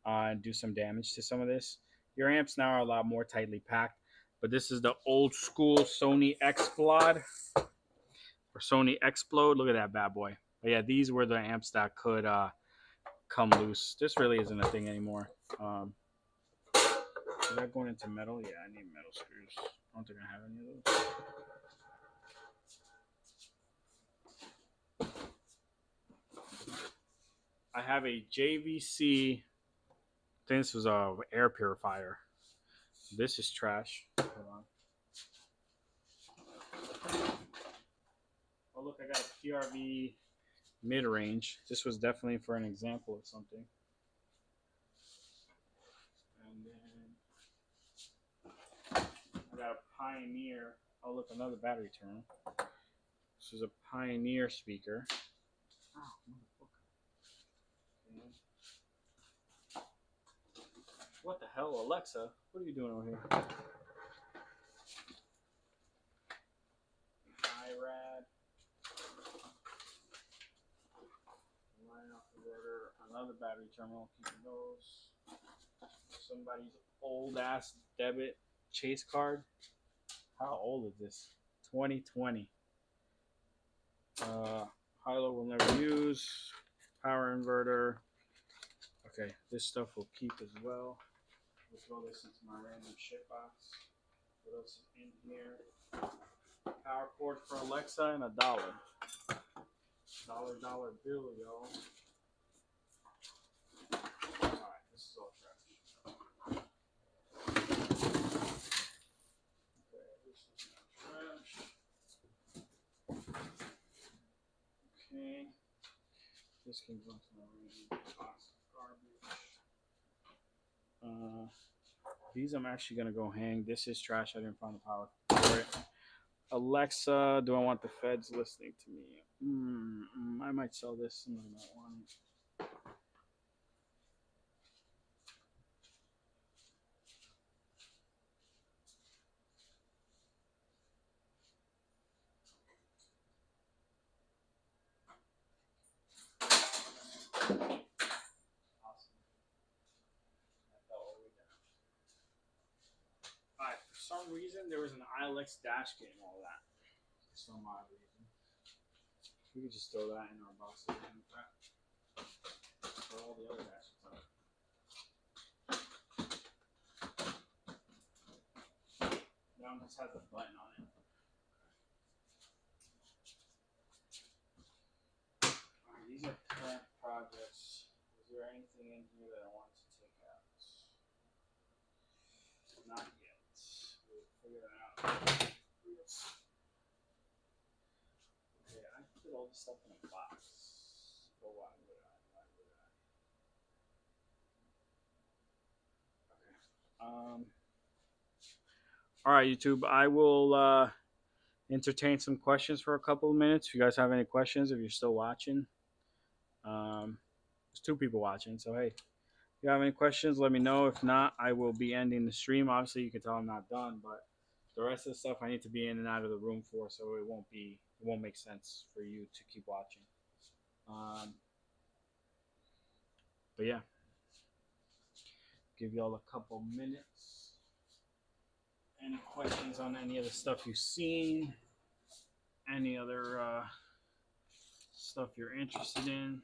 and do some damage to some of this. Your amps now are a lot more tightly packed, but this is the old school Sony Explode or Sony Explode. Look at that bad boy. But yeah, these were the amps that could come loose. This really isn't a thing anymore. Is that going into metal? Yeah, I need metal screws. I don't think I have any of those. I have a JVC. I think this was a air purifier. This is trash. Hold on. Oh look, I got a PRV mid-range. This was definitely for an example of something. And then I got a Pioneer. Oh look, another battery terminal. This is a Pioneer speaker. What the hell, Alexa? What are you doing over here? IRAD. Line off converter. Another battery terminal. Keeping those. Somebody's old ass debit chase card. How old is this? 2020. Hilo will never use. Power inverter. Okay, this stuff will keep as well. We'll throw this into my random shit box. What else is in here? Power cord for Alexa and $1. Dollar bill, y'all. Alright, this is all trash. Okay, this is not trash. Okay. This can go into my random box of garbage. These I'm actually gonna go hang. This is trash. I didn't find the power for it. Alexa, do I want the feds listening to me? I might sell this. Somebody might want it. Awesome. Alright, for some reason there was an ILX dash kit and all that. For some odd reason. We could just throw that in our box again. Throw all the other dashes out. That one just has a button on it. Alright, these are current projects. Is there anything in here that I want to take out? Not yet. We'll figure that out. Okay, I put all this stuff in a box. But why would I? Okay. All right, YouTube. I will entertain some questions for a couple of minutes. If you guys have any questions, if you're still watching, there's 2 people watching. So hey, if you have any questions, let me know. If not, I will be ending the stream. Obviously, you can tell I'm not done, but the rest of the stuff I need to be in and out of the room for, so it won't make sense for you to keep watching. But yeah, give y'all a couple minutes. Any questions on any of the stuff you've seen? Any other stuff you're interested in?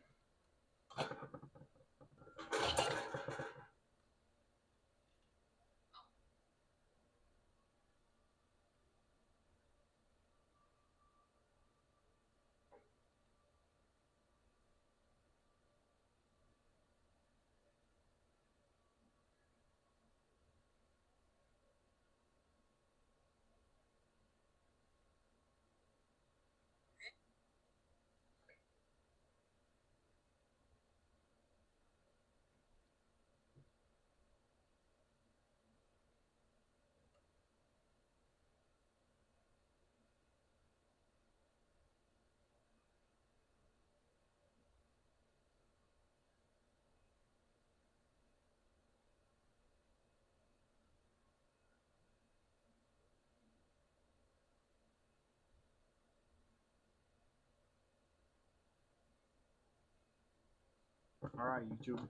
All right, YouTube.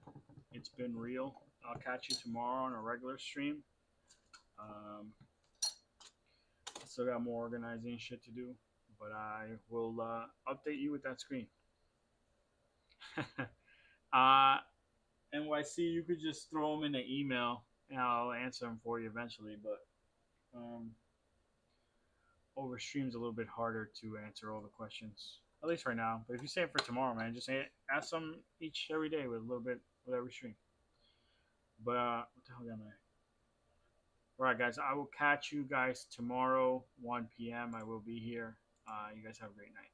It's been real. I'll catch you tomorrow on a regular stream. Um, I still got more organizing shit to do, but I will update you with that screen. uh, NYC, you could just throw them in the email and I'll answer them for you eventually. But um, over stream's a little bit harder to answer all the questions, at least right now. But if you save it for tomorrow, man, just ask them each every day with a little bit with every stream. But what the hell am I? All right, guys, I will catch you guys tomorrow, 1 p.m. I will be here. You guys have a great night.